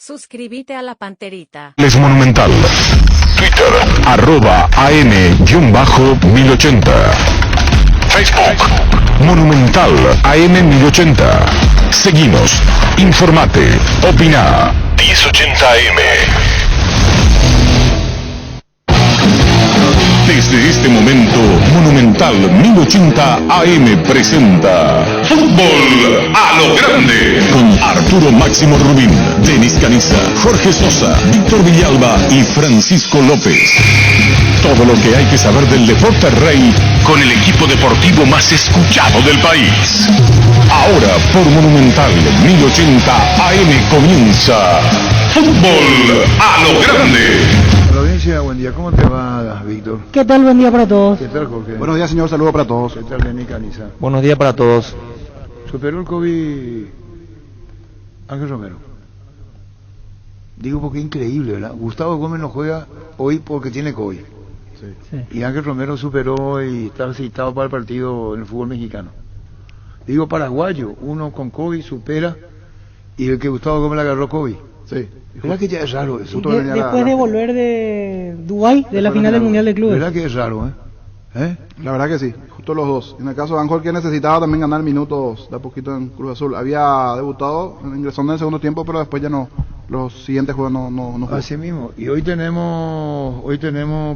Suscríbete a la Panterita. Les Monumental. Twitter, @AM_1080. Facebook, Monumental AM1080. Seguinos, informate, opina. 1080 AM. Desde este momento, Monumental 1080 AM presenta Fútbol a lo Grande con Arturo Máximo Rubín, Denis Caniza, Jorge Sosa, Víctor Villalba y Francisco López. Todo lo que hay que saber del deporte rey con el equipo deportivo más escuchado del país. Ahora por Monumental 1080 AM comienza Fútbol a lo Grande. Provincia, buen día. ¿Cómo te va, Víctor? ¿Qué tal? Buen día para todos. ¿Qué tal, Jorge? Buenos días, señor. Saludos para todos. ¿Qué tal, Denis Caniza? Buenos días para todos. ¿Superó el COVID Ángel Romero? Digo porque es increíble, ¿verdad? Gustavo Gómez no juega hoy porque tiene COVID. Sí. Y Ángel Romero superó y está citado para el partido en el fútbol mexicano. Digo paraguayo, uno con COVID supera y el que Gustavo Gómez le agarró COVID. Sí. ¿Verdad que ya es raro eso? Después de volver de Dubái, de la final del Mundial de Clubes. ¿Verdad que es raro, La verdad que sí, justo los dos. En el caso de Ángel, que necesitaba también ganar minutos de a poquito en Cruz Azul. Había debutado, ingresó en el segundo tiempo, pero después ya no, los siguientes juegos no jugó. Así mismo. Y hoy tenemos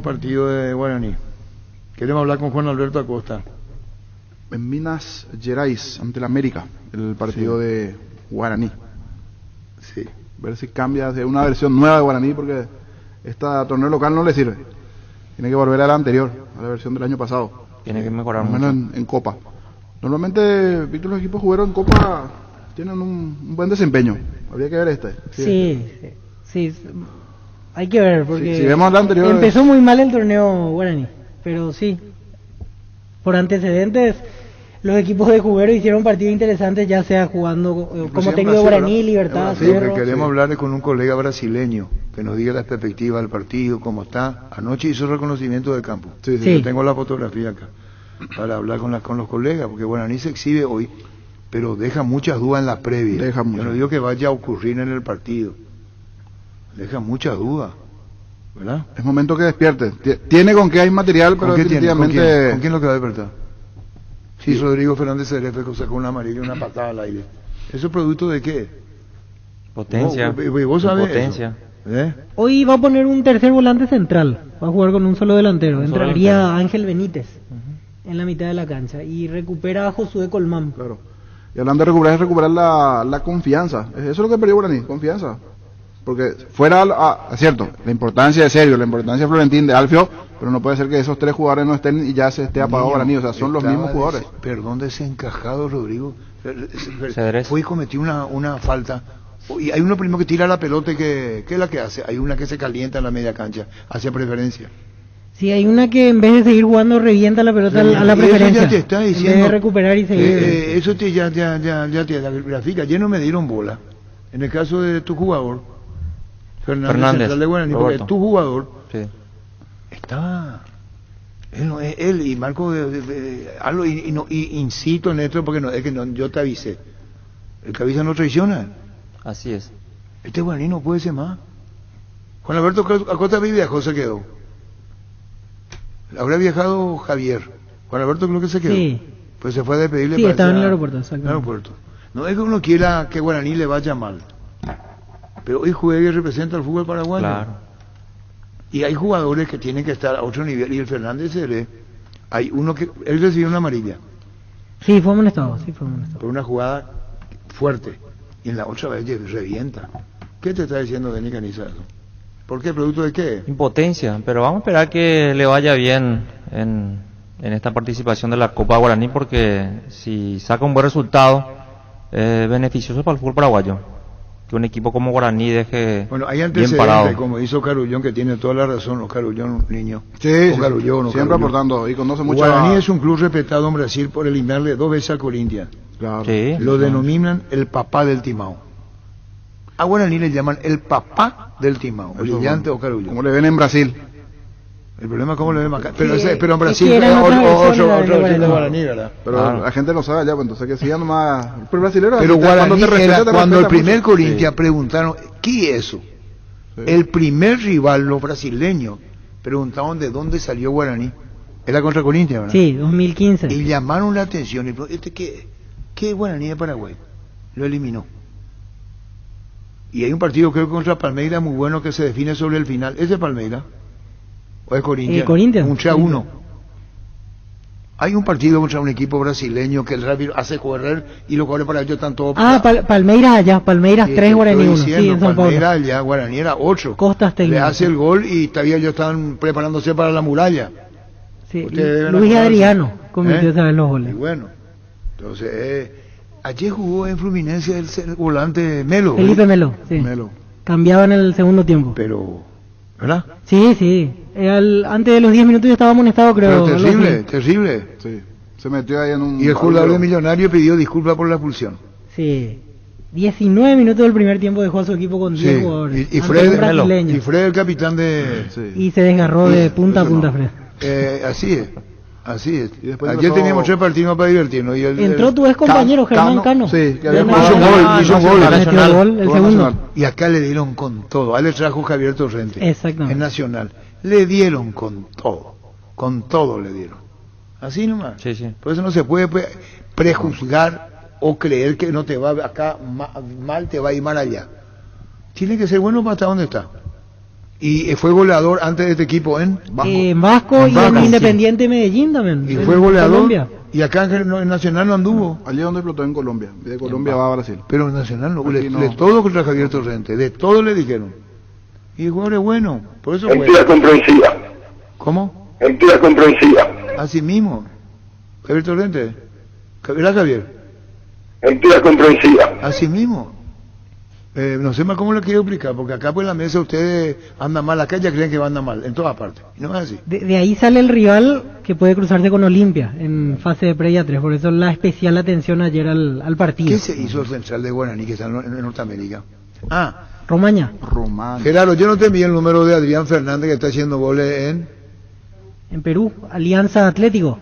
partido de Guaraní. Queremos hablar con Juan Alberto Acosta. En Minas Gerais, ante el América, el partido de Guaraní. Sí. Ver si cambia de una versión nueva de Guaraní, porque esta torneo local no le sirve. Tiene que volver a la anterior, a la versión del año pasado. Tiene que mejorar Al mucho. menos en Copa. Normalmente, Víctor, los equipos jugaron en Copa tienen un buen desempeño. Habría que ver este. Sí. Hay que ver, porque si vemos la anterior, empezó muy mal el torneo Guaraní, pero sí, por antecedentes, los equipos de Cubero hicieron partidos interesantes, ya sea jugando como técnico Guaraní, Libertad, Sí, Cerro. queremos hablar con un colega brasileño que nos diga la perspectiva del partido, cómo está. Anoche hizo reconocimiento del campo. Sí. Yo tengo la fotografía acá para hablar con los colegas, porque Guaraní se exhibe hoy, pero deja muchas dudas en la previa. Yo no digo que vaya a ocurrir en el partido. Deja muchas dudas, ¿verdad? Es momento que despierte. Tiene con qué hay material, pero definitivamente... ¿Con quién lo que va a despertar? Sí, Rodrigo Fernández Cerefe sacó una amarilla y una patada al aire. ¿Eso es producto de qué? Potencia. ¿Vos sabés potencia. eso? Hoy va a poner un tercer volante central, va a jugar con un solo delantero. Entraría Ángel Benítez en la mitad de la cancha y recupera a Josué Colmán. Claro. Y hablando de recuperar, es recuperar la confianza. Eso es lo que perdió Guaraní, confianza. Porque fuera, es cierto, la importancia de Sergio, la importancia de Florentín, de Alfio, pero no puede ser que esos tres jugadores no estén y ya se esté apagado Guaraní. O sea, son los mismos jugadores. Perdón, desencajado, Rodrigo. Cedrés. Fue y cometió una falta. Y hay uno primero que tira la pelota, ¿qué es la que hace? Hay una que se calienta en la media cancha, hacia preferencia. Sí, hay una que en vez de seguir jugando revienta la pelota a la preferencia. Eso ya te está diciendo. En vez de recuperar y seguir. Eso ya te grafica. Ayer no me dieron bola. En el caso de tu jugador, Fernández central de Guaraní, porque tu jugador estaba... Él y Marco, algo, incito en esto, porque yo te avisé. El que avisa no traiciona. Así es. Este Guaraní no puede ser más. Juan Alberto Acosta viajó, se quedó. Habrá viajado Javier. Juan Alberto creo que se quedó. Sí. Pues se fue a despedirle. Sí, para estaba en el allá, aeropuerto, en exactamente. el aeropuerto. No es que uno quiera que Guaraní le vaya mal, pero hoy juega y representa al fútbol paraguayo. Claro. Y hay jugadores que tienen que estar a otro nivel, y el Fernández hay uno que él recibió una amarilla Sí, fue amonestado. por una jugada fuerte, y en la otra vez revienta. ¿Qué te está diciendo Denis Caniza? ¿Por qué? ¿Producto de qué? Impotencia, pero vamos a esperar que le vaya bien en esta participación de la Copa Guaraní, porque si saca un buen resultado es beneficioso para el fútbol paraguayo. Que un equipo como Guaraní deje Bueno, hay bien antecedentes, parado. como hizo Carullón, que tiene toda la razón, los Carullón, niños. Sí, Carullón, siempre aportando y conoce mucho. Guaraní es un club respetado en Brasil por eliminarle 2 veces al Corinthians. Claro. Sí. Lo denominan el papá del Timao. A Guaraní le llaman el papá del Timao, Brillante o Carullón. Como le ven en Brasil. El problema es cómo le ven acá. Pero Sí, pero en Brasil es que eran otras versiones otra de versión de Guaraní. Guaraní, ¿verdad? Pero Claro. la gente no sabe allá, pues entonces que sigan nomás. Pero el brasilero, Pero cuando Guaraní te respeta, era te cuando el respeta primer mucho. Corinthians preguntaron, ¿qué es eso? Sí. El primer rival, los brasileños, preguntaban de dónde salió Guaraní. Era contra Corinthians, ¿verdad? Sí, 2015. Y llamaron la atención y preguntaron, ¿qué es Guaraní de Paraguay? Lo eliminó. Y hay un partido, creo que contra Palmeiras, muy bueno, que se define sobre el final. ¿Es de Palmeiras? ¿O es Corinthians? Corinthians. Un 3-1. Hay un partido contra un equipo brasileño que el rápido hace correr y los jugadores para ellos están todos... Palmeiras allá, Palmeiras Sí, 3, te Guaraní estoy 1. Sí, diciendo, en San Pablo. Palmeiras allá, Guaraní era 8. Costas Le técnicas. hace el gol y todavía ellos están preparándose para la muralla. Sí, Ustedes deben Luis acordarse. Adriano convirtió esa vez los Y goles. bueno, entonces, ayer jugó en Fluminense el volante Melo. Felipe Melo, sí. Melo. Cambiaba en el segundo tiempo. Pero, ¿verdad? Sí. Antes de los 10 minutos ya estaba amonestado, creo. Pero algo terrible, así. terrible. Sí. Se metió ahí en un... Y el jugador de Millonario pidió disculpas por la expulsión. Sí. 19 minutos del primer tiempo dejó a su equipo con 10 jugadores. Y Ante Fred, un brasileño. y Fred el capitán de... Sí. Y se desgarró de punta a punta, Fred. Así es, así es. Y después Ayer empezó- teníamos 3 partidos para divertirnos. Y Entró tu ex compañero, Germán Cano. Sí, que había De jugado- hizo un gol, Nacional. el Metió el gol, el Jugó segundo. Nacional. Y acá le dieron con todo. A él le trajo Javier Torrente. Exactamente. En Nacional. Le dieron con todo. Con todo le dieron. Así nomás. Sí, sí. Por eso no se puede prejuzgar o creer que no te va acá mal, te va a ir mal allá. Tiene que ser bueno para hasta donde está. Y fue goleador antes de este equipo en Vasco. En Vasco En y Vasco, en sí. Independiente Medellín también. Y en fue goleador. Colombia. Y acá en Nacional no anduvo. Allí donde explotó en Colombia. De Colombia va a Brasil. Pero en Nacional no. Aquí Le, no. de todo contra Javier Torrente. De todo le dijeron. Y el jugador es bueno. Por eso fue. Mentira comprensiva. ¿Cómo? Mentira comprensiva. Así mismo. Javier Torrente. ¿Verdad, Javier? Mentira comprensiva. Así mismo. No sé más cómo lo quiero explicar, porque acá por la mesa ustedes andan mal, acá ya creen que van a andar mal, en todas partes. Y no es así. De ahí sale el rival que puede cruzarse con Olimpia en fase de previa 3. Por eso la especial atención ayer al partido. ¿Qué se hizo el central de Guaraní que está en Norteamérica? Ah, Romaña, Román. Gerardo, yo no te envié el número de Adrián Fernández que está haciendo goles en Perú, Alianza Atlético.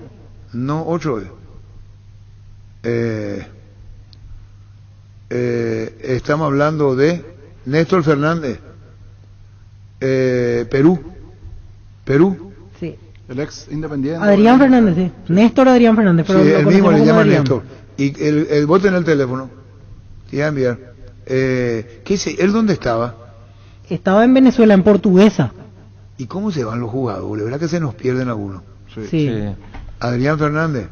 No, otro es. Estamos hablando de Néstor Fernández, Perú. Sí. El ex Independiente. Adrián Fernández, sí. Néstor Adrián Fernández, pero Sí, lo el mismo conocemos le como llaman Adrián. Néstor. Y el bote en el teléfono. Te iba a enviar. ¿Qué dice? ¿Él dónde estaba? Estaba en Venezuela, en Portuguesa. ¿Y cómo se van los jugadores? ¿Verdad que se nos pierden algunos? Sí. Sí. Sí. Adrián Fernández.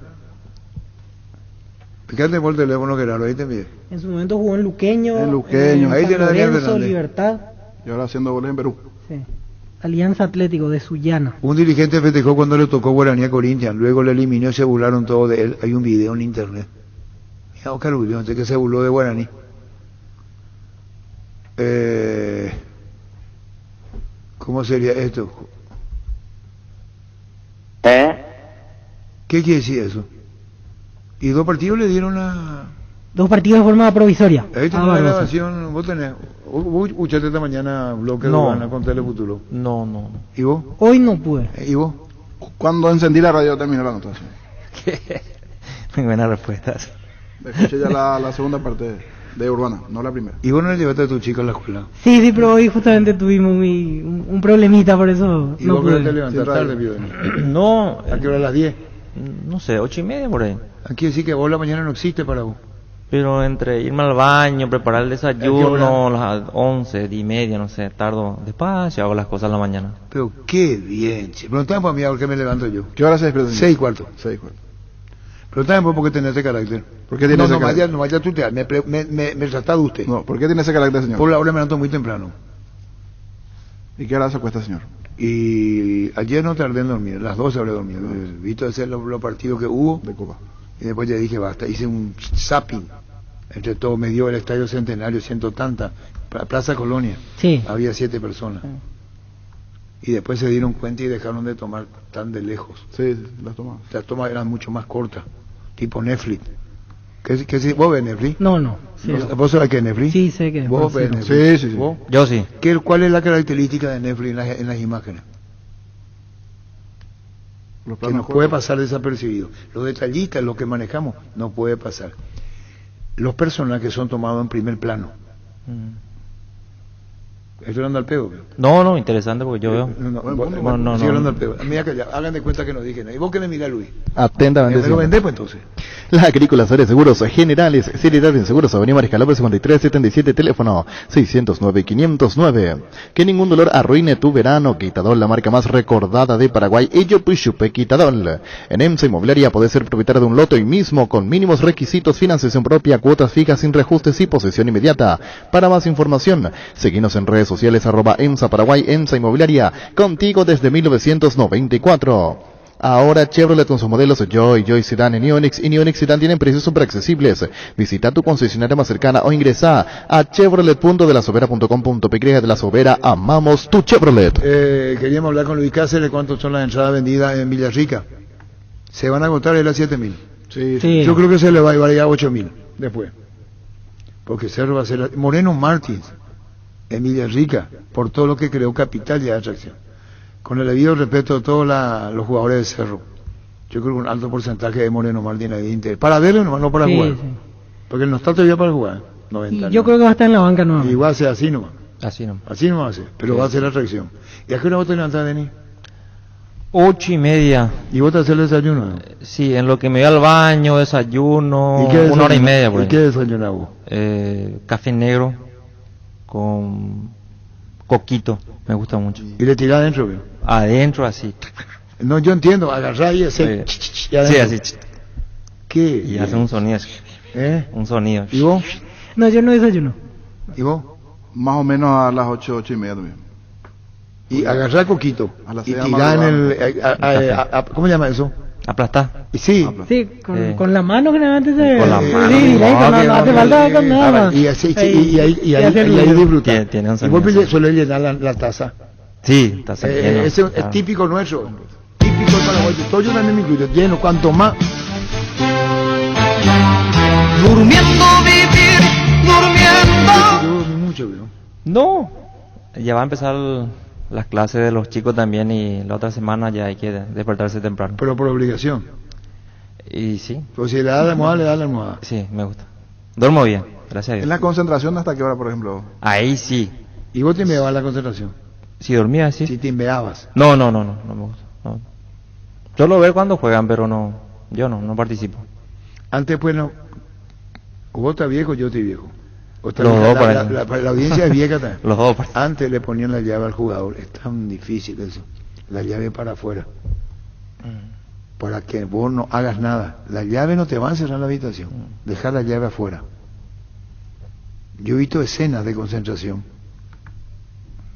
Fíjate por el teléfono, Gerardo, ahí te envié. En su momento jugó en Luqueño. En Luqueño, ahí San tiene Adrián Lorenzo, Fernández. Libertad. Y ahora haciendo goles en Perú. Sí. Alianza Atlético de Sullana. Un dirigente festejó cuando le tocó Guaraní a Corinthians, luego le eliminó y se burlaron todos de él. Hay un video en internet. Mira, Oscar Ulloa, que se burló de Guaraní. ¿Cómo sería esto? ¿Qué quiere decir eso? Y 2 partidos le dieron a... 2 partidos de forma provisoria. Ahí a tenés la Barbosa. grabación, vos tenés... Vos escuchaste esta mañana bloque de No. Urbana con Telefuturo. No. ¿Y vos? Hoy no pude. ¿Y vos? Cuando encendí la radio terminó la anotación. Muy buenas respuestas. Escuché ya la segunda parte de Urbana, no la primera. ¿Y vos no le llevaste a tu chico a la escuela? Sí, pero hoy justamente tuvimos un problemita, por eso ¿Y no vos que te pude. levantas Sí, tarde, radio. Pío? No, ¿A qué hora? ¿A las 10? no sé, 8:30 por ahí. Aquí decir que vos la mañana no existe para vos. Pero entre irme al baño, preparar el ¿A qué desayuno, las 11, 10:30, no sé, tardo despacio, hago las cosas en la mañana. Pero qué bien, che. Preguntame por mí a qué me levanto yo. ¿Qué hora se despierta? 6:15. 6:15. Preguntame por qué tenés ese carácter. ¿Por qué tiene ese carácter? No vaya a tutear, me tratá de usted. No, ¿por qué tiene ese carácter, señor? Por la hora me levanto muy temprano. ¿Y qué hora se acuesta, señor? Y ayer no tardé en dormir, las 12 habré dormido. Visto hacer los partidos que hubo, De Copa. y después ya dije basta. Hice un zapping. Entre todo me dio el Estadio Centenario, siento tanta. Plaza Colonia, Sí. había 7 personas. Y después se dieron cuenta y dejaron de tomar tan de lejos. Sí, las tomamos. Las tomas eran mucho más cortas, tipo Netflix. ¿Vos ves Netflix? No. Sí, ¿Vos sabés qué es Netflix? Sí, sé que es. ¿Vos Sí, ves no. Netflix? Sí. ¿Vos? Yo sí. ¿Cuál es la característica de Netflix en las imágenes? Los Que planos no de puede juego. pasar desapercibido. Los detallistas, lo que manejamos, no puede pasar. Los personajes son tomados en primer plano. Estoy hablando al pego. No, interesante porque yo veo. No. Estoy hablando al pego. Mira que ya, hagan de cuenta que no dije nada. ¿Y vos qué le mirás, Luis? Atentamente. ¿Me lo vendés, pues, entonces? La Agrícola Sare Seguros Generales, seriedad en seguros, Avenida Mariscal 5377, teléfono 609-509. Que ningún dolor arruine tu verano. Quitadol, la marca más recordada de Paraguay. Ello Puchupe Quitadol. En EMSA Inmobiliaria podés ser propietario de un lote hoy mismo con mínimos requisitos, financiación propia, cuotas fijas sin reajustes y posesión inmediata. Para más información, seguinos en redes sociales @EMSA Paraguay, EMSA Inmobiliaria, contigo desde 1994. Ahora Chevrolet con sus modelos Joy Sedan y Onix Sedan tienen precios súper accesibles. Visita tu concesionaria más cercana o ingresa a chevrolet.delasobera.com.py. De La Sobera, amamos tu Chevrolet. Queríamos hablar con Luis Cáceres cuántas son las entradas vendidas en Villarrica. Se van a agotar en las 7.000. Sí. Yo creo que se le va a llevar ya a 8.000 después. Porque Cerro va a ser Moreno Martins en Villarrica, por todo lo que creó Capital y Atracción. Con el debido respeto a todos los jugadores de Cerro. Yo creo que un alto porcentaje de Moreno Martins hay interés. Para verlo nomás, no para jugar. Sí. Porque no está todavía para jugar. 90 yo creo que va a estar en la banca nomás. Igual sea así nomás. Así nomás. Así nomás va a ser, pero sí, va a ser la atracción. ¿Y a qué hora vos te levantás, Denis? 8:30. ¿Y vos te haces el desayuno? Sí, en lo que me voy al baño, desayuno, 1 hora y media por ahí. ¿Y qué desayunás vos? Café negro con coquito, me gusta mucho. ¿Y le tirás adentro, veo? Adentro, así. No, yo entiendo, agarrá y hacer... Sí, así. ¿Qué? Y hace un sonido así. Un sonido. ¿Y vos? No, yo no desayuno. ¿Y vos? Más o menos a las 8:30 también. Y agarrar coquito y tirar en el... ¿cómo se llama eso? ¿Aplastar? Sí. Sí, con la mano generalmente se... Con la mano. Sí, directo, no hace falta con nada. Y ahí disfruta. Tiene un y vos suele llenar la taza. Sí, taza lleno. Ese es típico nuestro. Típico del Paraguay. Todo yo también me incluyo. Lleno, cuanto más... Durmiendo vivir, durmiendo. Yo dormí mucho, ¿no? No, ya va a empezar las clases de los chicos también y la otra semana ya hay que despertarse temprano. Pero por obligación. Y sí. Pues si le da la almohada, le da la almohada. Sí, me gusta. Duermo bien, gracias a Dios. ¿En la concentración hasta qué hora, por ejemplo? Ahí sí. ¿Y vos te enviabas la concentración? Si dormía, sí. Si te enviabas. No me gusta. No. Solo ver cuando juegan, pero yo no participo. Antes pues no. Vos estás viejo, yo estoy viejo. Los dos la audiencia es vieja también. Los dos. Antes le ponían la llave al jugador. Es tan difícil eso. La llave para afuera. Para que vos no hagas nada. La llave no te va a cerrar la habitación. Dejar la llave afuera. Yo he visto escenas de concentración.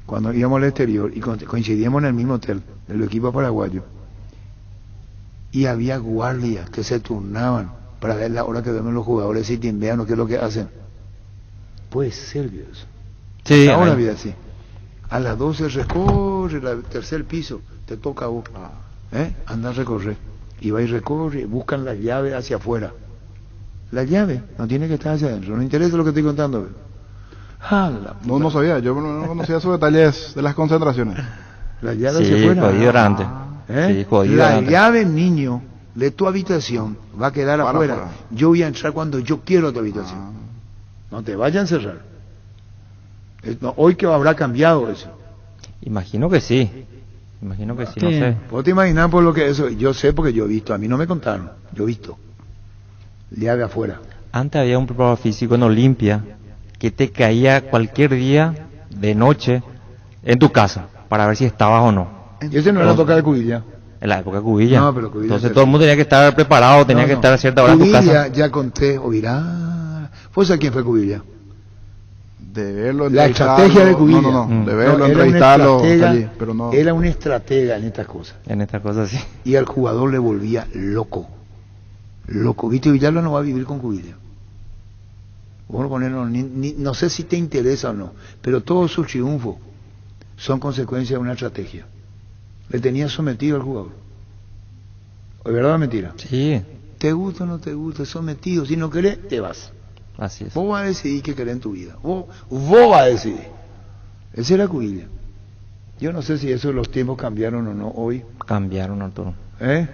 Cuando íbamos al exterior y coincidíamos en el mismo hotel del equipo paraguayo. Y había guardias que se turnaban para ver la hora que duermen los jugadores, si timbean o qué es lo que hacen. Puede ser, Dios. Sí. Ahora vida así. A las 12 recorre el tercer piso, te toca a vos. Anda a recorrer. Y va y recorre, buscan la llave hacia afuera. La llave no tiene que estar hacia adentro. No interesa lo que estoy contando. No sabía, yo no conocía esos detalles de las concentraciones. La llave hacia afuera. Jodido antes. La llave, niño, de tu habitación va a quedar afuera. Yo voy a entrar cuando yo quiero a tu habitación. No te vayan a cerrar. Hoy que habrá cambiado eso. Imagino que sí, no sé. ¿Vos te imaginas por lo que eso? Yo sé porque yo he visto, a mí no me contaron, yo he visto. Llave afuera. Antes había un preparador físico en Olimpia que te caía cualquier día de noche en tu casa para ver si estabas o no. Y ese no era la época de Cubilla. En la época de Cubilla. No, pero Cubilla. Entonces todo el mundo tenía que estar preparado, tenía que estar a cierta hora en tu casa. Ya conté, oirá. ¿Vos a quién fue Cubilla? De verlo, la estrategia de Cubilla. No, de verlo, entrevistarlo, pero no. Era un estratega en estas cosas. En estas cosas, sí. Y al jugador le volvía loco. Vito Villalba no va a vivir con Cubilla. Bueno, no sé si te interesa o no, pero todos sus triunfos son consecuencia de una estrategia. Le tenía sometido al jugador. ¿Es verdad o mentira? Sí. Te gusta o no te gusta, sometido. Si no querés, te vas. Así es. Vos vas a decidir qué querés en tu vida. Vos vas a decidir. Ese era Cubilla. Yo no sé si eso los tiempos cambiaron o no hoy. Cambiaron, Arturo.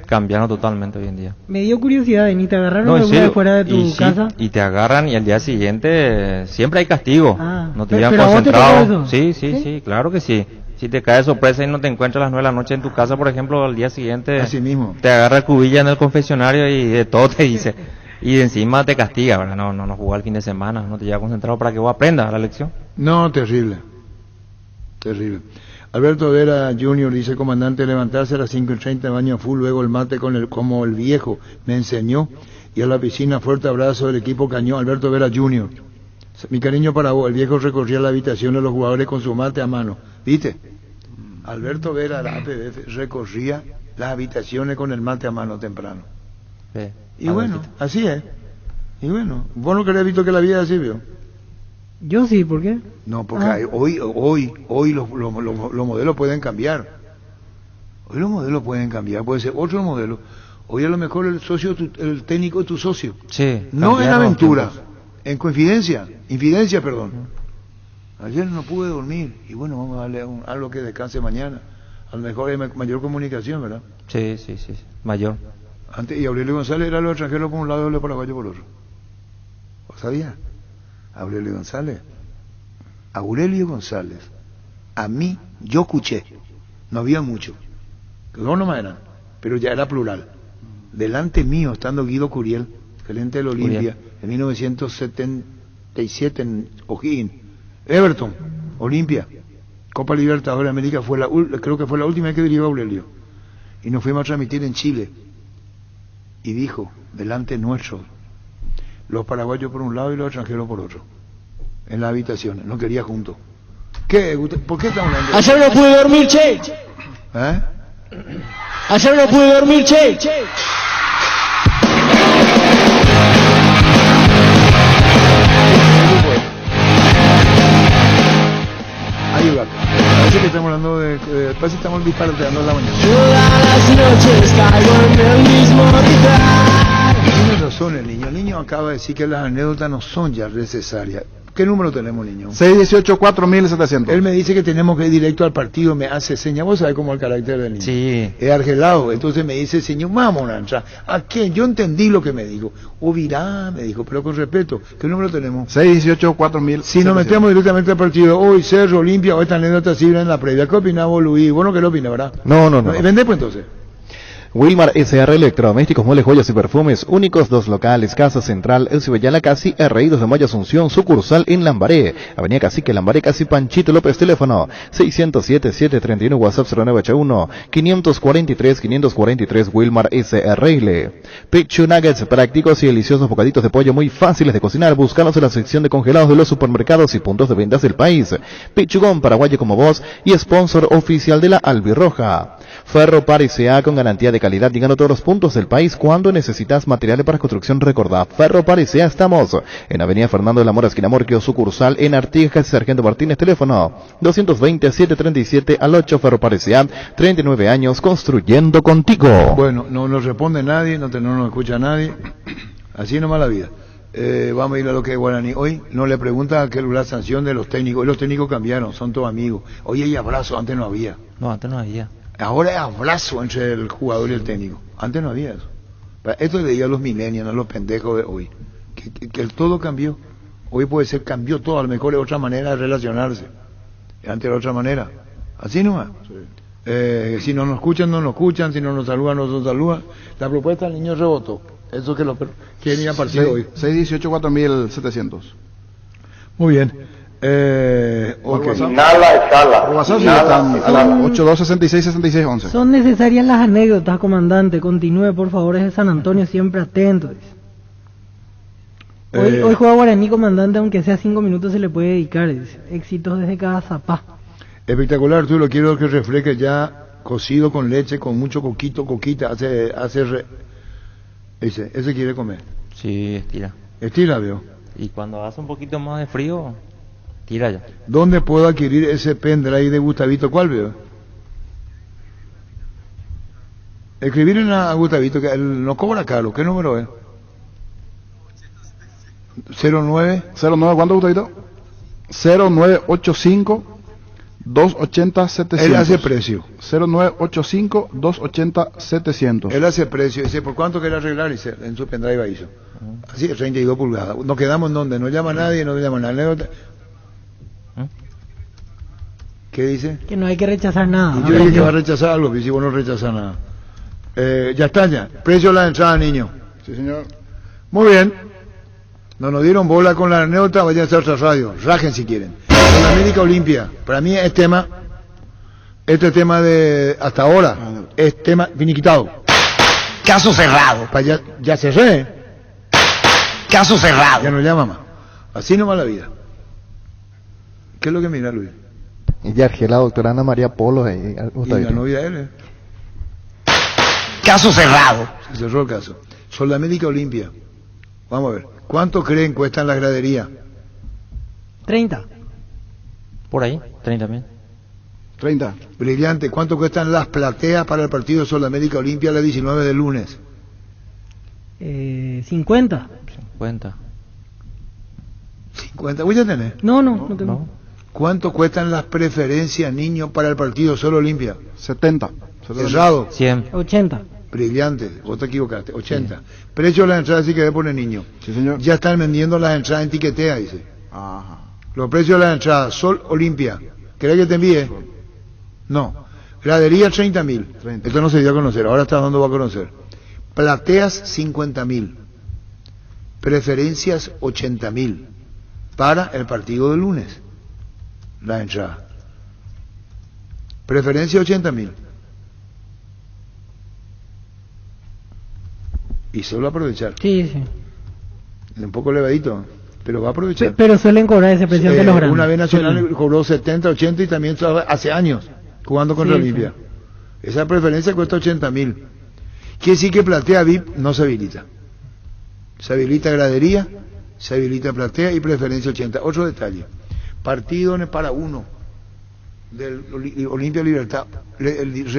Cambiaron totalmente hoy en día. Me dio curiosidad, Denis, ¿te agarraron No, en alguna vez serio. fuera de tu Y sí, casa? y te agarran y al día siguiente siempre hay castigo. No te pero llevan ¿a vos te tocó concentrado. eso? Sí, claro que sí. Si te cae de sorpresa y no te encuentras a las 9 de la noche en tu casa, por ejemplo, al día siguiente Así mismo. te agarra el cubilla en el confesionario y de todo te dice. Y encima te castiga, ¿verdad? No jugó el fin de semana, no te lleva concentrado para que vos aprendas la lección. No, terrible. Terrible. Alberto Vera Jr. dice, comandante, levantarse a las 5:30, baño full, luego el mate como el viejo me enseñó, y a la piscina, fuerte abrazo del equipo Cañón. Alberto Vera Jr. Mi cariño para vos, el viejo recorría la habitación de los jugadores con su mate a mano. ¿Viste? Alberto Vera, la APF, recorría las habitaciones con el mate a mano temprano. Sí, y bueno, así es. Y bueno, vos no querés visto que la vida es así, ¿vio? Yo sí, ¿por qué? No, porque hoy los modelos pueden cambiar. Hoy los modelos pueden cambiar, puede ser otro modelo. Hoy a lo mejor el socio, el técnico es tu socio. Sí. No en aventura, en infidencia, perdón. Ayer no pude dormir y bueno, vamos a darle algo que descanse mañana. A lo mejor hay mayor comunicación, ¿verdad? Sí, mayor. Antes, y Aurelio González era los extranjeros por un lado y los paraguayos por otro. ¿Vos sabías? Aurelio González, a mí, yo escuché, no había mucho, dos nomás eran, pero ya era plural. Delante mío, estando Guido Curiel, gerente del Olimpia, en 1977 en O'Higgins, Everton, Olimpia, Copa Libertadores de América, creo que fue la última vez que dirigió Aurelio, y nos fuimos a transmitir en Chile, y dijo, delante nuestro, los paraguayos por un lado y los extranjeros por otro, en las habitaciones, no quería juntos. ¿Qué? ¿Por qué estamos hablando? Ayer no pude dormir, che. Ayer no pude dormir, che. Ayúdate. Parece que estamos hablando parece que estamos disparateando en la mañana. Todas las noches caigo en el mismo lugar. Tiene razón el niño acaba de decir que las anécdotas no son ya necesarias. ¿Qué número tenemos, niño? 618-4700. Él me dice que tenemos que ir directo al partido, me hace señas. ¿Vos sabés cómo es el carácter del niño? Sí. Es argelado, entonces me dice, señor, vamos a entrar. ¿A quién? Yo entendí lo que me dijo. Virá, me dijo, pero con respeto. ¿Qué número tenemos? 618-4700. Si nos metemos directamente al partido, hoy Cerro, Olimpia, o esta anécdota sirve en la previa. ¿Qué opinamos, Luis? ¿Vos no qué lo opinas, verdad? No. Vende pues entonces. Wilmar SR Electrodomésticos, Muebles, Joyas y Perfumes, únicos 2 locales, Casa Central, El Cibellala Casi, R.I. 2 de Mayo Asunción, sucursal en Lambaré, Avenida Cacique, Lambaré Casi, Panchito López, teléfono 607-731, WhatsApp 0981-543-543, Wilmar SRL. Pichu Nuggets, prácticos y deliciosos bocaditos de pollo muy fáciles de cocinar, búscalos en la sección de congelados de los supermercados y puntos de ventas del país. Pichugón, paraguayo como vos y sponsor oficial de la Albirroja. Ferro Par S.A. con garantía de calidad, llegando a todos los puntos del país cuando necesitas materiales para construcción. Recordá, Ferro Par S.A. estamos en Avenida Fernando de la Mora, esquina Morquio, sucursal en Artigas, Sargento Martínez, teléfono 220-737-8, Ferro Par S.A. 39 años construyendo contigo. Bueno, no nos responde nadie, no nos escucha nadie, así nomás la vida. Vamos a ir a lo que es Guaraní. Hoy no le pregunta que la sanción de los técnicos. Hoy los técnicos cambiaron, son todos amigos. Hoy hay abrazo, antes no había. No, antes no había. Ahora hay abrazo entre el jugador y el técnico. Antes no había eso. Esto le digo a los millennials, a los pendejos de hoy. Que todo cambió. Hoy puede ser, cambió todo. A lo mejor es otra manera de relacionarse. Antes era otra manera. Así nomás. Sí. Si no nos escuchan, no nos escuchan. Si no nos saludan, no nos saludan. La propuesta del niño rebotó. Eso que lo quieren ir a partir de hoy. 618-4700. Muy bien. Okay. Por WhatsApp sí están 82666611. Son necesarias las anécdotas, comandante. Continúe, por favor, es de San Antonio, siempre atento. Hoy juega Guaraní, comandante, aunque sea 5 minutos se le puede dedicar. Éxitos desde cada zapá. Espectacular, tú lo quiero que refresque ya cocido con leche, con mucho coquita, ese quiere comer. Sí, estira. Estira, veo. Y cuando hace un poquito más de frío, tira ya. ¿Dónde puedo adquirir ese pendrive de Gustavito? ¿Cuál veo? Escribir a Gustavito, que él no cobra caro. ¿Qué número es? 09. ¿09 cuánto, Gustavito? 0985 280-700. Él hace precio. 0985-280-700. Él hace precio. Dice, ¿por cuánto quiere arreglar? Dice, en su pendrive hizo. Así, 32 pulgadas. Nos quedamos en donde no llama nadie, no llama nadie. ¿Qué dice? Que no hay que rechazar nada. Y yo dije que va a rechazar algo, y si vos no rechazas nada. Ya está, ya. Precio de la entrada, niño. Sí, señor. Muy bien. No nos dieron bola con la anécdota, vayan a hacer otra radio. Rajen si quieren. Con la América Olimpia. Para mí es tema. Este tema de. Hasta ahora. Es tema finiquitado. Caso cerrado. Ya cerré. Caso cerrado. Ya no llama más. Así nomás la vida. ¿Qué es lo que mira, Luis? Y ya la doctora Ana María Polo. Y la novia de él. Caso cerrado. Se cerró el caso. Son la América Olimpia. Vamos a ver. ¿Cuánto creen cuestan las graderías? 30. Por ahí, 30 mil. 30. Brillante. ¿Cuánto cuestan las plateas para el partido de Sol América Olimpia la 19 de lunes? 50. 50. 50. ¿Voy a tener? No tengo. No. ¿Cuánto cuestan las preferencias, niños, para el partido Sol Olimpia? 70. Cerrado. 100. 80. Brillante. Vos te equivocaste. 80. Sí. Precio de las entradas sí que debe poner niño. Sí, señor. Ya están vendiendo las entradas en Tiquetea, dice. Ajá. Los precios de las entradas. Sol Olimpia. ¿Querés que te envíe? No. Gradería 30.000. Esto no se dio a conocer. Ahora está dando a conocer. Plateas 50.000. Preferencias 80.000. Para el partido de lunes. La entrada. Preferencia 80.000. Y solo aprovechar. Sí. Un poco elevadito, pero va a aprovechar. Pero suelen cobrar ese precio de los grandes. Una vez Nacional cobró 70, 80 y también hace años jugando contra Olimpia. Sí. Esa preferencia cuesta 80.000. Quiere decir que platea VIP no se habilita. Se habilita gradería, se habilita platea y preferencia 80. Otro detalle. Partido para uno del Olimpia Libertad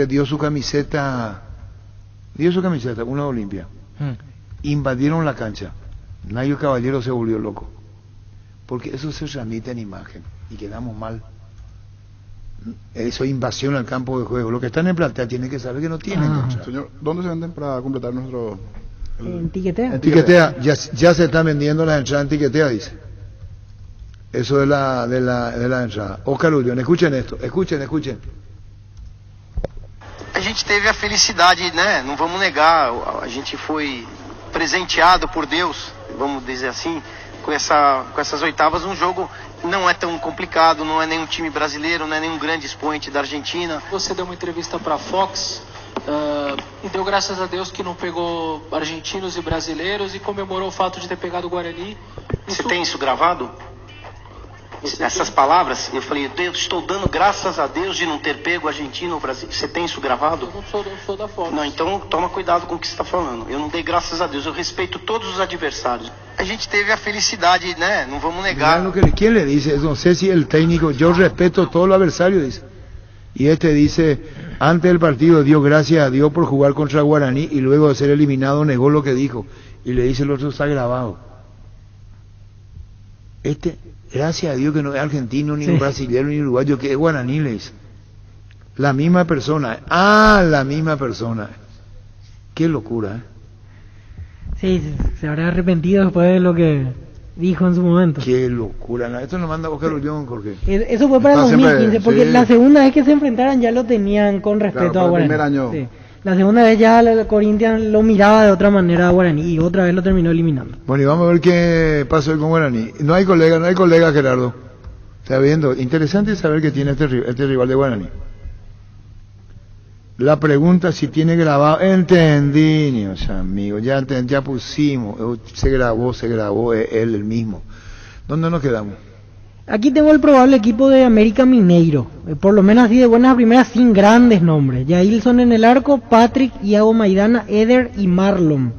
dio su camiseta, una de Olimpia. Invadieron la cancha. Nayo Caballero se volvió loco. Porque eso se transmite en imagen y quedamos mal. Eso es invasión al campo de juego. Los que están en platea tienen que saber que no tienen. Señor, ¿dónde se venden para completar nuestro...? En Tiquetea. En Tiquetea. Ya se están vendiendo las entradas en Tiquetea, dice. Eso de la entrada. Oscar Ullion, escuchen esto. Escuchen. A gente teve a felicidade, né? Não vamos negar, a gente foi presenteado por Deus, vamos dizer assim, com essas oitavas. Um jogo não é tão complicado, não é nenhum time brasileiro, não é nenhum grande expoente da Argentina. Você deu uma entrevista para a Fox e deu graças a Deus que não pegou argentinos e brasileiros e comemorou o fato de ter pegado o Guarani. Você tem isso gravado? Essas palavras, eu falei, Deus, estou dando graças a Deus de não ter pego Argentina ou Brasil. Você tem isso gravado? Eu não sou da Fox. Não, então toma cuidado com o que você está falando. Eu não dei graças a Deus, eu respeito todos os adversários. A gente teve a felicidade, né? Não vamos negar. ¿Quién le dice? No sé si el técnico, yo respeto todos los adversarios, dice. Y este dice, antes del partido dio gracias a Dios por jugar contra Guaraní y luego de ser eliminado negó lo que dijo. Y le dice el otro, está grabado. Gracias a Dios que no es argentino, ni brasileño, ni uruguayo, que es guaraní, le dice. La misma persona. La misma persona. Qué locura, Sí, se habrá arrepentido después de lo que dijo en su momento. Qué locura. Esto nos manda Oscar Ullion, Jorge. Eso fue para el 2015, porque la segunda vez que se enfrentaran ya lo tenían con respeto a Guaraní. El primer año. Sí. La segunda vez ya la Corinthians lo miraba de otra manera a Guaraní y otra vez lo terminó eliminando. Bueno, y vamos a ver qué pasó hoy con Guaraní. No hay colega, Gerardo. Está viendo. Interesante saber que tiene este rival de Guaraní. La pregunta si tiene grabado. Entendí, niños amigos. Ya pusimos. Se grabó, es él el mismo. ¿Dónde nos quedamos? Aquí tengo el probable equipo de América Mineiro, por lo menos así de buenas a primeras, sin grandes nombres. Yailson en el arco, Patrick, Iago Maidana, Eder y Marlon.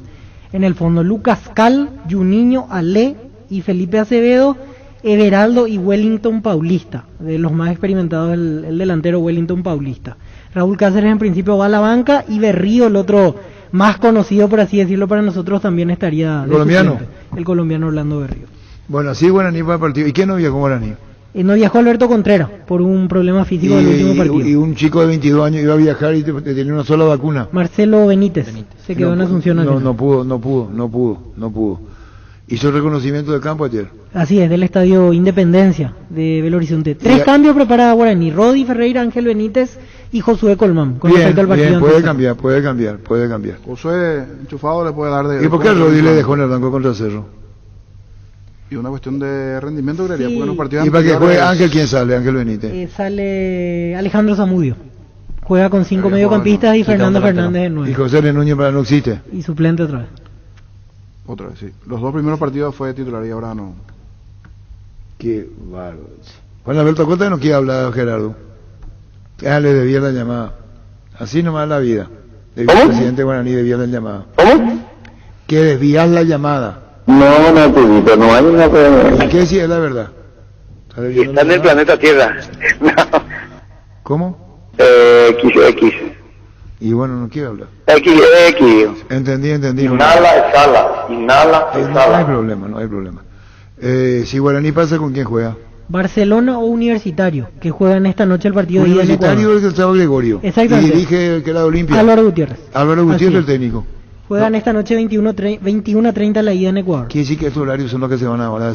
En el fondo Lucas Cal, Juninho, Ale y Felipe Acevedo, Everaldo y Wellington Paulista. De los más experimentados el delantero Wellington Paulista. Raúl Cáceres en principio va a la banca y Berrío, el otro más conocido por así decirlo para nosotros, también estaría... ¿El colombiano? El colombiano Orlando Berrío. Bueno, así Guaraní para el partido. ¿Y quién no vio con Guaraní? No viajó Alberto Contreras por un problema físico del último partido. Y un chico de 22 años iba a viajar y tenía una sola vacuna. Marcelo Benítez. Se quedó en Asunción. No pudo. Hizo el reconocimiento de campo ayer. Así es, del Estadio Independencia de Belo Horizonte. 3 cambios prepara Guaraní: Rodi Ferreira, Ángel Benítez y Josué Colmán. Con respecto al partido. Bien, puede cambiar. Josué enchufado le puede dar de... ¿Y por qué Rodi le dejó en el banco contra Cerro? Y una cuestión de rendimiento, creería, porque en los partidos... ¿Y para que juegue Ángel, quién sale? Ángel Benítez. Sale Alejandro Zamudio. Juega con 5 mediocampistas y Fernando Fernández en 9. Y José Núñez para no existe. Y suplente otra vez. Otra vez, sí. Los 2 primeros partidos fue titular y ahora no. Qué bárbaro. Juan Alberto Acosta no quiere hablar, Gerardo. Ya le debía la llamada. Así nomás la vida. El presidente Guaraní debía la llamada. ¿Cómo? Que desvías la llamada. No hay una problema. ¿Y qué si es la verdad? Está en el planeta Tierra. No. ¿Cómo? X. Y bueno, no quiero hablar. X. Entendí. Inhala, exhala. No hay problema. Si Guaraní pasa, ¿con quién juega? Barcelona o Universitario, que juegan esta noche el partido de Universitario es el Sábado Gregorio. Exactamente. Y dirige el que era de Olimpia. Álvaro Gutiérrez, el técnico. Juegan esta noche 21:30 la ida en Ecuador. Quiere decir que estos horarios son los que se van a ahora.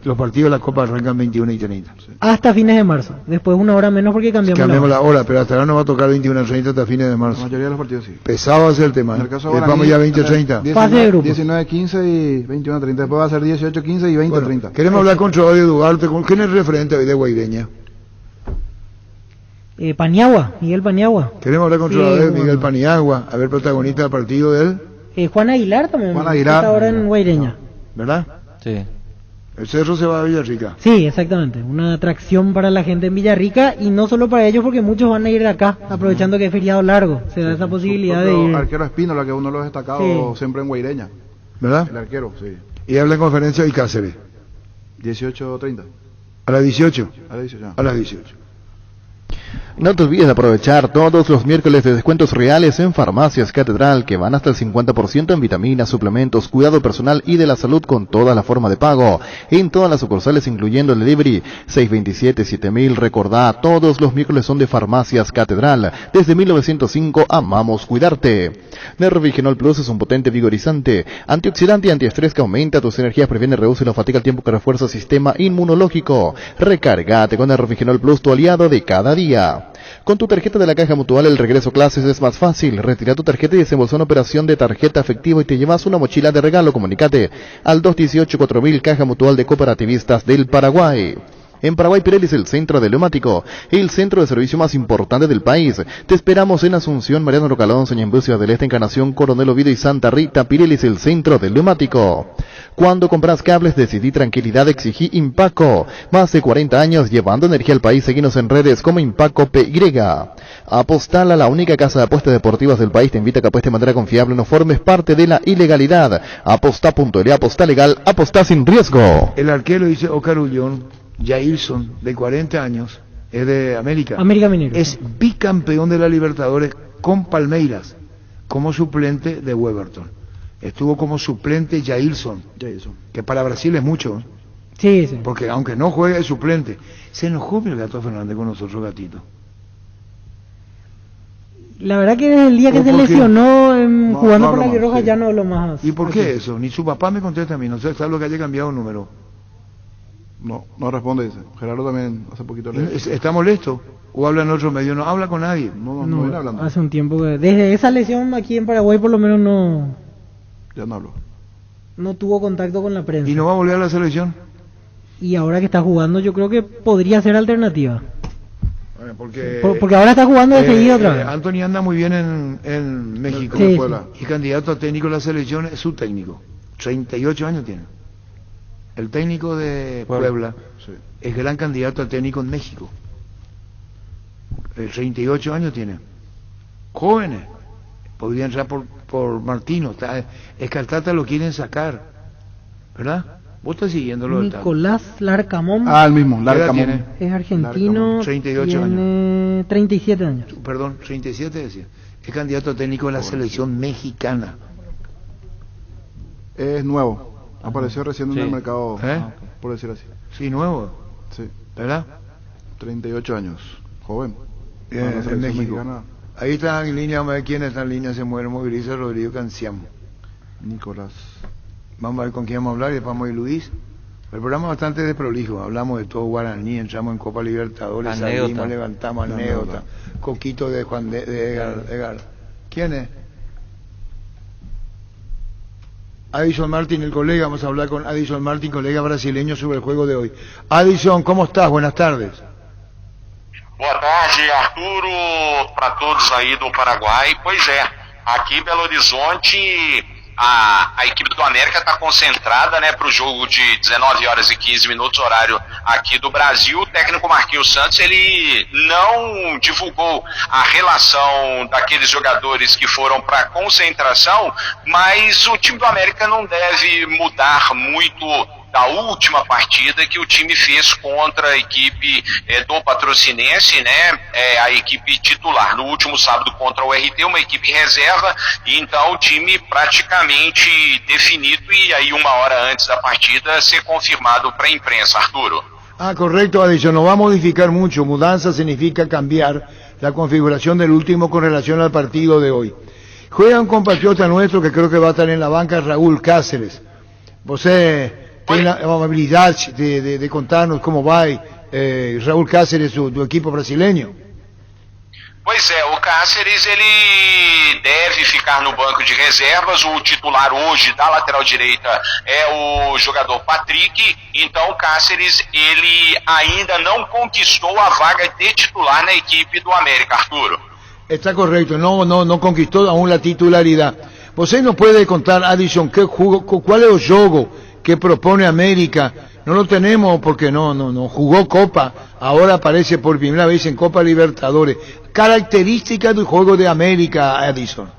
Los partidos de la Copa arrancan 21:30. Sí. Hasta fines de marzo. Después una hora menos porque cambiamos la hora, pero hasta ahora nos va a tocar 21:30 hasta fines de marzo. La mayoría de los partidos sí. Pesado va a ser el tema. En el caso de vamos ya 20:30. Fase de grupos. 19:15 y 21:30. Después va a ser 18:15 y 20:30. Bueno, queremos hablar con Rodio Duarte. ¿Quién es el referente hoy de Guaireña? Miguel Paniagua. Queremos hablar con Rodio Miguel Paniagua. A ver, protagonista del partido de él. Juan Aguilar también. Juan Aguilar. Está ahora en Guaireña. ¿Verdad? Sí. El Cerro se va a Villarrica. Sí, exactamente. Una atracción para la gente en Villarrica y no solo para ellos porque muchos van a ir de acá, aprovechando que es feriado largo. Se da esa posibilidad de ir. El arquero Espínola, que es uno de los destacados siempre en Guaireña. ¿Verdad? El arquero, sí. Y habla en conferencia y Cáceres. 18:30. ¿A las 18? A las 18. No te olvides de aprovechar todos los miércoles de descuentos reales en Farmacias Catedral, que van hasta el 50% en vitaminas, suplementos, cuidado personal y de la salud con toda la forma de pago. En todas las sucursales, incluyendo el delivery. 627-7000, recordá, todos los miércoles son de Farmacias Catedral. Desde 1905, amamos cuidarte. Nervigenol Plus es un potente vigorizante, antioxidante y antiestrés que aumenta tus energías, previene, reduce la fatiga al tiempo que refuerza el sistema inmunológico. Recargate con Nervigenol Plus, tu aliado de cada día. Con tu tarjeta de la Caja Mutual, el regreso a clases es más fácil. Retira tu tarjeta y desembolsa una operación de tarjeta efectivo y te llevas una mochila de regalo. Comunícate al 218-4000, Caja Mutual de Cooperativistas del Paraguay. En Paraguay, Pirelli es el centro del neumático, el centro de servicio más importante del país. Te esperamos en Asunción, Mariano Rocalón, Ñembucio del Este, Encarnación, Coronel Oviedo y Santa Rita. Pirelli es el centro del neumático. Cuando compras cables, decidí tranquilidad, exigí Impaco. Más de 40 años llevando energía al país. Seguinos en redes como Impaco PY. Apostal, a la única casa de apuestas deportivas del país, te invita a que apuestes de manera confiable, no formes parte de la ilegalidad. Apostá.le, apostá legal, apostá sin riesgo. El arquero dice Ocarullón, Jailson, de 40 años, es de América Mineiro. Es bicampeón de la Libertadores con Palmeiras, como suplente de Weberton. Estuvo como suplente Jailson, que para Brasil es mucho. Sí. Porque aunque no juegue, es suplente. Se enojó el Gato Fernández con nosotros, Gatito. La verdad que desde el día que se lesionó jugando por la Roja ya no habló más. ¿Y por qué eso? Ni su papá me contesta a mí, no sé, sabe lo que haya cambiado el número. No responde, dice. Gerardo también hace poquito le... ¿Está molesto? ¿O habla en otro medio? No habla con nadie. No viene hablando. Hace un tiempo que... Desde esa lesión aquí en Paraguay por lo menos no... Ya no habló. No tuvo contacto con la prensa. ¿Y no va a volver a la selección? Y ahora que está jugando yo creo que podría ser alternativa. Bueno, porque ahora está jugando de seguida otra vez. Anthony anda muy bien en México. Sí. Y candidato a técnico de la selección es su técnico. 38 años tiene. El técnico de Puebla es gran candidato a técnico en México. 38 años tiene. Jóvenes. Podría entrar por Martino. Escartata lo quieren sacar. ¿Verdad? Vos estás siguiéndolo. Nicolás Larcamón. El mismo, Larcamón. Es argentino. Larcamón, 38 tiene años. 37 años. Perdón, 37 decía. Es candidato a técnico de la selección mexicana. Es nuevo. Apareció recién en el mercado, por decir así. Sí, nuevo. Sí. ¿verdad? 38 años, joven. En México. Mexicana. Ahí está en línea, vamos a ver quién está en línea, se muere, moviliza Rodrigo Canciamo. Nicolás. Vamos a ver con quién vamos a hablar y después vamos a ir Luis. El programa es bastante desprolijo, hablamos de todo Guaraní, entramos en Copa Libertadores, salimos, levantamos anécdota, Coquito de Juan de Edgar. ¿Quién es? Adison Martin, el colega, vamos a hablar con Adison Martin, colega brasileño, sobre el juego de hoy. Adison, ¿cómo estás? Buenas tardes. Boa tarde, Arturo, para todos aí do Paraguai. Pois é, aqui em Belo Horizonte, a equipe do América está concentrada, né, para o jogo de 19 horas e 15 minutos, horário aqui do Brasil. O técnico Marquinhos Santos, ele não divulgou a relação daqueles jogadores que foram para a concentração, mas o time do América não deve mudar muito da última partida que o time fez contra a equipe do Patrocinense, né, a equipe titular, no último sábado contra o RT, uma equipe reserva, e então o time praticamente definido, e aí uma hora antes da partida ser confirmado para a imprensa, Arturo. Correcto, Adison, no va a modificar mucho, mudanza significa cambiar la configuración del último con relación al partido de hoy. Juega un compatriota nuestro que creo que va a estar en la banca, Raúl Cáceres. Você tem a amabilidade de contar-nos como vai Raúl Cáceres, do equipo brasileño? Pois é, o Cáceres, ele deve ficar no banco de reservas. O titular hoje da lateral direita é o jogador Patrick, então o Cáceres, ele ainda não conquistou a vaga de titular na equipe do América, Arturo. Está correcto, no conquistou aún la titularidad. Você nos puede contar, Adison, cuál es el juego que propone América? No lo tenemos porque no jugó Copa, ahora aparece por primera vez en Copa Libertadores. Característica do juego de América, Adison.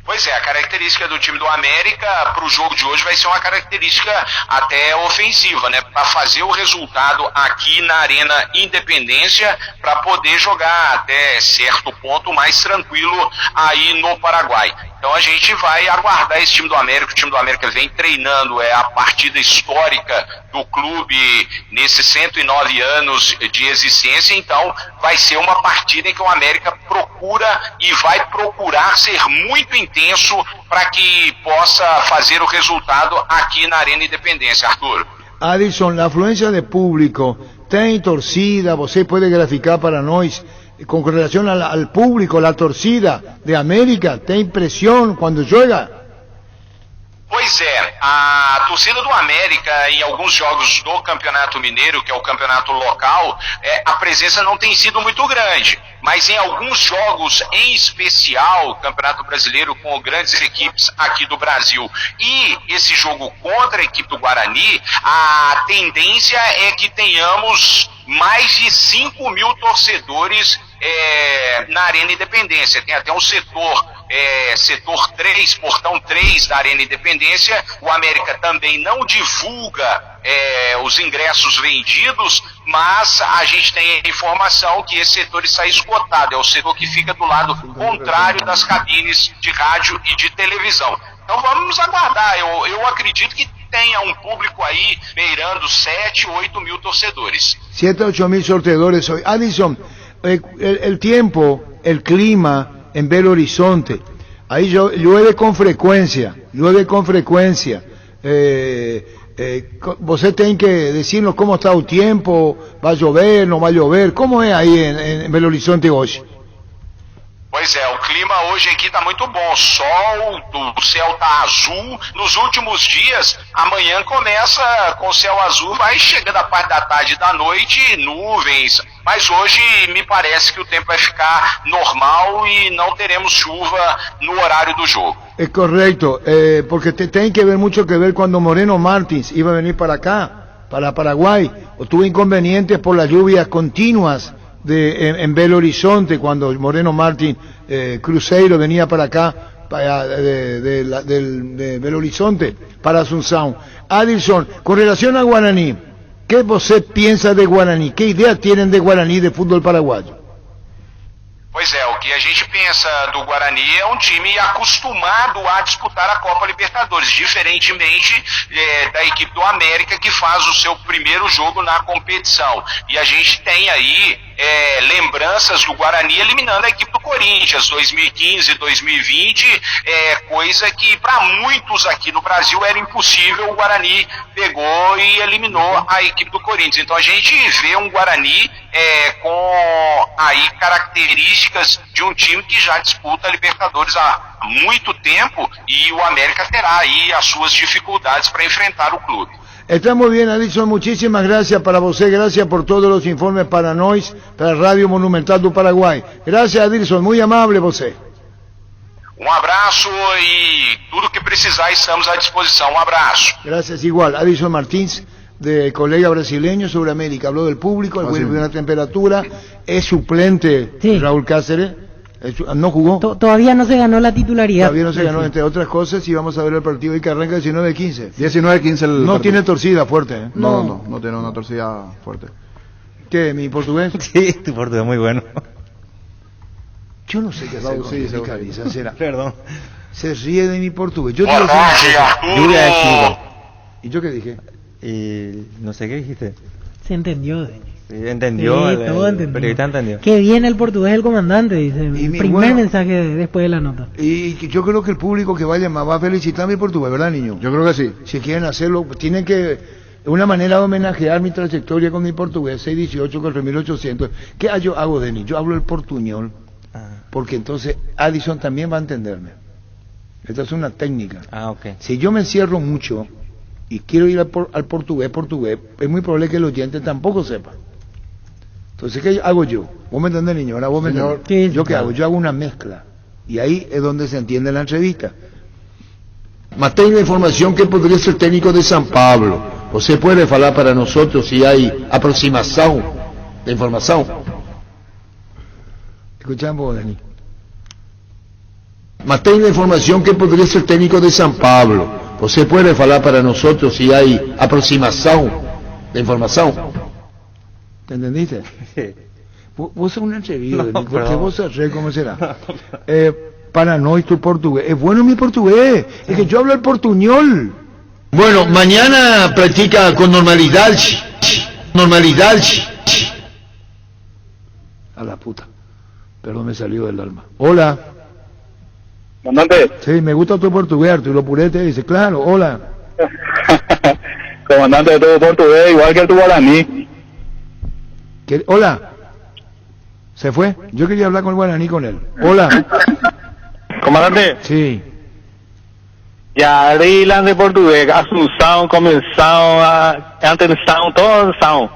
Pois é, a característica do time do América para o jogo de hoje vai ser uma característica até ofensiva, né? Para fazer o resultado aqui na Arena Independência, para poder jogar até certo ponto mais tranquilo aí no Paraguai. Então a gente vai aguardar esse time do América. O time do América vem treinando, a partida histórica do clube nesses 109 anos de existência, então vai ser uma partida em que o América procura e vai procurar ser muito intenso para que possa fazer o resultado aqui na Arena Independência, Arturo. Adison, a afluência de público, tem torcida, você pode graficar para nós con relación al público, la torcida de América, tem pressão quando joga? Pois é, a torcida do América em alguns jogos do Campeonato Mineiro, que é o campeonato local, a presença não tem sido muito grande, mas em alguns jogos em especial, o Campeonato Brasileiro com grandes equipes aqui do Brasil e esse jogo contra a equipe do Guarani, a tendência é que tenhamos mais de 5 mil torcedores na Arena Independência. Tem até um setor 3, portão 3 da Arena Independência. O América também não divulga os ingressos vendidos, mas a gente tem a informação que esse setor está esgotado. É o setor que fica do lado contrário das cabines de rádio e de televisão. Então vamos aguardar. Eu acredito que tenha um público aí beirando 7, 8 mil torcedores. 7, 8 mil torcedores hoy. Adison, el tiempo, el clima en Belo Horizonte, ahí llueve con frecuencia. Você tem que decirnos cómo está el tiempo, va a llover, no va a llover, ¿cómo es ahí en Belo Horizonte hoy? Pois é, o clima hoje aqui está muito bom, sol, o céu está azul. Nos últimos dias, amanhã começa com o céu azul, vai chegando a parte da tarde e da noite, nuvens. Mas hoje me parece que o tempo vai ficar normal e não teremos chuva no horário do jogo. É correto, porque tem que ver muito que ver quando Moreno Martins iba a venir para acá, para Paraguay, tuvo inconvenientes por las lluvias continuas en Belo Horizonte, cuando Moreno Martín Cruzeiro venía para acá, de Belo Horizonte para Asunción. Adison, con relación a Guaraní, ¿qué você piensa de Guaraní? ¿Qué idea tienen de Guaraní de fútbol paraguayo? Pois Pois é, o que a gente pensa do Guarani é um time acostumado a disputar a Copa Libertadores, diferentemente da equipe do América, que faz o seu primeiro jogo na competição. E a gente tem aí lembranças do Guarani eliminando a equipe do Corinthians, 2015, 2020, coisa que para muitos aqui no Brasil era impossível. O Guarani pegou e eliminou a equipe do Corinthians. Então a gente vê um Guarani com aí características de um time que já disputa a Libertadores há muito tempo, e o América terá aí as suas dificuldades para enfrentar o clube. Estamos bien, Adilson, muchísimas gracias para você, gracias por todos los informes para nós, para Radio Monumental do Paraguai. Gracias, Adilson, muy amable você. Um abraço e tudo que precisar estamos à disposição. Um abraço. Gracias, igual. Adilson Martins, de colega brasileño sobre América, habló del público, el de la temperatura, es suplente Raúl Cáceres. ¿No jugó? Todavía no se ganó la titularidad. Todavía no se ganó, entre otras cosas, y vamos a ver el partido hoy que arranca 19-15. 19-15 el No partido. tiene torcida fuerte, ¿eh? No tiene una torcida fuerte. ¿Qué, mi portugués? Sí, tu portugués es muy bueno. Yo no sé qué hacer con sí, mi cabeza, será. Perdón. Se ríe de mi portugués. Yo te Boa lo tarde, sé. Lluvia de Chivo. ¿Y yo qué dije? No sé qué dijiste. Se entendió, Denis. Sí, entendió, Sí, todo el entendió. periodista entendió. Qué bien el portugués el comandante, dice. Y El mi- primer bueno. mensaje después de la nota. Y que yo creo que el público que vaya más va a felicitar mi portugués, ¿verdad, niño? Yo creo que sí. Si quieren hacerlo, tienen que... Una manera de homenajear mi trayectoria con mi portugués, 618 con 3800. ¿Qué yo hago, Denis? Yo hablo el portuñol, porque entonces Addison también va a entenderme. Esta es una técnica. Ok. Si yo me encierro mucho y quiero ir al portugués, es muy probable que el oyente tampoco sepa. Entonces, ¿qué hago yo? ¿Vos me entendés, niño? Ahora vos me Señor. entendés. Sí, ¿Yo qué claro. hago? Yo hago una mezcla. Y ahí es donde se entiende la entrevista. Mas tem información que podría ser técnico de San Pablo. Você puede falar para nosotros si hay aproximación de información. Escuchamos, Dani. Mas tem información que podría ser técnico de San Pablo. Você puede falar para nosotros si hay aproximación de información. ¿Te entendiste? Vos sos un atrevido, No, Dani, porque perdón. vos sabés cómo será. Para no tu portugués. Es bueno mi portugués, es que yo hablo el portuñol. Bueno, mañana practica con normalidad. Normalidad. A la puta. Perdón, me salió del alma. Hola. Comandante, Sí, me gusta tu portugués, Arturo Purete dice, claro, hola. comandante de todo portugués, igual que el tu guaraní. Hola. ¿Se fue? Yo quería hablar con el guaraní con él. Hola. Comandante, Sí. ya Rilan de portugués, Asunción, Comenzão, Atenção, todos são.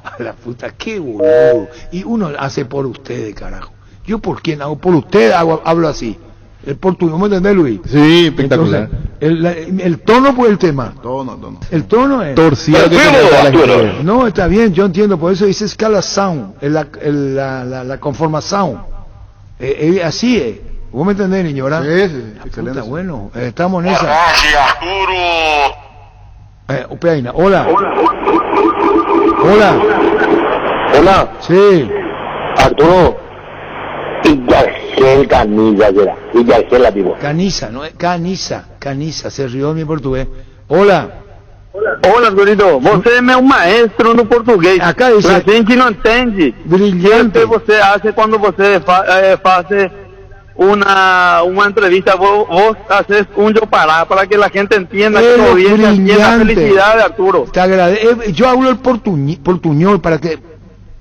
A la puta, qué boludo. Y uno hace por ustedes, carajo. ¿Yo por quién hago? Por ustedes hablo así. El portugués, ¿me entendés, Luis? Sí, espectacular. Entonces, el tono fue el tema. Tono. El tono es... Torcido que Pero, tenía toda la Arturo. historia. No, está bien, yo entiendo, por eso dice escalación, la conformación. Así es. ¿Vos me entendés, niño, verdad? Sí, La excelente. puta, bueno, estamos en Boa esa. tarde, Arturo. Peina, hola. Hola. Hola, Sí. Arturo. Villargel Canilla, era. Villargel la vivo. Caniza, no es Caniza, se rió mi portugués. Hola. Hola, Arturito. Você é meu maestro no português. Acá dice- Pra gente não entende. Brillante. O que você acha quando você faz uma entrevista? Vos haces yo para que la gente entienda, que Es la audiencia entienda. brillante. Felicidades, Arturo. Te agradezco. Yo hablo el portuñol para que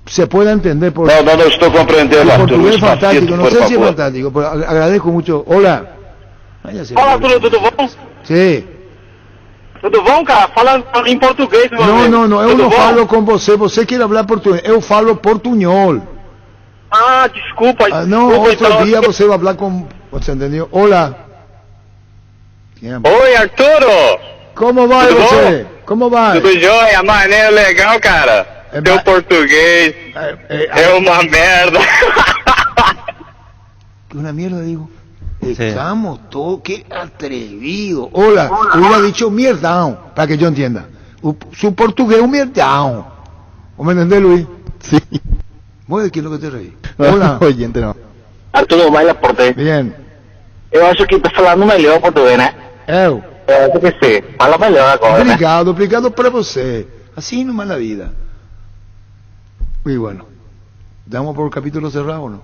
se pueda entender. Por... não estou compreendendo, El portugués es fantástico, no sé si es fantástico, pero agradezco mucho. Hola. Váyase. Fala, Arturo, tudo bom? Sí. Tudo bom, cara? Fala em português, meu amigo. No, eu Tudo não bom? falo com você. Você quer falar português? Eu falo portunhol. Ah, desculpa. No, desculpa, otro então. día você vai falar com... ¿Você entendeu? Hola. Oi, Arturo. Como vai Tudo você? Como vai? Tudo jóia, maneiro, legal, cara. É Teu ba- português é uma merda. Una mierda, digo. Sí. Estamos todos, qué atrevido. Hola, hubiera dicho mierdão, para que yo entienda. Su portugués es un mierdão. ¿O me entendés, Luis? Sí. ¿Vos de qué es lo que te reí? Hola. Oyente no. Arturo Baila Porte. Bien. Eu acho que tá falando melhor português, né? Eu acho que sim. Fala melhor agora, né? Obrigado para você. Así nomás la vida. Muy bueno. ¿Damos por capítulo cerrado o no?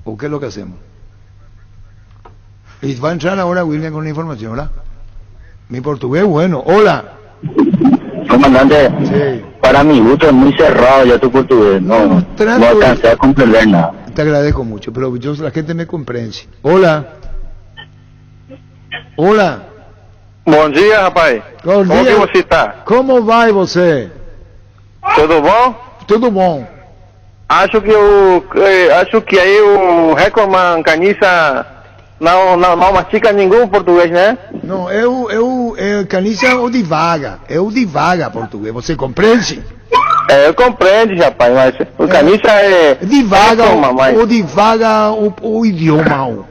¿O qué es lo que hacemos? Y va a entrar ahora William con la información, ¿verdad? Mi portugués, bueno. Hola. Comandante, sí. Para mi gusto es muy cerrado ya tu portugués. No alcancé a comprender nada. Te agradezco mucho, pero la gente me comprende. Hola. Hola. Bom dia, rapaz. Bom dia. Como que você está? Como vai você? Tudo bom? Tudo bom. Acho que aí o Recoman Caniça não mastica nenhum português, né? Não, Caniça é o divaga português, você compreende? Eu compreendo, rapaz, mas o Caniça é... Divaga o idioma.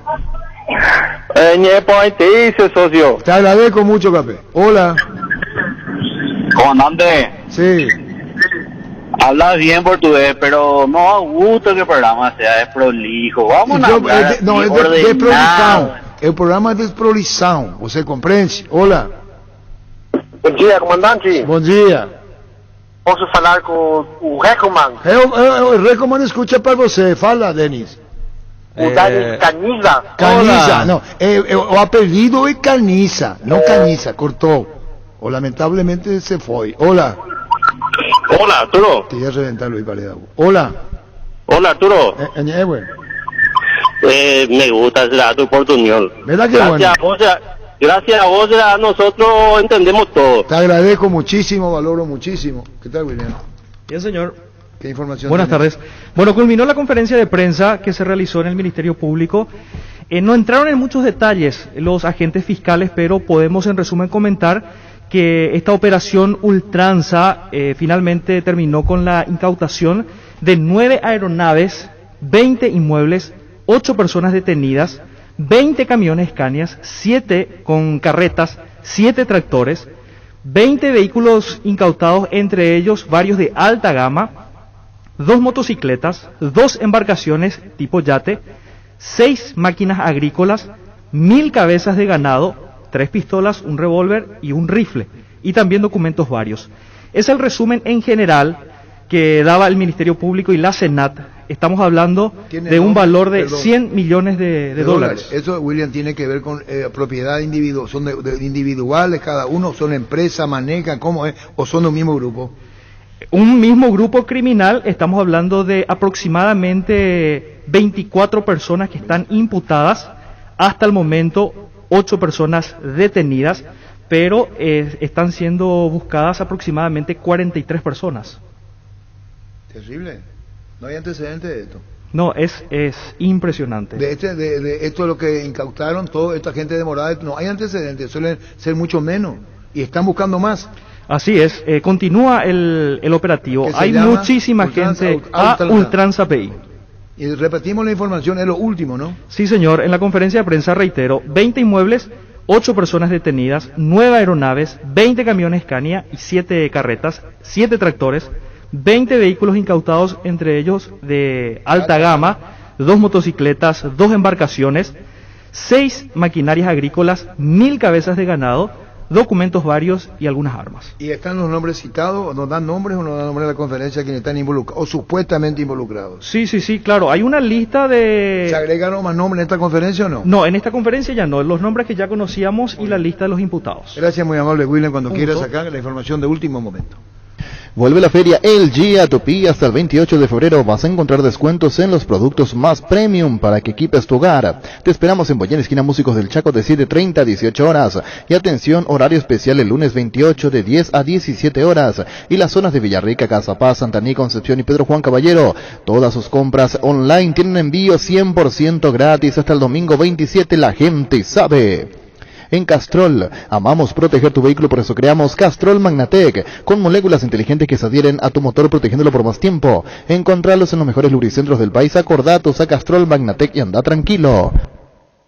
Nie pode isso, socio. Te agradezco mucho, café. Hola. Comandante. Sí. Habla bien portugués, pero no gusta que el programa sea desprolijo. Vamos a hablar no, es desprolição. O programa é desprolição. Você compreende? Hola. Bom dia, comandante. Bom dia. Posso falar com o Recoman? O Recoman escuta para você. Fala, Denis. O Denis Caniza. Caniza, não. O apelido é Caniza, não Caniza, cortou. O lamentavelmente se foi. Hola. Hola, Arturo. Te iba a reventar, Luis Paredado. Hola. Hola, Arturo. Me gusta tu portuñol. ¿Verdad que gracias bueno? Gracias a vos, nosotros entendemos todo. Te agradezco muchísimo, valoro muchísimo. ¿Qué tal, William? Bien, señor. ¿Qué información? Buenas tardes. Bueno, culminó la conferencia de prensa que se realizó en el Ministerio Público. No entraron en muchos detalles los agentes fiscales, pero podemos en resumen comentar que esta operación ultranza finalmente terminó con la incautación de 9 aeronaves, 20 inmuebles, 8 personas detenidas, 20 camiones Scanias, 7 con carretas, 7 tractores, 20 vehículos incautados, entre ellos varios de alta gama, 2 motocicletas, 2 embarcaciones tipo yate, 6 máquinas agrícolas, 1000 cabezas de ganado, 3 pistolas, un revólver y un rifle, y también documentos varios. Es el resumen en general que daba el Ministerio Público y la Senat. Estamos hablando de un valor de 100 millones de dólares. Eso, William, tiene que ver con propiedad individual. ¿Son de individuales cada uno? ¿Son empresas, manejan? ¿Cómo es? ¿O son de un mismo grupo? Un mismo grupo criminal. Estamos hablando de aproximadamente 24 personas que están imputadas. Hasta el momento 8 personas detenidas, pero están siendo buscadas aproximadamente 43 personas. Terrible. ¿No hay antecedentes de esto? No, es impresionante. De esto es lo que incautaron, toda esta gente de Morales, no hay antecedentes, suelen ser mucho menos, y están buscando más. Así es, continúa el operativo. Hay muchísima gente a Ultranza PI. Y repetimos la información, es lo último, ¿no? Sí, señor. En la conferencia de prensa, reitero, 20 inmuebles, 8 personas detenidas, 9 aeronaves, 20 camiones Scania y 7 carretas, 7 tractores, 20 vehículos incautados, entre ellos de alta gama, 2 motocicletas, 2 embarcaciones, 6 maquinarias agrícolas, 1000 cabezas de ganado, documentos varios y algunas armas. ¿Y están los nombres citados? ¿Nos dan nombres o no dan nombres de la conferencia quienes están involucrados o supuestamente involucrados? Sí, claro. Hay una lista de... ¿Se agregaron más nombres en esta conferencia o no? No, en esta conferencia ya no. Los nombres que ya conocíamos y la lista de los imputados. Gracias, muy amable, William. Cuando quieras sacar la información de último momento. Vuelve la feria LG a Tupi hasta el 28 de febrero. Vas a encontrar descuentos en los productos más premium para que equipes tu hogar. Te esperamos en Boyén, esquina Músicos del Chaco, de 7:30 a 18 horas. Y atención, horario especial el lunes 28 de 10 a 17 horas. Y las zonas de Villarrica, Cazapaz, Santaní, Concepción y Pedro Juan Caballero. Todas sus compras online tienen envío 100% gratis hasta el domingo 27. La gente sabe. En Castrol, amamos proteger tu vehículo, por eso creamos Castrol Magnatec, con moléculas inteligentes que se adhieren a tu motor protegiéndolo por más tiempo. Encontralos en los mejores lubricentros del país. Acordatos a Castrol Magnatec y anda tranquilo.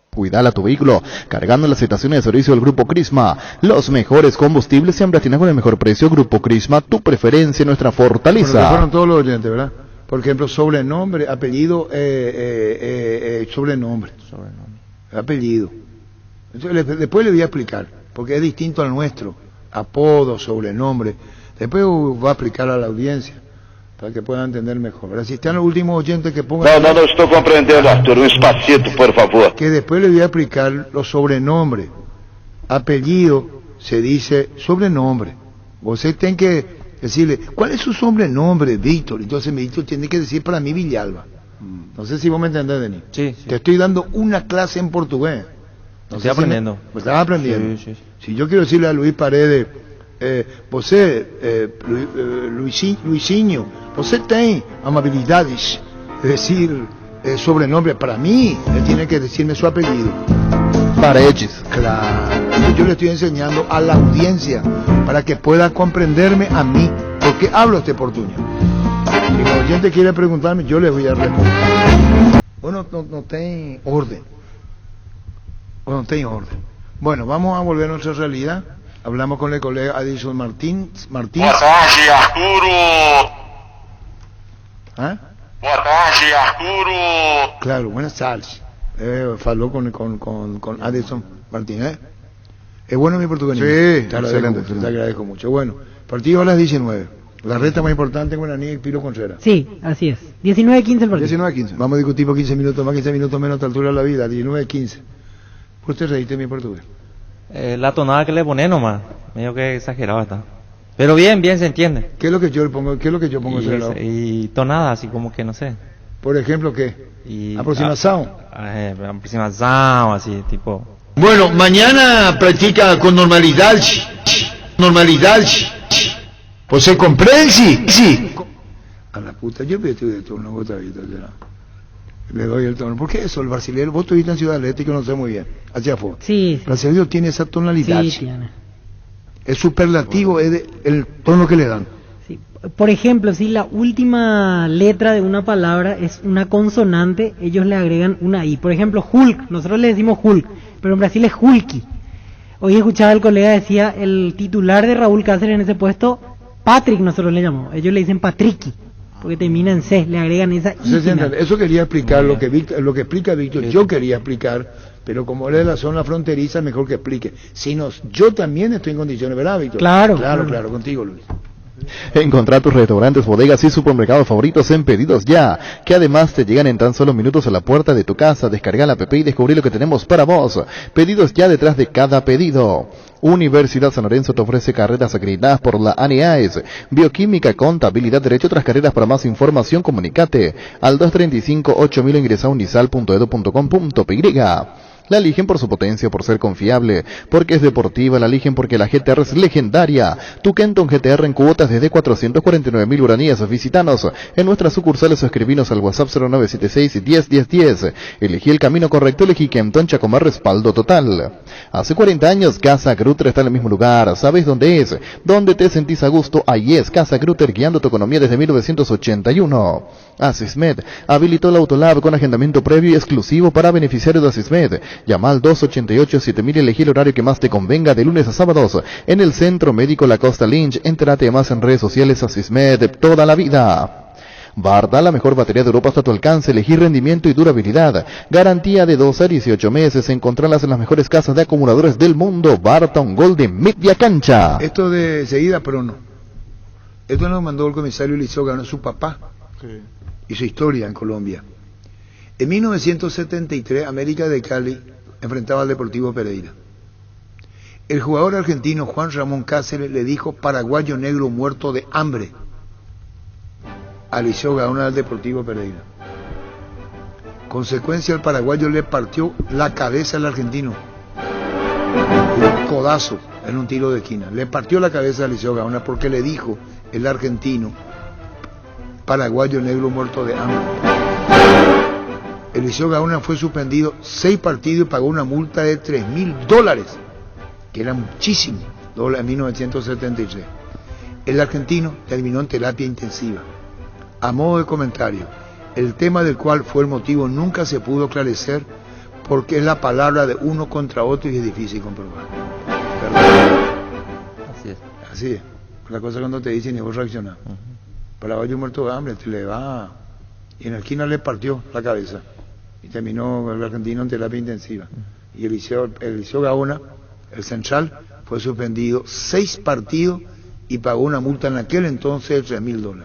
Cuidala tu vehículo cargando las estaciones de servicio del Grupo Crisma. Los mejores combustibles siempre atienden con el mejor precio. Grupo Crisma, tu preferencia, nuestra fortaleza. Bueno, fueron todos los oyentes, ¿verdad? Por ejemplo, sobrenombre, apellido, sobrenombre. Apellido. Entonces, después le voy a explicar, porque es distinto al nuestro. Apodo, sobrenombre. Después va a explicar a la audiencia, para que puedan entender mejor. Ahora, si están los últimos oyentes que pongan... No estoy comprendiendo, Arthur. Un espacito, por favor. Que después le voy a explicar los sobrenombres. Apellido se dice sobrenombre. Vos tenés que decirle, ¿cuál es su sobrenombre, Víctor? Entonces Víctor tiene que decir para mí Villalba. No sé si vos me entendés, Denis. Sí. Te estoy dando una clase en portugués. No estoy aprendiendo. Pues estás aprendiendo. Sí. Si yo quiero decirle a Luis Paredes, Luisinho, você tem amabilidades, es decir, sobrenombre para mí, él tiene que decirme su apellido. Paredes. Claro. Yo le estoy enseñando a la audiencia para que pueda comprenderme a mí, porque hablo este portuño. Si el oyente quiere preguntarme, yo le voy a responder. Bueno, no tiene orden. No tiene orden. Bueno, vamos a volver a nuestra realidad. Hablamos con el colega Adilson Martins. Boa tarde, Arturo. ¿Ah? Boa tarde, Arturo. Claro, buenas tardes. Faló con Adilson Martins, ¿Es bueno mi portugués? Sí, te agradezco mucho. Bueno, partido a las 19. La reta más importante en Guaraní y Pilo Contreras. Sí, así es. 19-15 el partido. 19-15. Vamos a discutir por 15 minutos más, 15 minutos menos a esta altura de la vida. 19-15. ¿Por qué te reíste mi portugués? La tonada que le pone nomás, medio que exagerado está. Pero bien se entiende. ¿Qué es lo que yo pongo y tonada, así como que no sé. Por ejemplo, ¿qué? Aproximación. Aproximación, así, tipo. Bueno, mañana practica con normalidad. ¿Você comprende? Sí. A la puta, yo estoy de turno, vos le doy el tono. ¿Por qué eso? El brasileño, vos estuviste en Ciudad del Este y conocés muy bien. Hacia afuera. Sí. El brasileño tiene esa tonalidad. Sí, tiene. Es superlativo, es el tono que le dan. Sí. Por ejemplo, si la última letra de una palabra es una consonante, ellos le agregan una I. Por ejemplo, Hulk, nosotros le decimos Hulk, pero en Brasil es Hulky. Hoy escuchaba el colega, decía, el titular de Raúl Cáceres en ese puesto, Patrick, nosotros le llamamos. Ellos le dicen Patricky, porque termina en C, le agregan esa I. Eso quería explicar, lo que explica Víctor, yo quería explicar, pero como él es de la zona fronteriza, mejor que explique. Yo también estoy en condiciones, ¿verdad, Víctor? Claro, contigo, Luis. Encontrá tus restaurantes, bodegas y supermercados favoritos en Pedidos Ya, que además te llegan en tan solo minutos a la puerta de tu casa. Descarga la app y descubrí lo que tenemos para vos. Pedidos Ya detrás de cada pedido. Universidad San Lorenzo te ofrece carreras acreditadas por la ANEAES, Bioquímica, Contabilidad, Derecho, otras carreras. Para más información, comunicate al 235-8000 o ingresa a unisal.edu.com.py. La eligen por su potencia, por ser confiable, porque es deportiva. La eligen porque la GTR es legendaria. Tu Kenton GTR en cuotas desde 449.000 guaraníes. Visítanos en nuestras sucursales o escribinos al WhatsApp 0976-101010. Elegí el camino correcto, elegí Kenton Chacomar, respaldo total. Hace 40 años Casa Grutter está en el mismo lugar. ¿Sabes dónde es? ¿Dónde te sentís a gusto? Ahí es Casa Grutter, guiando tu economía desde 1981. Asismed habilitó el Autolab con agendamiento previo y exclusivo para beneficiarios de Asismed. Llama al 288-7000 y elegí el horario que más te convenga de lunes a sábados en el Centro Médico La Costa Lynch. Entérate más en redes sociales. Asismed, toda la vida. Barda, la mejor batería de Europa hasta tu alcance. Elegí rendimiento y durabilidad. Garantía de 12 a 18 meses. Encontrarlas en las mejores casas de acumuladores del mundo. Barton Golden Media Cancha. Esto de seguida, pero no. Esto nos mandó el comisario Lizoga, su papá. Sí. Y su historia en Colombia. En 1973, América de Cali enfrentaba al Deportivo Pereira. El jugador argentino Juan Ramón Cáceres le dijo paraguayo negro muerto de hambre a Liceo Gaona del Deportivo Pereira. Consecuencia, el paraguayo le partió la cabeza al argentino. Un codazo en un tiro de esquina. Le partió la cabeza a Liceo Gaona porque le dijo el argentino paraguayo negro muerto de hambre. El Liceo Gaona fue suspendido 6 partidos y pagó una multa de $3.000, que era muchísimo, en 1973. El argentino terminó en terapia intensiva. A modo de comentario, el tema del cual fue el motivo nunca se pudo esclarecer porque es la palabra de uno contra otro y es difícil comprobar. Así es. La cosa cuando te dicen y vos reaccionás. Paraguayo muerto de hambre, te le va y en la esquina le partió la cabeza y terminó el argentino en terapia intensiva. Y el Liceo Gaona, el central, fue suspendido 6 partidos y pagó una multa en aquel entonces de $3.000.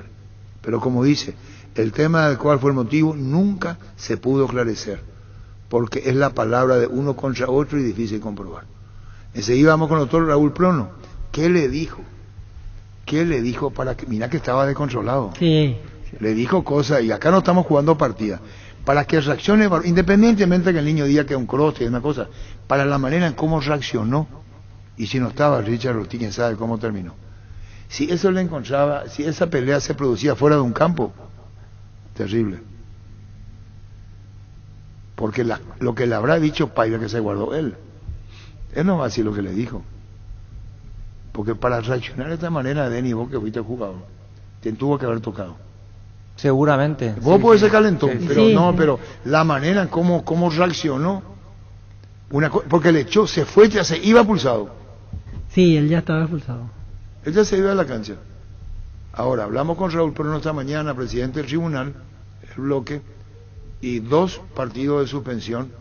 Pero como dice, el tema del cual fue el motivo nunca se pudo esclarecer, porque es la palabra de uno contra otro y difícil de comprobar. Enseguida vamos con el doctor Raúl Prono. ¿Qué le dijo? ¿Qué le dijo para que, mira que estaba descontrolado? Sí. Le dijo cosas, y acá no estamos jugando partidas, para que reaccione, independientemente que el niño diga que es un cross y una cosa, para la manera en cómo reaccionó, y si no estaba Richard Ortiz, quién sabe cómo terminó. Si eso le encontraba, si esa pelea se producía fuera de un campo, terrible. Porque lo que le habrá dicho Paiva que se guardó él no va a decir lo que le dijo. Porque para reaccionar de esta manera, Denny, vos que fuiste jugador, te tuvo que haber tocado. Seguramente. Vos sí, podés sí. ser calentón, Sí, pero sí. no, pero la manera en cómo reaccionó, porque le echó, se fue, ya se iba pulsado. Sí, él ya estaba expulsado. Él ya se iba de la cancha. Ahora, hablamos con Raúl Prono esta mañana, presidente del tribunal, el bloque, y 2 partidos de suspensión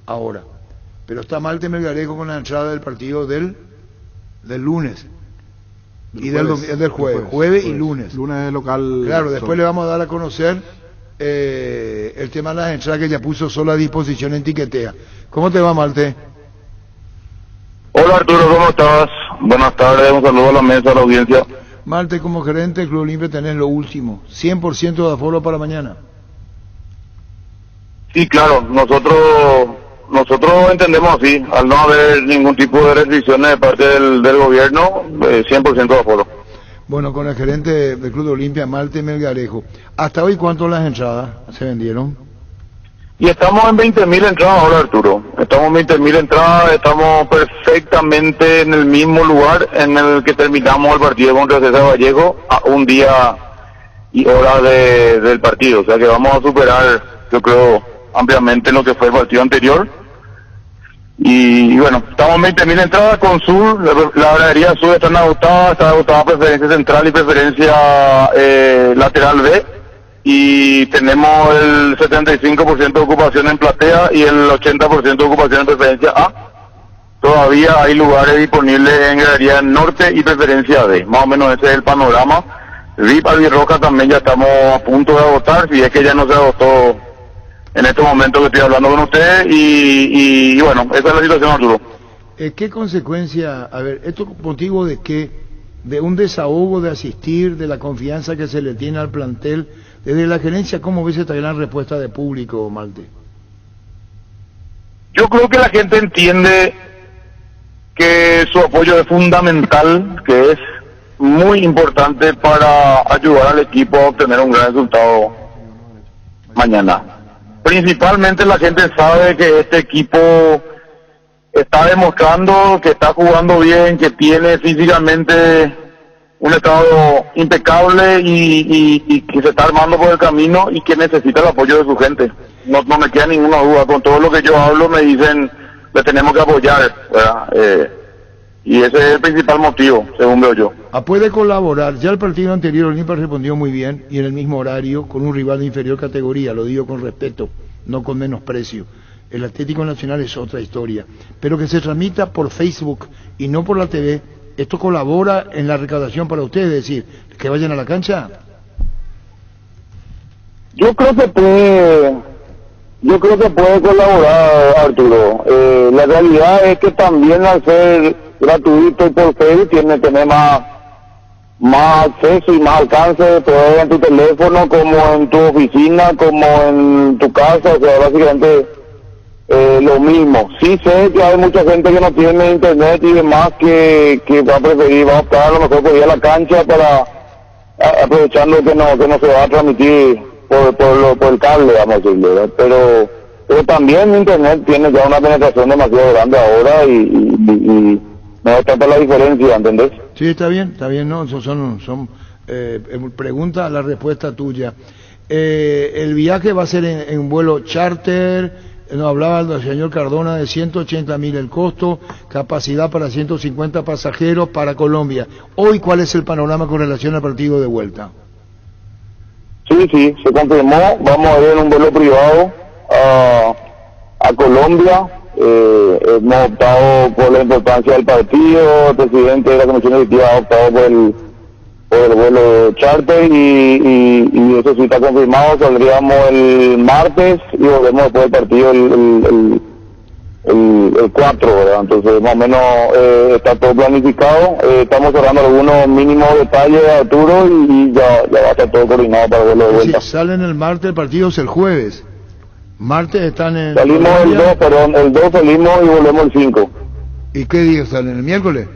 ahora. Pero está mal Melgarejo con la entrada del partido del lunes. Y del jueves y lunes. Lunes local. Claro, después le vamos a dar a conocer el tema de las entradas que ya puso solo a disposición en Tiquetea. ¿Cómo te va, Malte? Hola Arturo, ¿cómo estás? Buenas tardes, un saludo a la mesa, a la audiencia. Malte, como gerente del Club Olimpia tenés lo último, 100% de aforo para mañana. Sí, claro, nosotros entendemos así, al no haber ningún tipo de restricciones de parte del gobierno, 100% de aforo. Bueno, con el gerente del Club de Olimpia, Malte Melgarejo, ¿hasta hoy cuántas las entradas se vendieron? Y estamos en 20.000 entradas ahora, Arturo. Estamos en 20.000 entradas, estamos perfectamente en el mismo lugar en el que terminamos el partido contra César Vallejo a un día y hora del partido. O sea que vamos a superar, yo creo, ampliamente lo que fue el partido anterior. Y bueno, estamos en 20.000 entradas con Sur, la gradería Sur está agotada preferencia central y preferencia lateral B. Y tenemos el 75% de ocupación en platea y el 80% de ocupación en preferencia A. Todavía hay lugares disponibles en gradería norte y preferencia D. Más o menos ese es el panorama. VIP Albirroja también ya estamos a punto de agotar, si es que ya no se agotó en este momento que estoy hablando con ustedes. Y bueno, esa es la situación, Arturo. ¿Qué consecuencia, a ver, esto motivo de qué? De un desahogo de asistir, de la confianza que se le tiene al plantel? Desde la gerencia, ¿cómo ves esta gran respuesta de público, Malte? Yo creo que la gente entiende que su apoyo es fundamental, que es muy importante para ayudar al equipo a obtener un gran resultado mañana. Principalmente la gente sabe que este equipo está demostrando que está jugando bien, que tiene físicamente un estado impecable y que se está armando por el camino y que necesita el apoyo de su gente. No me queda ninguna duda. Con todo lo que yo hablo me dicen, le tenemos que apoyar, ¿verdad? Y ese es el principal motivo, según veo yo. Puede colaborar. Ya el partido anterior Olimpia respondió muy bien y en el mismo horario con un rival de inferior categoría, lo digo con respeto, no con menosprecio. El Atlético Nacional es otra historia, pero que se transmita por Facebook y no por la TV. ¿Esto colabora en la recaudación para ustedes? Es decir, que vayan a la cancha. Yo creo que puede colaborar, Arturo. La realidad es que también al ser gratuito y por Facebook tener más acceso y más alcance, todo en tu teléfono, como en tu oficina, como en tu casa, o sea, básicamente lo mismo. Sí sé que hay mucha gente que no tiene internet y demás que va a preferir, va a optar a lo mejor por ir a la cancha para aprovechando que no se va a transmitir por el cable, vamos a decirlo, ¿verdad? Pero también internet tiene ya una penetración demasiado grande ahora y no es tanta la diferencia, ¿entendés? Sí, está bien, no, son pregunta a la respuesta tuya. El viaje va a ser en un vuelo charter. Nos hablaba el señor Cardona de 180.000 el costo, capacidad para 150 pasajeros para Colombia. Hoy, ¿cuál es el panorama con relación al partido de vuelta? Sí, se confirmó. Vamos a ir en un vuelo privado a Colombia. Hemos optado por la importancia del partido. El presidente de la comisión ejecutiva ha optado por el vuelo charter y eso sí está confirmado. Saldríamos el martes y volvemos después del partido el 4, ¿verdad? Entonces más o menos está todo planificado. Estamos cerrando algunos mínimos detalles, Arturo, y ya va a estar todo coordinado para verlo de vuelta. Si salen el martes, el partido es el jueves. Martes están en... Salimos el 2 salimos y volvemos el 5. ¿Y qué día salen? ¿El miércoles?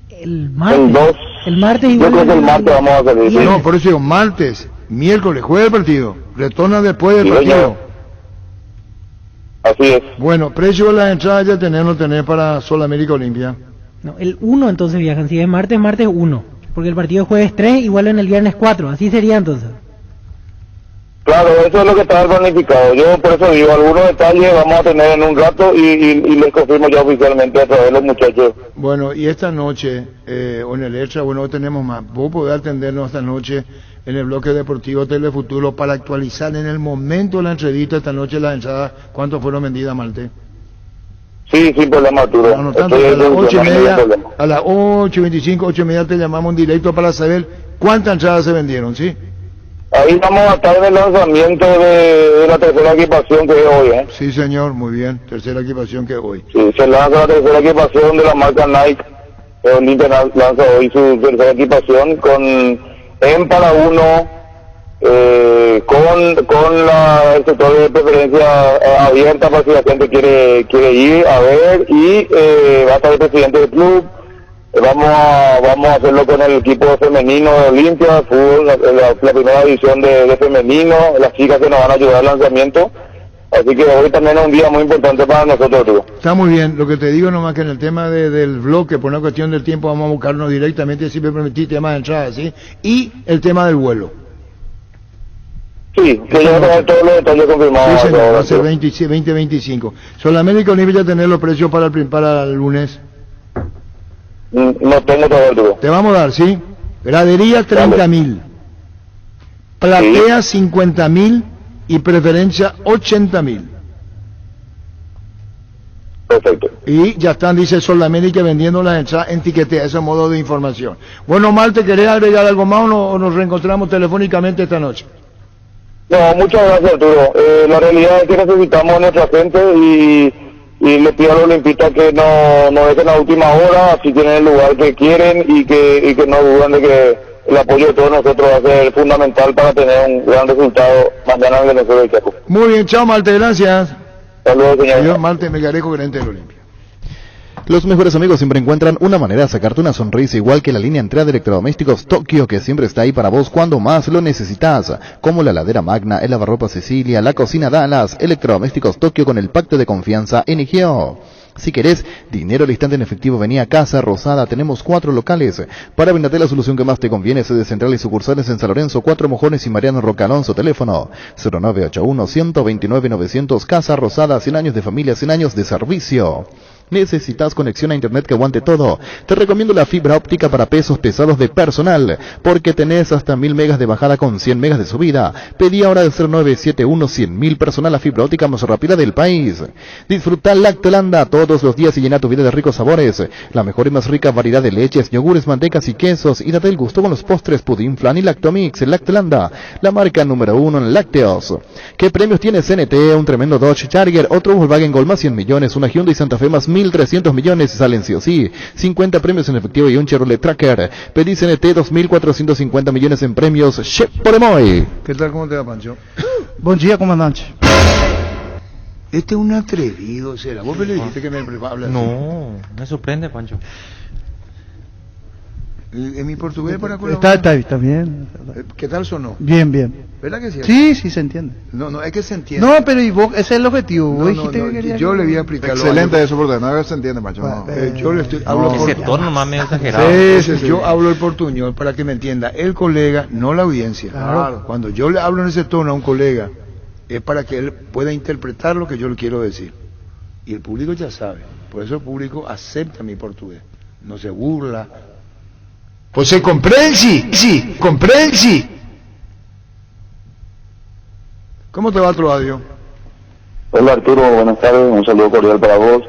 El martes. El 2. El martes igual. Yo creo que el martes vamos a salir. Sí. No, por eso digo, martes, miércoles, jueves el partido. Retorna después del partido. Señor. Así es. Bueno, precio de las entradas ya tener para Sol América Olimpia. No, el 1 entonces viajan. Si es martes 1. Porque el partido es jueves 3 y vuelven el viernes 4. Así sería entonces. Claro, eso es lo que estaba planificado. Yo por eso digo, algunos detalles vamos a tener en un rato y les confirmo ya oficialmente a través de los muchachos. Bueno, y esta noche, o en el extra, bueno, no tenemos más. Vos podés atendernos esta noche en el bloque deportivo Telefuturo para actualizar en el momento de la entrevista esta noche las entradas, ¿cuánto fueron vendidas, Malte? Sí, sin problema, Arturo. No tanto, a las 8:30, a las 8:25, 8:30 te llamamos en directo para saber cuántas entradas se vendieron, ¿sí? Ahí vamos a estar en el lanzamiento de la tercera equipación que es hoy, ¿eh? Sí, señor, muy bien, tercera equipación que es hoy. Sí, se lanza la tercera equipación de la marca Nike. Olimpia lanza hoy su tercera equipación en para uno, con el sector de preferencia abierta para si la gente quiere ir a ver, y va a estar el presidente del club. Vamos a hacerlo con el equipo femenino de Olimpia, fútbol, la primera división de femenino, las chicas que nos van a ayudar al lanzamiento. Así que hoy también es un día muy importante para nosotros, tú. Está muy bien, lo que te digo nomás que en el tema del bloque, por una cuestión del tiempo, vamos a buscarnos directamente, si me permitís, tema de entrada, ¿sí? Y el tema del vuelo. Sí, que ya tener todos los detalles confirmados. Sí, señor, va a ser 20-25. Solamente Olimpia ya tener los precios para el lunes. No tengo todo el duro. Te vamos a dar, ¿sí? Gradería 30.000, platea 50.000 y preferencia 80.000. Perfecto. Y ya están, dice Sol América, vendiendo las entradas en tiquetea, ese modo de información. Bueno, Malte, ¿querés agregar algo más o nos reencontramos telefónicamente esta noche? No, muchas gracias, Arturo. La realidad es que necesitamos a nuestra gente y le pido a los olimpistas que no dejen a última hora, así tienen el lugar que quieren y que no duden de que el apoyo de todos nosotros va a ser fundamental para tener un gran resultado mañana en Venezuela y Chaco. Muy bien, chao Malte, gracias. Saludos, señor. Señor Malte Melgarejo, gerente del Olimpia. Los mejores amigos siempre encuentran una manera de sacarte una sonrisa, igual que la línea entrada de electrodomésticos Tokio, que siempre está ahí para vos cuando más lo necesitas, como la heladera Magna, el lavarropa Cecilia, la cocina Dallas. Electrodomésticos Tokio con el pacto de confianza NGO. Si querés dinero al instante en efectivo, vení a Casa Rosada, tenemos 4 locales. Para brindarte la solución que más te conviene, sede central y sucursales en San Lorenzo, 4 Mojones y Mariano Roca Alonso, teléfono 0981-129-900, Casa Rosada, 100 años de familia, 100 años de servicio. ¿Necesitas conexión a internet que aguante todo? Te recomiendo la fibra óptica para pesos pesados de personal, porque tenés hasta 1000 megas de bajada con 100 megas de subida. Pedí ahora del 0971-100.000 personal, la fibra óptica más rápida del país. Disfruta Lactolanda todos los días y llena tu vida de ricos sabores. La mejor y más rica variedad de leches, yogures, mantecas y quesos, y date el gusto con los postres, pudín, flan y Lactomix. Lactolanda, la marca número 1 en lácteos. ¿Qué premios tiene CNT? Un tremendo Dodge Charger, otro Volkswagen Gol más 100 millones, una Hyundai Santa Fe más 1.300 millones, salen sí o sí, 50 premios en efectivo y un Chevrolet Tracker. Pedí CNT 2.450 millones en premios. Chef Poremoy. ¿Qué tal? ¿Cómo te va, Pancho? Buen día, comandante. Este es un atrevido, será. ¿Vos me le dijiste que me hablas? No, me sorprende, Pancho. ¿En mi portugués para colaborar? Está bien. ¿Qué tal sonó? Bien, bien. ¿Verdad que sí? Sí, se entiende. No, es que se entiende. No, pero y vos, ese es el objetivo. Vos dijiste que querías... Yo le voy a explicar. Excelente eso, porque no se entiende, Pancho. Yo le hablo ese tono más medio exagerado. Yo hablo el portuñol para que me entienda el colega, no la audiencia. Claro. Cuando yo le hablo en ese tono a un colega, es para que él pueda interpretar lo que yo le quiero decir. Y el público ya sabe. Por eso el público acepta mi portugués. No se burla. Você compreende? Sí, compreende? ¿Cómo te va, Troadio? Hola Arturo, buenas tardes, un saludo cordial para vos,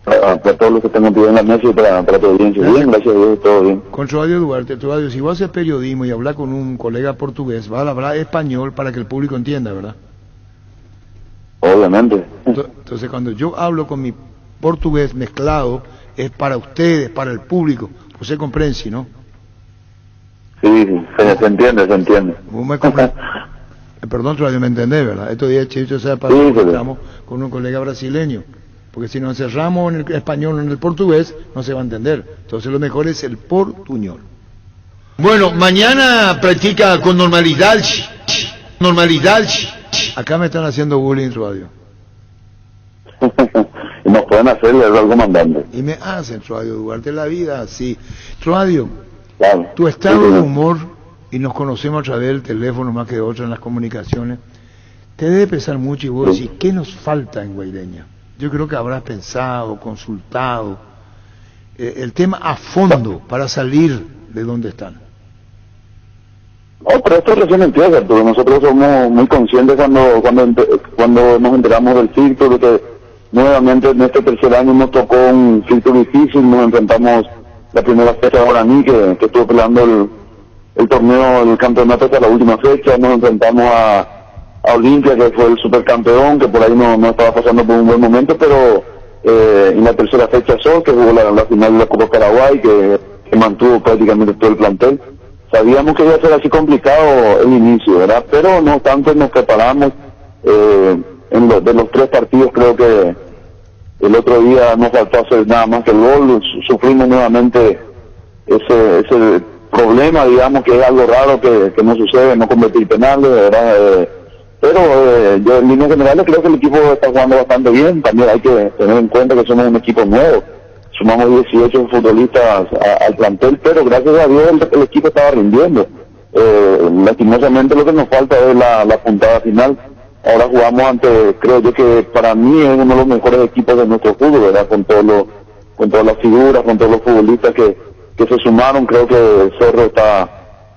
para todos los que tengo pedido en la mesa y para tu audiencia. Bien, gracias a Dios, todo bien. Con Troadio Duarte. Troadio, si vos haces periodismo y hablas con un colega portugués, vas a hablar español para que el público entienda, ¿verdad? Obviamente. Entonces cuando yo hablo con mi portugués mezclado, es para ustedes, para el público. Usted comprende, ¿no? Sí, se entiende. Vos me comprendes. Perdón, Troadio, me entendés, ¿verdad? Estos días, Chivito, se para estamos con un colega brasileño. Porque si nos encerramos en el español o en el portugués, no se va a entender. Entonces lo mejor es el portuñol. Bueno, mañana practica con normalidad. Acá me están haciendo bullying, Troadio. Y nos pueden hacer algo mandando. Y me hacen, Troadio Duarte, la vida así. Troadio, claro. Tu estado de humor, y nos conocemos a través del teléfono más que de otro en las comunicaciones, te debe pesar mucho y vos decís, ¿qué nos falta en Guaireña? Yo creo que habrás pensado, consultado el tema a fondo para salir de donde están. No, pero esto recién empieza, porque nosotros somos muy conscientes cuando nos enteramos del filtro, de que nuevamente en este tercer año nos tocó un filtro difícil, nos enfrentamos la primera fecha de Guaraní, que estuvo peleando el torneo, el campeonato hasta la última fecha, nos enfrentamos a Olimpia, que fue el supercampeón, que por ahí no estaba pasando por un buen momento, pero en la tercera fecha Sol, que jugó la final de la Copa Paraguay, que mantuvo prácticamente todo el plantel. Sabíamos que iba a ser así complicado el inicio, ¿verdad? Pero no obstante nos preparamos. De los 3 partidos creo que el otro día nos faltó hacer nada más que el gol. Sufrimos nuevamente ese problema, digamos, que es algo raro que no sucede, no convertir penales, ¿verdad? Pero yo en líneas generales creo que el equipo está jugando bastante bien. También hay que tener en cuenta que somos un equipo nuevo. Sumamos 18 futbolistas al plantel, pero gracias a Dios el equipo estaba rindiendo. Lastimosamente lo que nos falta es la puntada final. Ahora jugamos ante, creo yo que para mí es uno de los mejores equipos de nuestro fútbol, ¿verdad? Con todas las figuras, con todos los futbolistas que se sumaron. Creo que Cerro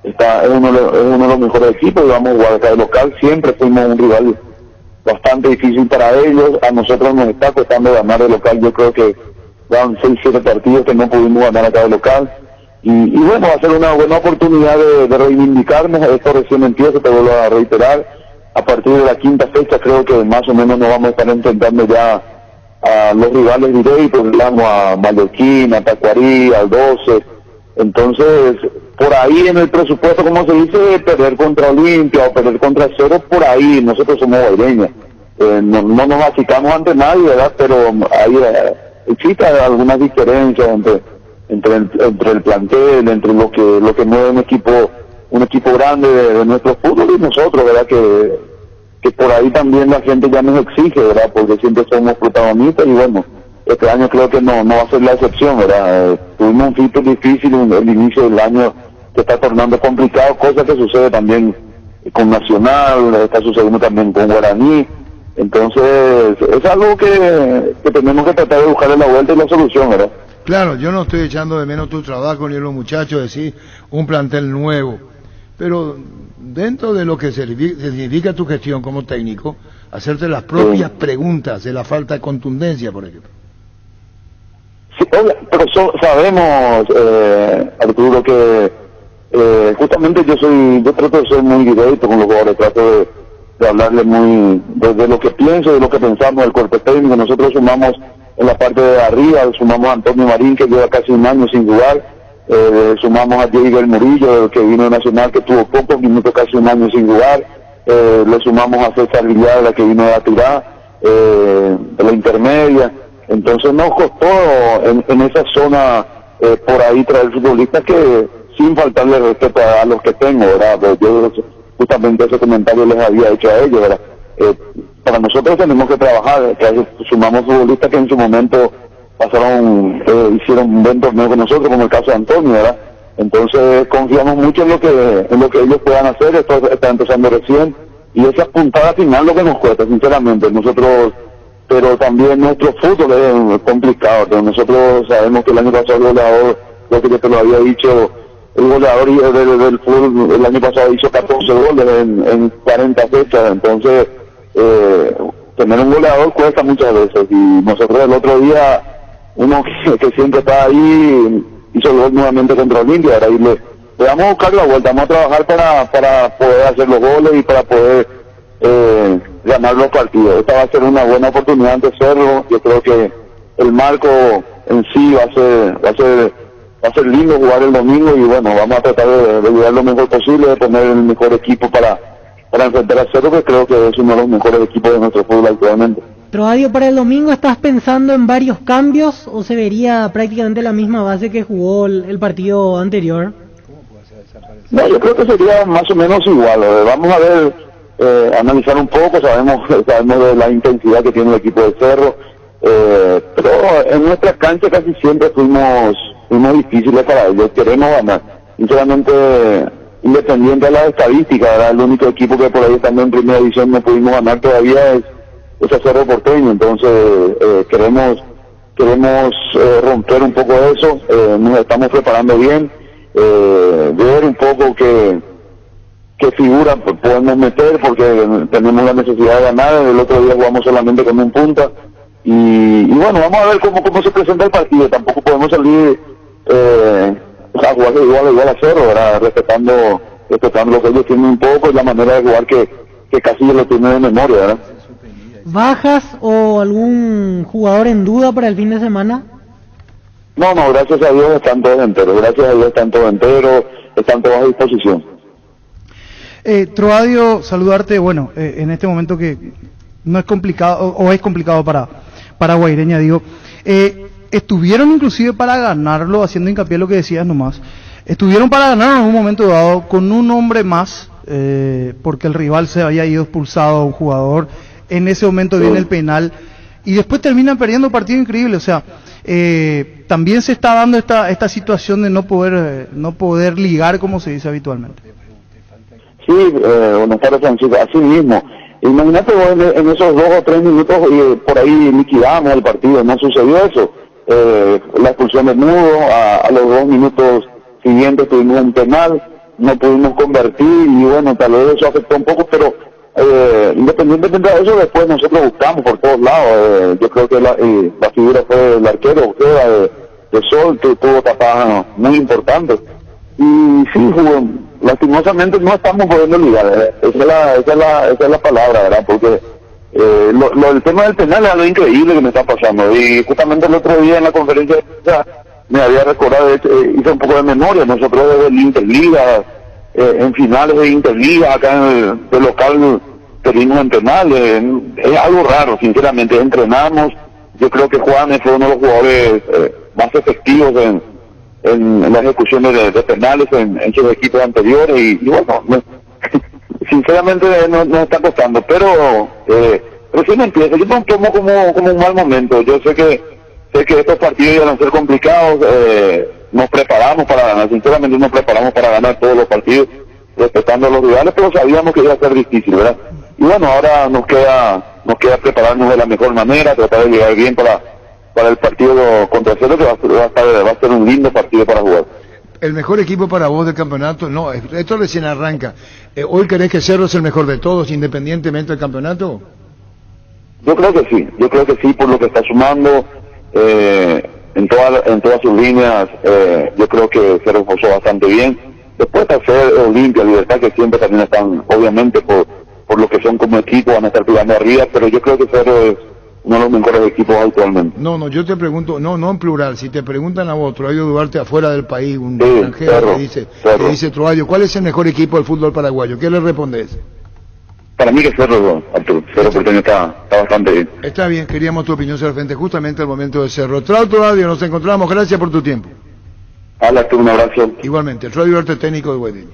es uno de los mejores equipos y vamos a jugar acá de local. Siempre fuimos un rival bastante difícil para ellos. A nosotros nos está costando ganar de local. Yo creo que van 6-7 partidos que no pudimos ganar acá de local. Y bueno, va a ser una buena oportunidad de reivindicarnos. Esto recién empieza, te vuelvo a reiterar. A partir de la 5ª fecha creo que más o menos nos vamos a estar enfrentando ya a los rivales directos, digamos, a Mallorquín, a Tacuarí, al 12. Entonces, por ahí en el presupuesto, como se dice, perder contra Olimpia o perder contra Cerro, por ahí nosotros somos guaireños. No nos achicamos ante nadie, ¿verdad? Pero ahí existen algunas diferencias entre el plantel, entre lo que mueve un equipo grande de nuestro fútbol y nosotros, ¿verdad? Que por ahí también la gente ya nos exige, ¿verdad? Porque siempre somos protagonistas y bueno, este año creo que no va a ser la excepción, ¿verdad? Tuvimos un filtro difícil el inicio del año, que está tornando complicado, cosa que sucede también con Nacional, está sucediendo también con Guaraní. Entonces es algo que tenemos que tratar de buscarle la vuelta y la solución, ¿verdad? Claro, yo no estoy echando de menos tu trabajo ni los muchachos, decir un plantel nuevo, pero dentro de lo que significa tu gestión como técnico, hacerte las propias preguntas de la falta de contundencia, por ejemplo. Sí, pero sabemos, Arturo, que justamente yo trato de ser muy directo con los jugadores, trato de hablarle muy de lo que pienso, de lo que pensamos del cuerpo técnico. Nosotros sumamos en la parte de arriba, sumamos a Antonio Marín, que lleva casi un año sin jugar, sumamos a Diego Murillo, que vino de Nacional, que tuvo pocos minutos, casi un año sin jugar, le sumamos a César Villar, que vino de Atirá, de la intermedia. Entonces nos costó en esa zona por ahí traer futbolistas que, sin faltarle respeto a los que tengo, ¿verdad? Pues yo justamente ese comentario les había hecho a ellos, ¿verdad? Para nosotros tenemos que trabajar, que sumamos futbolistas que en su momento hicieron un buen torneo con nosotros, como el caso de Antonio, ¿verdad? Entonces confiamos mucho en lo que ellos puedan hacer. Esto está empezando recién y esa puntada final lo que nos cuesta, sinceramente. Nosotros, pero también nuestro fútbol es complicado, pero nosotros sabemos que el año pasado el goleador, lo que yo te lo había dicho, el goleador del fútbol el año pasado hizo 14 goles en 40 fechas. Entonces tener un goleador cuesta muchas veces, y nosotros el otro día, uno que siempre está ahí, hizo el gol nuevamente contra Olimpia, ahora ahí le vamos a buscar la vuelta, vamos a trabajar para poder hacer los goles y para poder ganar los partidos. Esta va a ser una buena oportunidad ante Cerro. Yo creo que el marco en sí va a ser lindo jugar el domingo, y bueno, vamos a tratar de jugar lo mejor posible, de poner el mejor equipo para enfrentar a Cerro, que creo que es uno de los mejores equipos de nuestro fútbol actualmente. Troadio, para el domingo, ¿estás pensando en varios cambios o se vería prácticamente la misma base que jugó el partido anterior? No, yo creo que sería más o menos igual. Vamos a ver, analizar un poco, sabemos de la intensidad que tiene el equipo de Cerro, pero en nuestras canchas casi siempre fuimos difíciles para ellos, queremos ganar. Sinceramente, independiente de las estadísticas, ¿verdad? El único equipo que por ahí estando en primera división no pudimos ganar todavía es a Cerro Porteño, entonces queremos romper un poco eso, nos estamos preparando bien, ver un poco qué figura podemos meter, porque tenemos la necesidad de ganar. El otro día jugamos solamente con un punta, y bueno, vamos a ver cómo se presenta el partido. Tampoco podemos salir a jugar igual a Cerro, ¿verdad? Respetando lo que ellos tienen un poco, y la manera de jugar que casi lo tienen de memoria, ¿verdad? ¿Bajas o algún jugador en duda para el fin de semana? No, gracias a Dios están todos enteros, están todos a disposición. Troadio, saludarte, bueno, en este momento que no es complicado, o es complicado para Guaireña, digo, estuvieron inclusive para ganarlo, haciendo hincapié en lo que decías nomás, estuvieron para ganar en un momento dado con un hombre más, porque el rival se había ido expulsado a un jugador, en ese momento viene el penal, y después terminan perdiendo partido increíble. O sea, también se está dando esta situación de no poder ligar, como se dice habitualmente. Sí, buenas tardes, Francisco, así mismo. Imagínate vos en esos 2 o 3 minutos por ahí liquidamos el partido, no sucedió eso. La expulsión de Mudo, a los 2 minutos siguientes tuvimos un penal, no pudimos convertir, y bueno, tal vez eso afectó un poco, pero independientemente de eso, después nosotros buscamos por todos lados. Yo creo que la figura fue el arquero, de Sol, que tuvo tapadas muy importantes. Y sí, lastimosamente no estamos pudiendo ligar, esa es la palabra, ¿verdad? Porque el tema del penal es algo increíble que me está pasando, y justamente el otro día en la conferencia me había recordado, hice un poco de memoria. Nosotros desde el Interliga, en finales de Interliga, acá en el local perdimos en penal, es algo raro, sinceramente. Entrenamos, yo creo que Juanes fue uno de los jugadores más efectivos en la ejecución de penales en sus equipos anteriores, y bueno, sinceramente nos está costando, pero recién empieza. Yo no tomo como un mal momento. Yo sé que estos partidos iban a ser complicados, nos preparamos para ganar, sinceramente nos preparamos para ganar todos los partidos, respetando a los rivales, pero sabíamos que iba a ser difícil, ¿verdad? Y bueno, ahora nos queda prepararnos de la mejor manera, tratar de llegar bien para el partido contra Cerro, que va a ser un lindo partido para jugar. ¿El mejor equipo para vos del campeonato? No, esto recién arranca. ¿Hoy crees que Cerro es el mejor de todos, independientemente del campeonato? Yo creo que sí, por lo que está sumando en todas sus líneas. Yo creo que se reforzó bastante bien. Después de hacer Olimpia, Libertad, que siempre también están, obviamente, por lo que son como equipo, van a estar pegando arriba, pero yo creo que Cerro es uno de los mejores equipos actualmente. No, yo te pregunto, no en plural, si te preguntan a vos, Troadio Duarte, afuera del país, un extranjero que dice Troadio, ¿cuál es el mejor equipo del fútbol paraguayo? ¿Qué le respondes? Para mí que Cerro, Arturo, Cerro Porteño está bastante bien. Está bien, queríamos tu opinión sobre frente justamente al momento de Cerro. Troadio, nos encontramos, gracias por tu tiempo. Hola, un abrazo. Igualmente, Troadio Duarte, técnico de Guaidillo.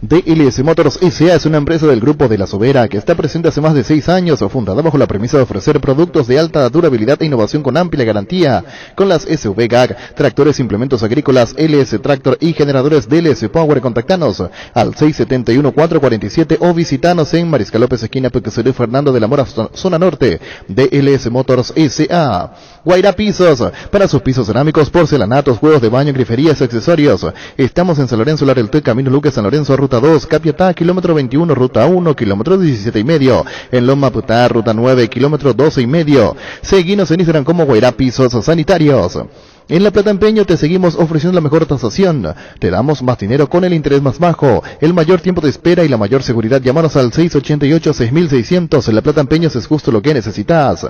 DLS Motors S.A. es una empresa del Grupo de la Sobera que está presente hace más de 6 años, fundada bajo la premisa de ofrecer productos de alta durabilidad e innovación con amplia garantía, con las SV GAG, tractores, implementos agrícolas, LS Tractor y generadores DLS Power. Contactanos al 671-447 o visitanos en Mariscal López, esquina Pequecerú Fernando de la Mora, zona norte. DLS Motors S.A. Guaira Pisos, para sus pisos cerámicos, porcelanatos, juegos de baño, griferías, accesorios. Estamos en San Lorenzo, Lareltec, Camino Lucas, San Lorenzo, ruta ruta 2, Capiatá, kilómetro 21, ruta 1, kilómetro 17 y medio. En Loma Putá, ruta 9, kilómetro 12 y medio. Seguinos en Instagram como Guairá Pisos Sanitarios. En La Plata Empeño te seguimos ofreciendo la mejor tasación. Te damos más dinero con el interés más bajo, el mayor tiempo de espera y la mayor seguridad. Llámanos al 688-6600. En La Plata Empeños es justo lo que necesitas.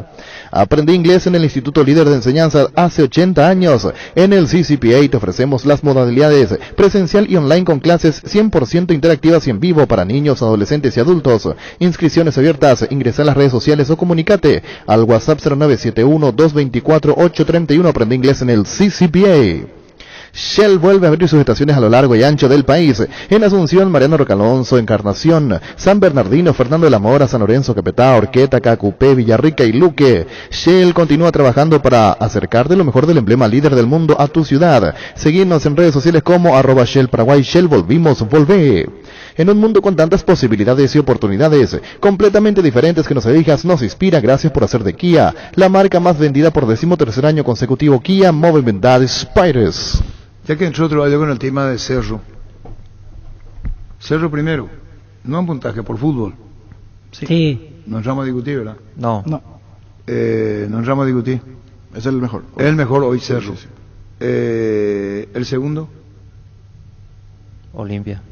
Aprende inglés en el Instituto Líder de Enseñanza hace 80 años. En el CCPA te ofrecemos las modalidades presencial y online con clases 100% interactivas y en vivo para niños, adolescentes y adultos. Inscripciones abiertas. Ingresa a las redes sociales o comunícate al WhatsApp 0971-224-831. Aprende inglés en el CCPA. Shell vuelve a abrir sus estaciones a lo largo y ancho del país. En Asunción, Mariano Rocalonso, Encarnación, San Bernardino, Fernando de la Mora, San Lorenzo, Capiatá, Orqueta, Cacupé, Villarrica y Luque. Shell continúa trabajando para acercarte lo mejor del emblema líder del mundo a tu ciudad. Seguidnos en redes sociales como @Shell Paraguay. Shell, volvimos, volvé. En un mundo con tantas posibilidades y oportunidades completamente diferentes que nos elijas, nos inspira. Gracias por hacer de Kia la marca más vendida por 13º año consecutivo. Kia Movilidad Spires. Ya que entró otro con el tema de Cerro. Cerro primero, no en puntaje, por fútbol. Sí. No entramos a discutir, ¿verdad? No. No entramos a discutir. Es el mejor. Es el mejor hoy Cerro. Sí. El segundo. Olimpia.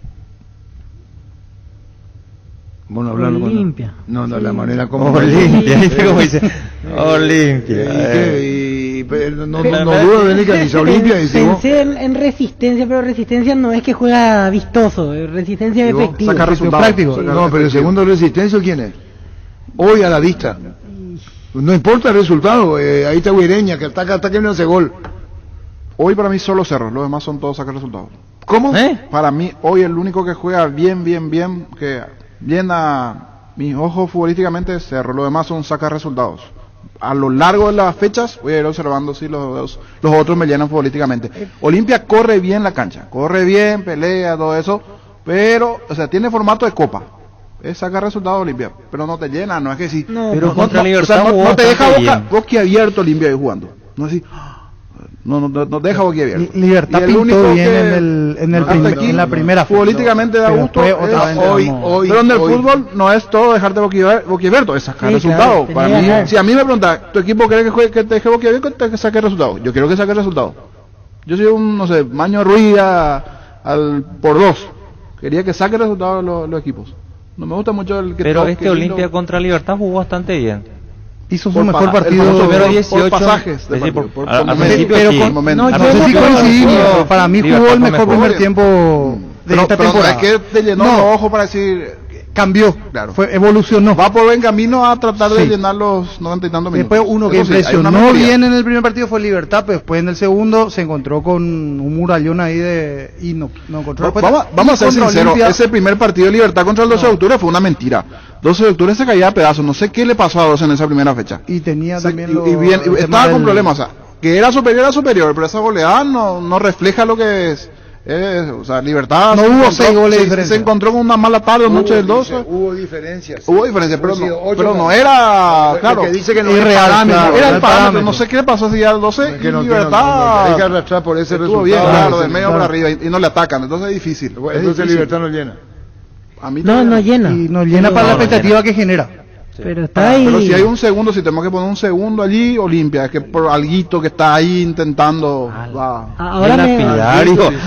Bueno, hablarlo Olimpia. No, la manera como... Olimpia, ¿cómo dice? Olimpia. No dudo de que dice Olimpia y pensé en Resistencia, pero Resistencia no es que juega vistoso, Resistencia es efectivo. Saca resultados. Práctico. No, pero el segundo Resistencia, ¿quién es? Hoy a la vista. No importa el resultado, ahí está Guireña, que ataca que no hace gol. Hoy para mí solo Cerro, los demás son todos sacar resultados. ¿Cómo? Para mí hoy el único que juega bien, que bien a mis ojos futbolísticamente es Cerro, los demás son sacar resultados. A lo largo de las fechas voy a ir observando si los otros me llenan futbolísticamente. Olimpia corre bien la cancha, corre bien, pelea, todo eso, pero, o sea, tiene formato de copa. Es sacar resultados Olimpia, pero no te llena, no es que sí. No, pero contra Libertad no te deja boquiabierto Olimpia ahí jugando. No es así. No deja boquiabierto. Libertad pintó bien en la primera fecha. Políticamente da gusto. Hoy, pero en el fútbol no es todo dejarte boquiabierto, es sacar resultados. Claro, para mí, si a mí me preguntan, ¿tu equipo quiere que te deje boquiabierto o que saque resultados? Yo quiero que saque resultados. Yo soy Maño Ruiz por 2. Quería que saque resultados los equipos. No me gusta mucho el que... Pero Olimpia contra Libertad jugó bastante bien. Hizo su mejor partido por pasajes. Al principio no sé si coincidimos. Para mí jugó el mejor primer tiempo de esta temporada. Pero es que te llenó los ojos para decir... Cambió, claro. Evolucionó. Va por buen camino a tratar de llenar los 90 y tantos minutos. Después uno que impresionó bien en el primer partido fue Libertad, pero después en el segundo se encontró con un murallón ahí y no encontró. Vamos a ser sinceros, ese primer partido de Libertad contra el 12 de octubre fue una mentira. 12 de octubre se caía a pedazos, no sé qué le pasó a 12 en esa primera fecha. Y tenía también estaba con problemas, o sea, que era superior, pero esa goleada no refleja lo que es. O sea, Libertad no hubo 6 goles de diferencia. Se encontró con una mala tarde noche del 12. Hubo diferencias. Pero no era, claro, que dice que no era el parámetro. No sé qué le pasó si ya el 12 es que Libertad hay que arrastrar por ese resultado. Bien, claro, de medio para arriba y no le atacan, entonces es difícil. Entonces Libertad no llena. A mí no llena. Y no llena para la expectativa que genera. Sí. Pero está ahí. Pero si hay un segundo, si tenemos que poner un segundo allí, Olimpia, es que por alguito que está ahí intentando. Ahora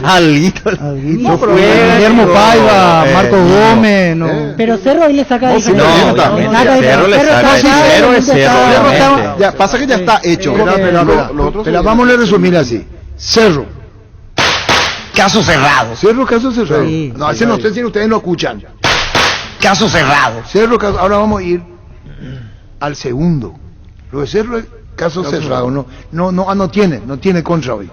Alguito. Guillermo Paiva, Marco Gómez. Pero Cerro ahí le saca Cerro pasa que ya está hecho. Pero vamos a resumir así. Cerro. Caso cerrado. Cerro, caso cerrado. Sí, no, ese no sé si ustedes no escuchan. Caso cerrado. Cerro, ahora vamos a ir al segundo. Lo de Cerro es caso cerrado. No tiene contra hoy.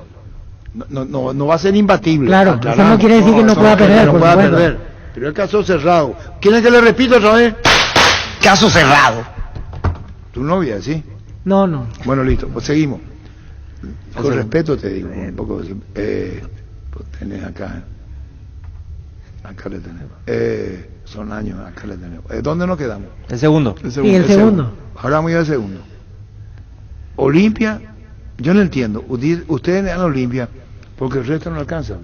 No va a ser imbatible. Claro, eso no quiere decir que no pueda perder. No pueda perder. Pero el caso cerrado. ¿Quieren que le repita otra vez? Caso cerrado. ¿Tu novia, sí? No. Bueno, listo, pues seguimos. Con respeto te digo, un poco. Pues tenés acá le tenemos. Son años, acá le tenemos. ¿Dónde nos quedamos? El segundo. Y el segundo. Ahora vamos a ir al segundo. Olimpia, yo no entiendo. Ustedes le dan a Olimpia porque el resto no alcanza.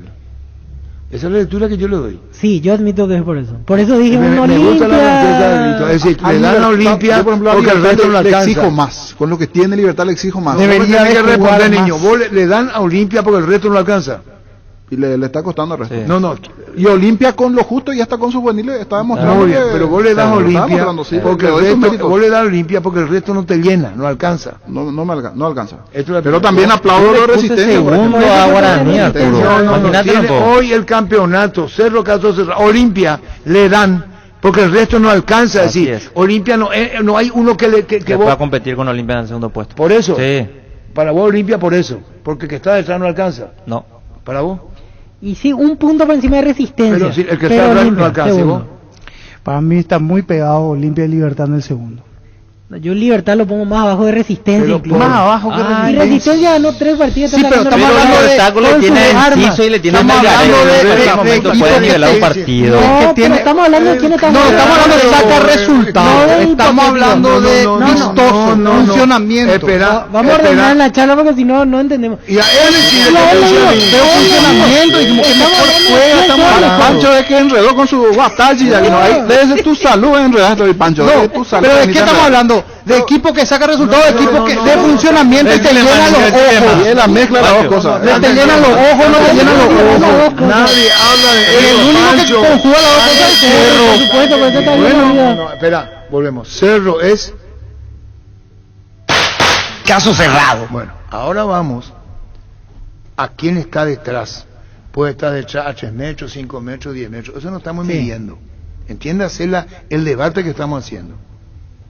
Esa es la lectura que yo le doy. Sí, yo admito que es por eso. Por eso dije un Me gusta la grandeza de Brito. Es decir, le dan a Olimpia yo, por ejemplo, porque el resto no le alcanza. exijo más. Con lo que tiene Libertad le exijo más. Debería que responder, más. niño. Vos le dan a Olimpia porque el resto no alcanza. Y le está costando al resto. Sí. No. Y Olimpia con lo justo y hasta con sus juveniles está demostrando Muy bien, que... pero vos le das a Olimpia sí, porque el resto, vos le das a Olimpia porque el resto no te llena, no alcanza. No alcanza. Esto es Pero también aplaudo lo Resistencia. Segundo a Guaraní, Arturo. No, Imagínate tiene todo. hoy el campeonato, Cerro 14, Olimpia le dan porque el resto no alcanza. Es Así decir, es. Olimpia no hay uno que Que vos, pueda competir con Olimpia en el segundo puesto. por eso, Sí, para vos Olimpia por eso, porque el que está detrás no alcanza. no. Para vos. Y sí, un punto por encima de Resistencia. Pero si el que Pero está atrás no Olimpia, alcanza. ¿Y segundo. vos? Para mí está muy pegado Olimpia y Libertad en el segundo. Yo Libertad lo pongo más abajo de Resistencia. Pero incluso. Más abajo que Y Resistencia. Resistencia ganó 3 partidos. Sí, pero estamos Pero hablando de... Libertad le con tiene sus el armas. Ciso y le tiene el Estamos hablando Melgarejo. de- En este de momento equipo puede que nivelar un te- partido. No, que pero tiene- estamos hablando de quién estamos No, estamos hablando de sacar No, resultados. no, Estamos hablando de vistoso, funcionamiento. Espera, Vamos a ordenar la charla porque si no, no entendemos. Y a él sí le Pero funcionamiento y como que mejor juega, estamos hablando. Pancho es que enredó con su guatachi ya vino ahí. Debe ser tu salud enredaste hoy, Pancho. No, Debe tu salud, pero ¿de qué necesitas estamos enredar. hablando? De equipo que saca resultados, de equipo que de no. funcionamiento y te llenan los ojos. Y es la mezcla de las dos cosas. Te llenan los ojos, no te llenan los ojos. Nadie habla de El único que Pancho. conjuga las dos cosas es Cerro. Por supuesto, porque está bien Bueno, olvidado. no, espera, volvemos. Cerro es... Caso cerrado. Bueno, ahora vamos a quién está detrás. Puede estar detrás a 3 metros, 5 metros, 10 metros. Eso no estamos midiendo. Entiéndase el debate que estamos haciendo.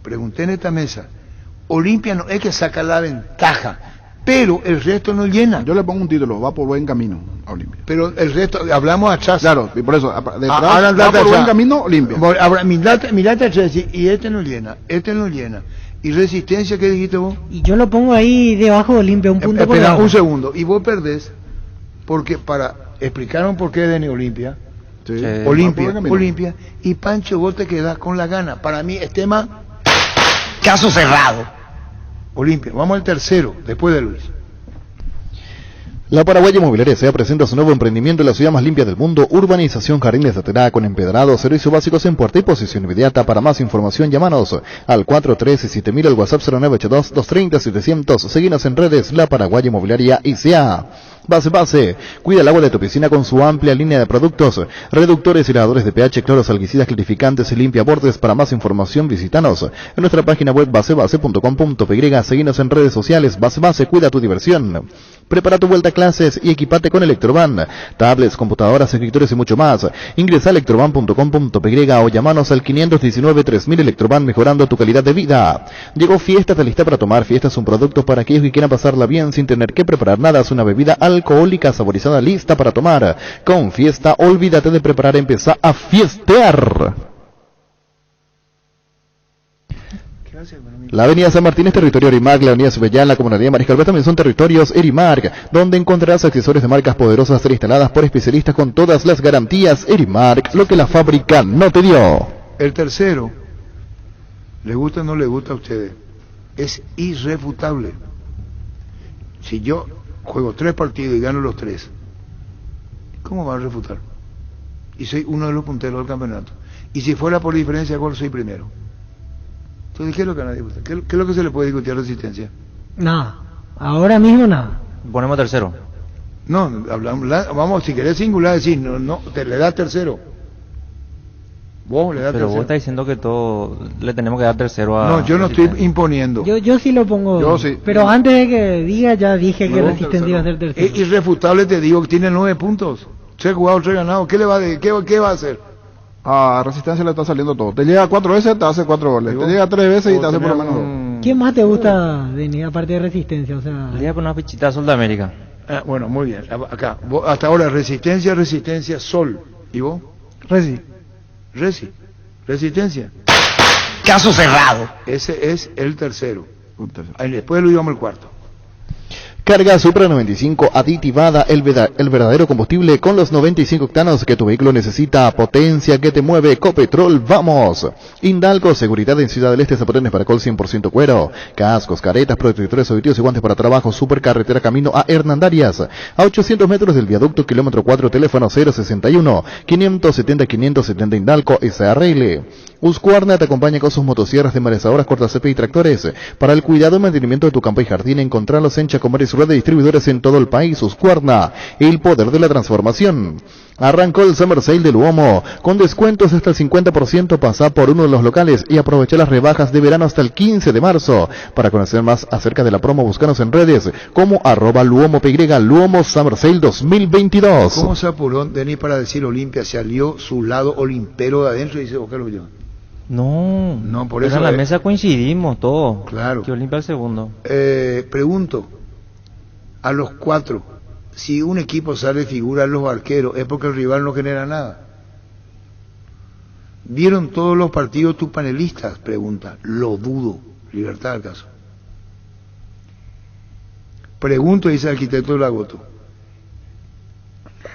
Pregunté en esta mesa. Olimpia no es que saca la ventaja, pero el resto no llena. Yo le pongo un título, va por buen camino a Olimpia. Pero el resto, hablamos atrás. Claro, y por eso, detrás, Ahora va por buen camino Olimpia. Ahora, mirate atrás y este no llena, este no llena. ¿Y Resistencia qué dijiste vos? Y yo lo pongo ahí debajo de Olimpia, un punto por Espera debajo. un segundo. Y vos perdés, porque explicaron por qué de Olimpia. Sí, Olimpia, va por buen camino. Olimpia. Y Pancho, vos te quedás con la gana. Para mí es tema Caso cerrado. Olimpia. Vamos al tercero, después de Luis. La Paraguaya Inmobiliaria se presenta su nuevo emprendimiento en la ciudad más limpia del mundo, Urbanización Jardines de Terá, con empedrado, servicios básicos en puerta y posición inmediata. Para más información, llámanos al 413-7000, al WhatsApp 0982-230-700. Seguinos en redes, La Paraguaya Inmobiliaria ICA. Base, cuida el agua de tu piscina con su amplia línea de productos, reductores y lavadores de pH, cloros, algicidas, clarificantes y limpia bordes. Para más información, visítanos en nuestra página web basebase.com.py. Seguinos en redes sociales. Base, cuida tu diversión. Prepara tu vuelta a clases y equipate con Electroban, tablets, computadoras, escritores y mucho más. Ingresa a electroban.com.py o llamanos al 519-3000. Electroban, mejorando tu calidad de vida. Llegó Fiesta, está lista para tomar. Fiesta es un producto para aquellos que quieran pasarla bien sin tener que preparar nada. Es una bebida alcohólica saborizada lista para tomar. Con Fiesta, olvídate de preparar, empieza a fiestear. La avenida San Martín es territorio Erimark, la avenida Subellán, la comunidad de Mariscal también son territorios Erimark, donde encontrarás accesorios de marcas poderosas instaladas por especialistas con todas las garantías. Erimark, lo que la fábrica no te dio. El tercero, le gusta o no le gusta a ustedes, es irrefutable. Si yo juego 3 partidos y gano los 3, ¿cómo va a refutar? Y soy uno de los punteros del campeonato. Y si fuera por diferencia de gol, soy primero. Entonces, ¿qué es lo que a nadie gusta? ¿Qué es lo que se le puede discutir a Resistencia? Nada, ahora mismo nada. Ponemos tercero. No, hablamos, vamos, si querés singular, decir, no, te le das tercero. Vos le das Pero vos tercero. estás diciendo que todo le tenemos que dar tercero a... No, yo no estoy imponiendo. Yo sí lo pongo. Yo sí. Pero antes de que diga, ya dije que No, Resistencia iba a ser tercero. Es irrefutable, te digo, que tiene 9 puntos. 3 jugados, 3 ganados. ¿Qué va a hacer? A Resistencia le está saliendo todo. Te llega 4 veces, te hace 4 goles. Te llega 3 veces y te hace por lo menos 2. ¿Quién más te gusta, Denis, aparte de Resistencia? O sea, Le voy a poner una fichita a Sol de América. Bueno, muy bien. Acá, vos, hasta ahora, Resistencia, Sol. ¿Y vos? Resistencia. Caso cerrado. Ese es el tercero. Ahí después lo íbamos al cuarto. Carga Supra 95 aditivada, el verdadero combustible con los 95 octanos que tu vehículo necesita, potencia que te mueve, Copetrol, vamos. Indalco, seguridad en Ciudad del Este, zapatones para col 100% cuero, cascos, caretas, protectores auditivos y guantes para trabajo, supercarretera camino a Hernandarias, a 800 metros del viaducto, kilómetro 4, teléfono 061 570 570 Indalco SRL. Husqvarna te acompaña con sus motosierras, desmalezadoras, cortacepe y tractores. Para el cuidado y mantenimiento de tu campo y jardín, encontrarlos en Chacomar y su red de distribuidores en todo el país. Husqvarna, el poder de la transformación. Arrancó el Summer Sale del Uomo, con descuentos hasta el 50%. Pasa por uno de los locales y aprovecha las rebajas de verano hasta el 15 de marzo. Para conocer más acerca de la promo, búscanos en redes como @luomo.py, Luomo Summer Sale 2022. ¿Cómo se apuró Denis para decir Olimpia? Salió su lado olimpero de adentro y dice, Oscar yo. No, por eso en la mesa coincidimos todos. Claro. Que Olimpia el segundo. Pregunto, a los 4, si un equipo sale figura en los arqueros, ¿es porque el rival no genera nada? ¿Vieron todos los partidos tus panelistas? Pregunta. Lo dudo. Libertad del caso. Pregunto, dice el arquitecto de Lagoto.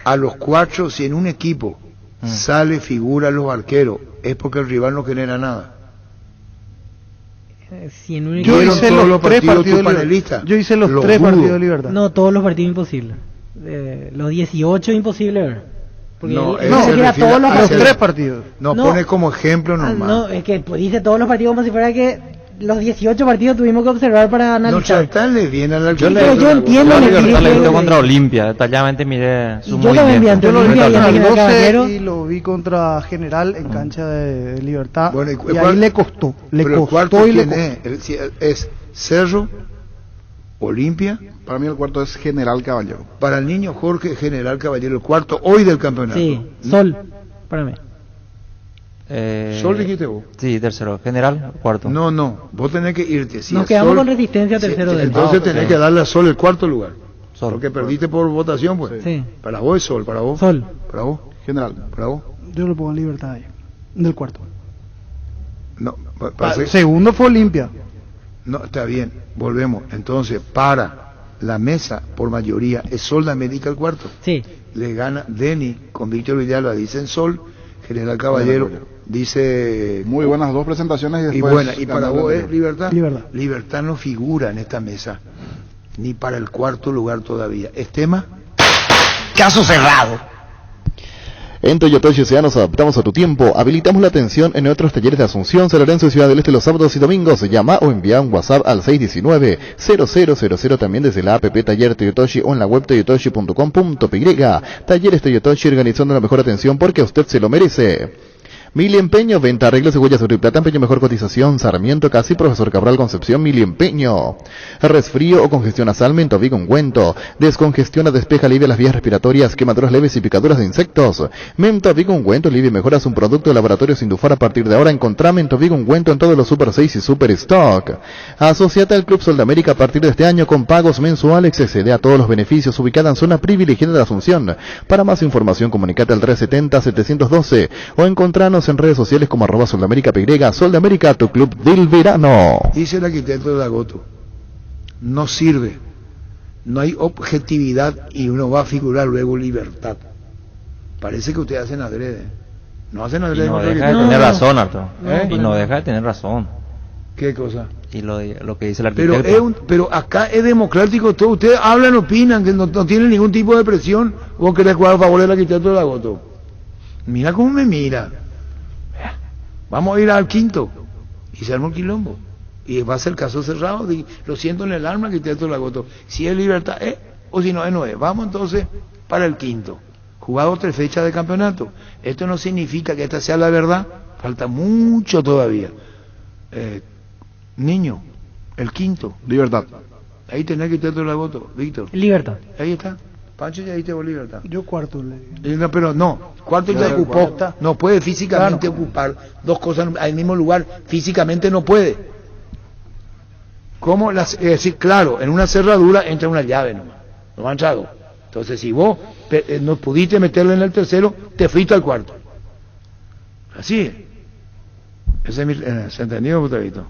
A los 4, si en un equipo sale figura los arqueros, ¿es porque el rival no genera nada? Si en un Yo hice los 3 partidos de Libertad. Yo hice los 3 partidos de Libertad. No, todos los partidos imposibles. Los 18 imposible ver. Porque No, él se refiere a todos los 3 partidos. No, pone como ejemplo nomás. No, es que pues, dice todos los partidos como si fuera que los 18 partidos tuvimos que observar para analizar. No tratarle bien al Yo entiendo le contra Olimpia, detalladamente miré su yo también vi ante Olimpia y lo vi contra General en cancha de Libertad. Bueno, y ahí le costó. Le costó y le costó. Es Cerro, Olimpia. Para mí el cuarto es General Caballero. Para el niño Jorge, General Caballero, el cuarto hoy del campeonato. Sí, Sol, para mí. Sol dijiste vos. Sí, tercero. General, cuarto. No, vos tenés que irte. Si nos quedamos con Resistencia tercero del entonces tenés que darle a Sol el cuarto lugar. Sol. Porque perdiste por votación, pues. Sí. Para vos es Sol, para vos. Sol. Para vos. General. Para vos. Yo lo pongo en Libertad ahí. Del cuarto. No, segundo fue Olimpia. No, está bien. Volvemos. Entonces, para la mesa, por mayoría, es Sol de América el cuarto. Sí. Le gana Denny con Víctor Villalba, dicen Sol. General Caballero dice... Muy buenas 2 presentaciones y después... Y buena, y para vos es Libertad. Libertad. Libertad no figura en esta mesa, ni para el cuarto lugar todavía. ¿Es tema? Caso cerrado. En Toyotoshi Oceano nos adaptamos a tu tiempo. Habilitamos la atención en nuestros talleres de Asunción, San Lorenzo y Ciudad del Este los sábados y domingos. Llama o envía un WhatsApp al 619-0000, también desde la app Taller Toyotoshi o en la web toyotoshi.com.py. Talleres Toyotoshi, organizando la mejor atención porque a usted se lo merece. Mili Empeño, venta, arreglos de huellas sobre plata, empeño, mejor cotización, Sarmiento, casi Profesor Cabral, Concepción, Mili Empeño. Resfrío o congestión nasal, Mentovic ungüento. Descongestiona, despeja, alivia las vías respiratorias, quemaduras leves y picaduras de insectos. Mentovic ungüento, alivia y mejora un producto de laboratorio Indufar. A partir de ahora encontrá Mentovic ungüento en todos los Super 6 y Super Stock. Asociate al Club Sol de América a partir de este año con pagos mensuales, accede a todos los beneficios, ubicada en zona privilegiada de Asunción. Para más información comunicate al 370-712 o encontranos en redes sociales como @soldamerica.py. Sol de América, tu club del verano. Dice el arquitecto de Lagoto, no sirve, no hay objetividad y uno va a figurar luego libertad. Parece que ustedes hacen adrede. No hacen adrede. Y no deja de tener razón, Arturo. Y no deja de tener razón. ¿Qué cosa? Y lo que dice el arquitecto. Pero acá es democrático todo. Ustedes hablan, opinan, que no tienen ningún tipo de presión. ¿Vos querés jugar a favor del arquitecto de Lagoto? Mira cómo me mira. Vamos a ir al quinto y se arma un quilombo y va a ser caso cerrado. Lo siento en el alma, arquitecto de Lagoto. Si es libertad, o si no es, no es. Vamos entonces para el quinto. Jugado 3 fechas de campeonato. Esto no significa que esta sea la verdad. Falta mucho todavía. Niño, el quinto. Libertad. Ahí tenés arquitecto de Lagoto, Víctor. Libertad. Ahí está. Pancho, ya diste vos Libertad. Yo cuarto le digo. Pero no, cuarto ya ocupó. No puede físicamente ocupar 2 cosas al mismo lugar. Físicamente no puede. ¿Cómo? Es decir, claro, en una cerradura entra una llave nomás. No va entrado. Entonces, si vos no pudiste meterlo en el tercero, te fuiste al cuarto. Así. Ese es ¿se entendió, Gustavito?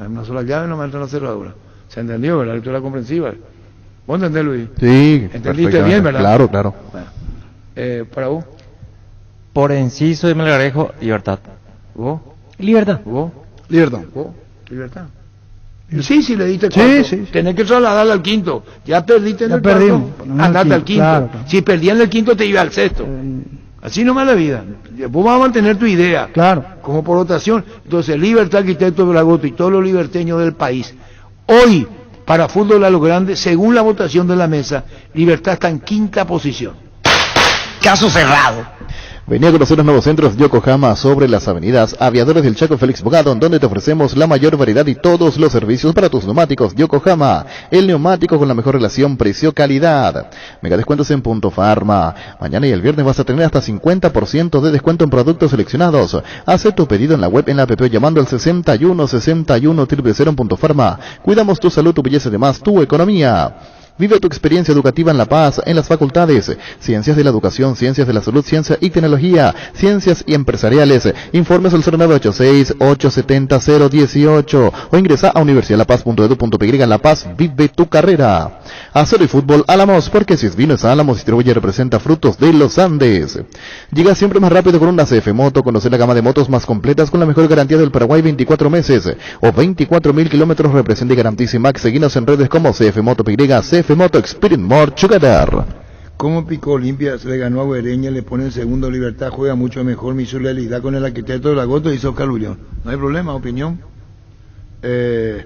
Hay una sola llave, no me entra en la cerradura. ¿Se entendió? La lectura comprensiva. ¿Vos entendés, Luis? Sí, ¿Entendiste bien, verdad? Claro, claro. Bueno, ¿para vos? Por inciso y me le agrejo libertad. ¿Vos? Libertad. ¿Vos? Libertad. ¿Vos? Libertad. Sí, le diste cuarto. Sí. Tenés que trasladarle al quinto. Ya perdiste en Ya el perdimos. cuarto. Andate al quinto. Claro. Si perdían el quinto, te iba al sexto. Así nomás la vida. Vos vas a mantener tu idea. Claro. Como por votación. Entonces, Libertad, Arquitecto Dragoto y todos los liberteños del país. Hoy, para fútbol a lo grande, según la votación de la mesa, Libertad está en quinta posición. Caso cerrado. Venía a conocer los nuevos centros Yokohama sobre las avenidas Aviadores del Chaco Félix Bogado, donde te ofrecemos la mayor variedad y todos los servicios para tus neumáticos. Yokohama, el neumático con la mejor relación precio-calidad. Mega descuentos en Punto Farma. Mañana y el viernes vas a tener hasta 50% de descuento en productos seleccionados. Haz tu pedido en la web, en la app, llamando al 61 000 en Punto Farma. Cuidamos tu salud, tu belleza y demás, tu economía. Vive tu experiencia educativa en La Paz, en las facultades, Ciencias de la Educación, Ciencias de la Salud, Ciencia y Tecnología, Ciencias y Empresariales. Informes al 0986-870-018 o ingresa a universidadlapaz.edu.py. La Paz, vive tu carrera. Acero y Fútbol Álamos, porque si es vino es Álamos, distribuye y representa frutos de los Andes. Llega siempre más rápido con una CF Moto. Conoce la gama de motos más completas con la mejor garantía del Paraguay, 24 meses o 24.000 kilómetros. Representa y garantiza Max. Seguinos en redes como CF Moto PY, CF Moto Experience More Together. ¿Cómo Pico Olimpia se le ganó a Guereña? Le pone en segundo Libertad, juega mucho mejor. Mi realidad con el Arquitecto de Dragoto hizo Oscar Ullón. No hay problema, opinión. Pueden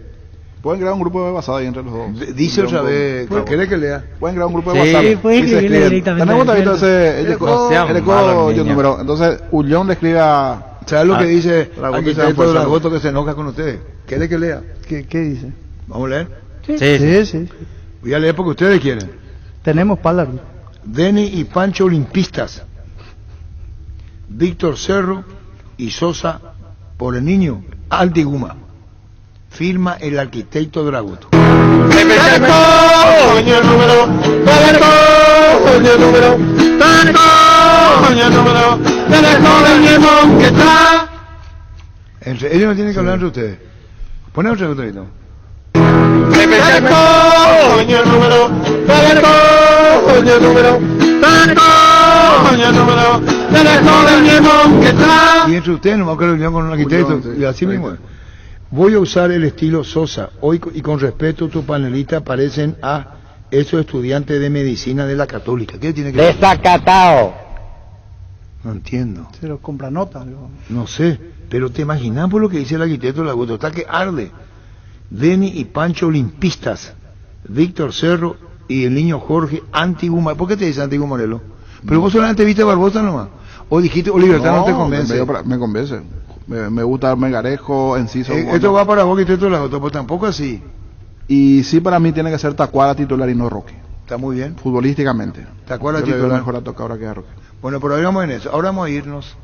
crear un grupo de WhatsApp ahí entre los dos. Dice otra vez, ¿querés que lea? Pueden crear un grupo de WhatsApp. Sí, puede escribirle directamente. Tenemos también entonces Ullón le escribe a... ¿Sabes lo que dice Arquitecto de Dragoto que se enoja con ustedes? ¿Querés que lea? ¿Qué dice? ¿Vamos a leer? Sí. Voy a leer porque ustedes quieren. Tenemos palabras. Deni y Pancho Olimpistas. Víctor Cerro y Sosa por el niño Antiguma. Firma el Arquitecto Dragoto. Entre ellos no tienen que hablar entre ustedes. Poné otro botón. Y entre ustedes no va a quedar unión con un arquitecto y así mismo. Voy a usar el estilo Sosa. Hoy, y con respeto, tus panelistas parecen a esos estudiantes de medicina de la Católica. ¿Qué tiene que ver? Desacatado. No entiendo. Se lo compra nota. No sé, pero te imaginas por lo que dice el arquitecto Dragoto. Está que arde. Deni y Pancho Olimpistas. Víctor Cerro y el niño Jorge Antiguma. ¿Por qué te dice Antiguma, Morelo? Pero vos solamente viste Barbosa nomás. O dijiste, o Libertad no te convence. Me convence. Me gusta Megarejo, Enciso. Esto va para vos, arquitecto Dragoto, pues tampoco así. Y sí, para mí tiene que ser Tacuara titular y no Roque. Está muy bien. Futbolísticamente. Tacuara titular. titular. Mejor a Tacuara que a Roque. Bueno, pero vamos en eso. Ahora vamos a irnos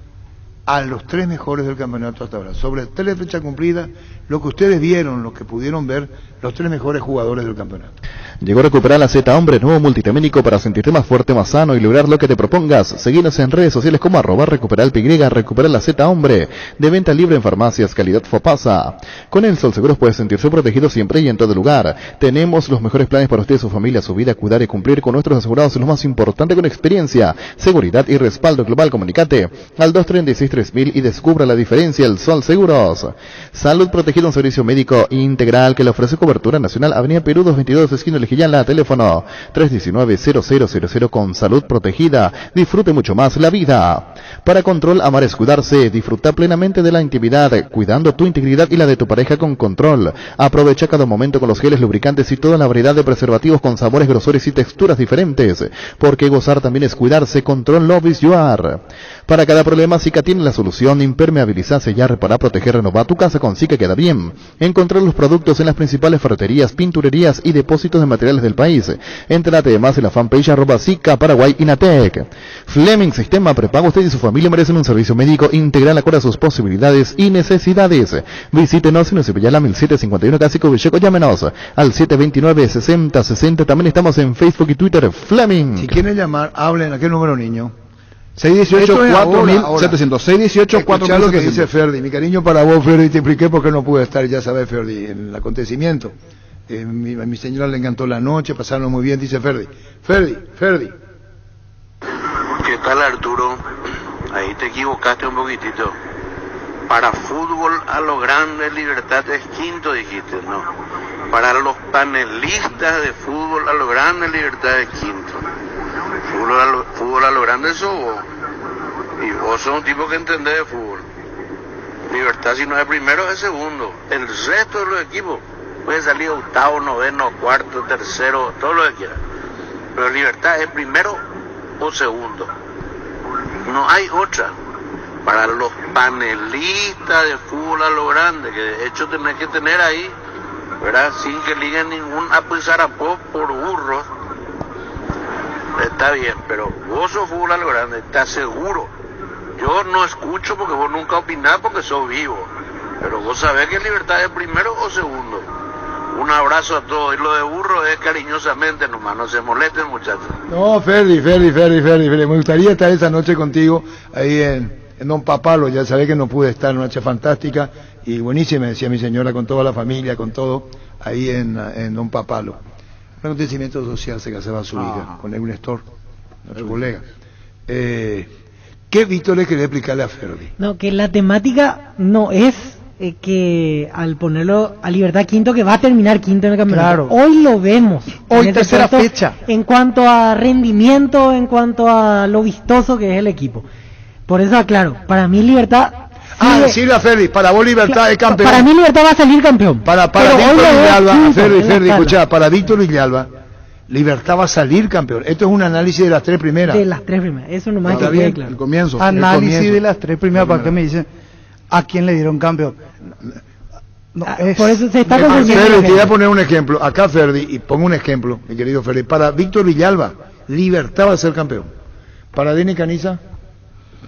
a los tres mejores del campeonato hasta ahora. Sobre 3 fechas cumplidas, lo que ustedes vieron, lo que pudieron ver, los 3 mejores jugadores del campeonato. Llegó a recuperar la Z Hombre, nuevo multivitamínico para sentirte más fuerte, más sano y lograr lo que te propongas. Seguinos en redes sociales como @recuperalpy, recuperar la Z Hombre, de venta libre en farmacias, calidad Fopasa. Con el Sol Seguros puedes sentirse protegido siempre y en todo lugar. Tenemos los mejores planes para usted, su familia, su vida, cuidar y cumplir con nuestros asegurados, lo más importante, con experiencia, seguridad y respaldo global. Comunicate al 236-3000 y descubra la diferencia. El Sol Seguros. Salud Protegida, un servicio médico integral que le ofrece cobertura nacional. Avenida Perú 222, esquina Lejillala, teléfono 319-0000. Con Salud Protegida, disfrute mucho más la vida. Para Control, amar es cuidarse. Disfruta plenamente de la intimidad, cuidando tu integridad y la de tu pareja con Control. Aprovecha cada momento con los geles lubricantes y toda la variedad de preservativos con sabores, grosores y texturas diferentes. Porque gozar también es cuidarse. Control Love is You Are. Para cada problema, Zika tiene la solución. Impermeabilizar, sellar, reparar, proteger, renovar tu casa con Zika queda bien. Encontrar los productos en las principales ferreterías, pinturerías y depósitos de materiales del país. Entrate además en la fanpage @Zika Paraguay Inatec. Fleming Sistema Prepago. Usted y su familia merecen un servicio médico integral acorde a sus posibilidades y necesidades. Visítenos en Cepillala 1751 Cásico Villeco. Llámenos al 729-6060. También estamos en Facebook y Twitter. Fleming. Si quieren llamar, hablen. ¿A qué número, niño? 618-4700. 618-4700. Lo que dice Ferdi. Mi cariño para vos, Ferdi. Te expliqué por qué no pude estar, ya sabes, Ferdi, en el acontecimiento. A mi señora le encantó la noche, pasaron muy bien, dice Ferdi. Ferdi. ¿Qué tal, Arturo? Ahí te equivocaste un poquitito. Para fútbol a lo grande, Libertad es quinto, dijiste, ¿no? Para los panelistas de fútbol a lo grande, Libertad es quinto. Fútbol a lo grande sos vos. Y vos sos un tipo que entendés de fútbol. Libertad, si no es primero, es segundo. El resto de los equipos puede salir octavo, noveno, cuarto, tercero, todo lo que quiera. Pero Libertad es primero o segundo. No hay otra. Para los panelistas de fútbol a lo grande, que de hecho tenés que tener ahí, ¿verdad? Sin que liguen ningún apizarapó por burros. Está bien, pero vos sos fútbol a lo grande, ¿estás seguro? Yo no escucho porque vos nunca opinás porque sos vivo. Pero vos sabés que Libertad es primero o segundo. Un abrazo a todos. Y lo de burro es cariñosamente nomás, no se molesten, muchachos. No, Ferdi. Me gustaría estar esa noche contigo ahí en Don Papalo. Ya sabés que no pude estar, una noche fantástica y buenísima, decía mi señora, con toda la familia, con todo, ahí en Don Papalo. Un acontecimiento social se casaba su hija con Edwin Nestor, nuestro colega. ¿Qué Víctor le quería explicarle a Ferdi? No, que la temática no es que al ponerlo a Libertad quinto, que va a terminar quinto en el campeonato. Claro. Hoy lo vemos. Hoy tercera fecha. En cuanto a rendimiento, en cuanto a lo vistoso que es el equipo. Por eso aclaro, para mí Libertad... decirle a Ferdi, para vos Libertad es campeón. Para mí Libertad va a salir campeón. Para Víctor Villalba, Ferdi, escuchá, para Víctor Villalba, Libertad va a salir campeón. Esto es un análisis de las tres primeras. De las tres primeras, eso nomás que bien, claro. El comienzo. Análisis de las tres primeras, ¿para qué me dicen a quién le dieron campeón? No, por eso se está Ferdi, te voy a poner un ejemplo. Acá Ferdi, y pongo un ejemplo, mi querido Ferdi. Para Víctor Villalba, Libertad va a ser campeón. Para Denis Caniza,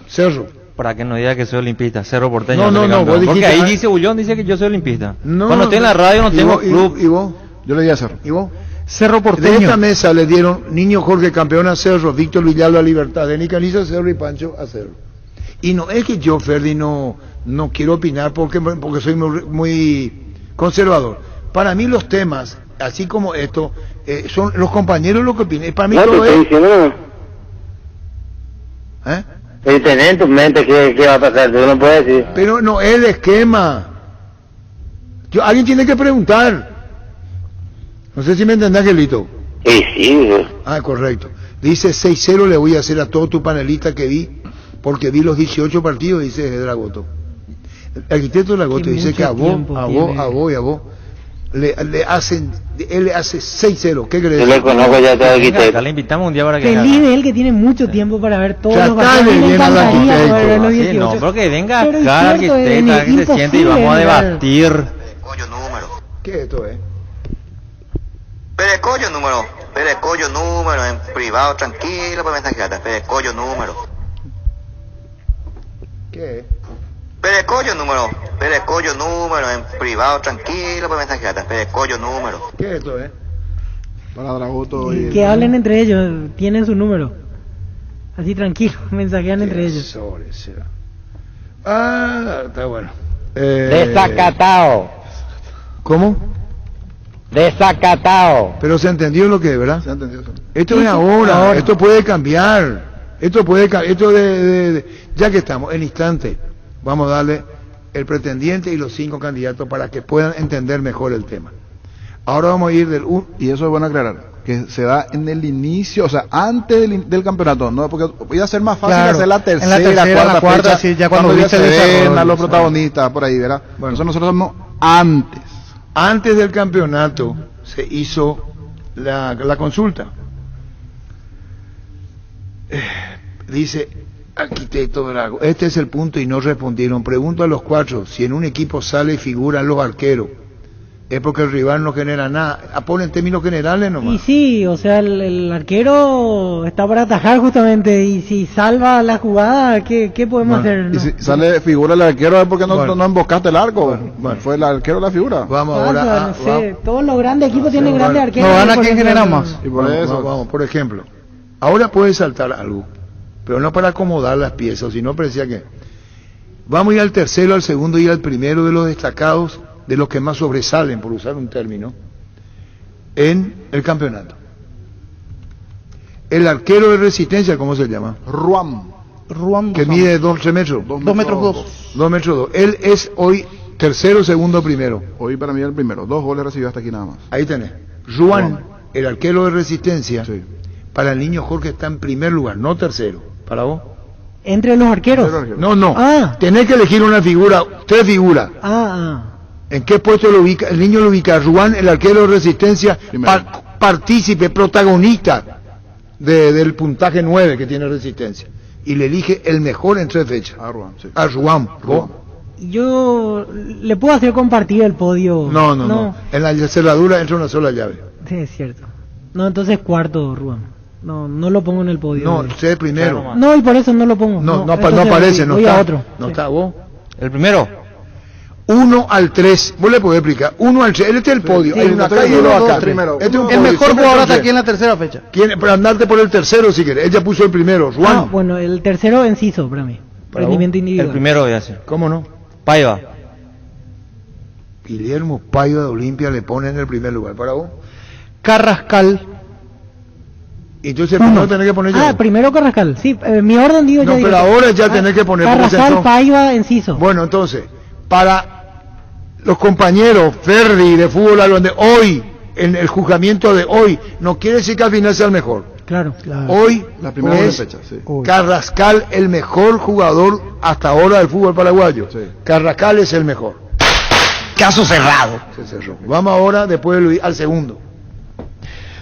Cerro. Para que no diga que soy olimpista, Cerro Porteño. No, porque ahí dice Bullón, dice que yo soy olimpista. Cuando estoy en la radio no tengo club. ¿Y vos? Yo le di a Cerro. ¿Y vos? Cerro Porteño. De esta mesa le dieron Niño Jorge campeón a Cerro, Víctor Villalba a Libertad, Denis Caniza a Cerro y Pancho a Cerro. Y no es que yo, Ferdi, no quiero opinar porque soy muy conservador. Para mí los temas, así como esto, son los compañeros los que opinan. Para mí todo es... Tenés en tu mente qué va a pasar, tú no puedes decir. Pero no es el esquema. Alguien tiene que preguntar. No sé si me entendés, Angelito. Sí. Correcto. Dice 6-0 le voy a hacer a todo tu panelista que vi, porque vi los 18 partidos, dice Dragoto. El arquitecto Dragoto dice que a vos le hacen, él le hace 6-0. ¿Qué crees? Yo le conozco ya todo el arquitecto. Acá le invitamos un día para que feliz de él que tiene mucho tiempo para ver todos los partidos. Sí, no, pero que venga acá el arquitecto, que se siente y vamos a debatir. ¿Qué es esto, Perecollo número, en privado, tranquilo, para mensajear, Perecollo número. ¿Qué es? Perecollo número, en privado, tranquilo, para mensajear, Perecollo número. ¿Qué es esto, Para Dragoto y... Que hablen entre ellos, tienen su número. Así tranquilo, mensajean entre ellos. Está bueno. Desacatado. ¿Cómo? Desacatado. Pero se entendió lo que es, ¿verdad? Se entendió. Esto es ahora, esto puede cambiar. Esto ya que estamos, en instante, vamos a darle el pretendiente y los 5 candidatos para que puedan entender mejor el tema. Ahora vamos a ir y eso es bueno aclarar, que se da en el inicio, o sea, antes del campeonato, no, porque voy a ser más fácil hacer la tercera, cuarta fecha, sí, ya cuando ya se ven a los protagonistas por ahí, ¿verdad? Bueno, eso nosotros somos antes del campeonato se hizo la consulta. Dice arquitecto Drago, este es el punto y no respondieron. Pregunto a los 4, si en un equipo sale y figuran los arqueros, es porque el rival no genera nada. Ponen términos generales nomás. Y sí, o sea, el arquero está para atajar justamente, y si salva la jugada, ¿qué podemos hacer? Y si sale figura el arquero es porque no emboscaste el arco. Fue el arquero la figura. Vamos ahora. Todos los grandes equipos tienen grandes arqueros. No gana quien genera más. Y por eso. Vamos, por ejemplo, ahora puede saltar algo, pero no para acomodar las piezas, sino parecía que vamos a ir al tercero, al segundo y al primero de los destacados, de los que más sobresalen, por usar un término, en el campeonato. El arquero de Resistencia, ¿cómo se llama? Ruam que mide 12 metros. 2 metros 2. 2 metros 2. Él es hoy tercero, segundo, primero. Hoy para mí el primero. 2 goles recibió hasta aquí nada más. Ahí tenés. Juan, el arquero de Resistencia, para el niño Jorge está en primer lugar, no tercero. ¿Para vos? ¿Entre los arqueros? No. Tenés que elegir una figura, 3 figuras. ¿En qué puesto lo ubica? El niño lo ubica. Juan, el arquero de Resistencia, partícipe, protagonista del puntaje 9 que tiene Resistencia. Y le elige el mejor en 3 fechas. A Juan. Yo le puedo hacer compartir el podio. No. En la cerradura entra una sola llave. Sí, es cierto. No, entonces cuarto, Ruan. No lo pongo en el podio. No, sé primero. No, y por eso no lo pongo. No aparece, no voy está. A otro. No está, vos. El primero. 1 al 3. Vos le podés explicar. 1 al 3. Este es el podio. Hay uno acá y uno acá. El mejor jugador hasta aquí en la tercera fecha. Para andarte por el tercero si querés. Ella puso el primero. Juan. Bueno, el tercero Enciso para mí. Rendimiento individual. El primero voy a hacer. ¿Cómo no? Paiva. Guillermo Paiva de Olimpia le pone en el primer lugar. ¿Para vos? Carrascal. Entonces primero tenés que poner yo. Primero Carrascal. Sí, mi orden digo no, ya. Pero ahora ya tenés que poner. Carrascal, Paiva, Enciso. Bueno, entonces, para los compañeros Ferri de fútbol de hoy, en el juzgamiento de hoy, no quiere decir que al final sea el mejor. Claro. Hoy la primera es fecha, Carrascal el mejor jugador hasta ahora del fútbol paraguayo. Carrascal es el mejor. Caso cerrado. Se cerró. Vamos ahora, después de Luis, al segundo.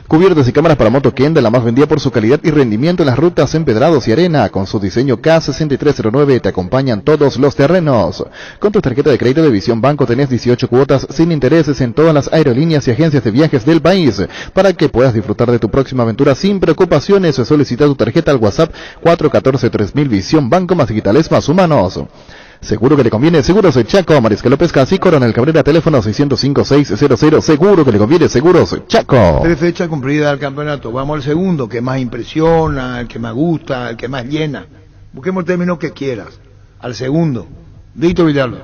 Cubiertas y cámaras para moto Kenda, la más vendida por su calidad y rendimiento en las rutas empedrados y arena. Con su diseño K6309 te acompañan todos los terrenos. Con tu tarjeta de crédito de Visión Banco tenés 18 cuotas sin intereses en todas las aerolíneas y agencias de viajes del país. Para que puedas disfrutar de tu próxima aventura sin preocupaciones, solicita tu tarjeta al WhatsApp 414-3000 Visión Banco, más digitales, más humanos. Seguro que le conviene, Seguros Chaco, Mariscal López Casi, Coronel Cabrera, teléfono 605-600, seguro que le conviene, Seguros Chaco. 3 fechas cumplidas del campeonato, vamos al segundo, que más impresiona, el que más gusta, el que más llena. Busquemos el término que quieras. Al segundo, Víctor Villalba.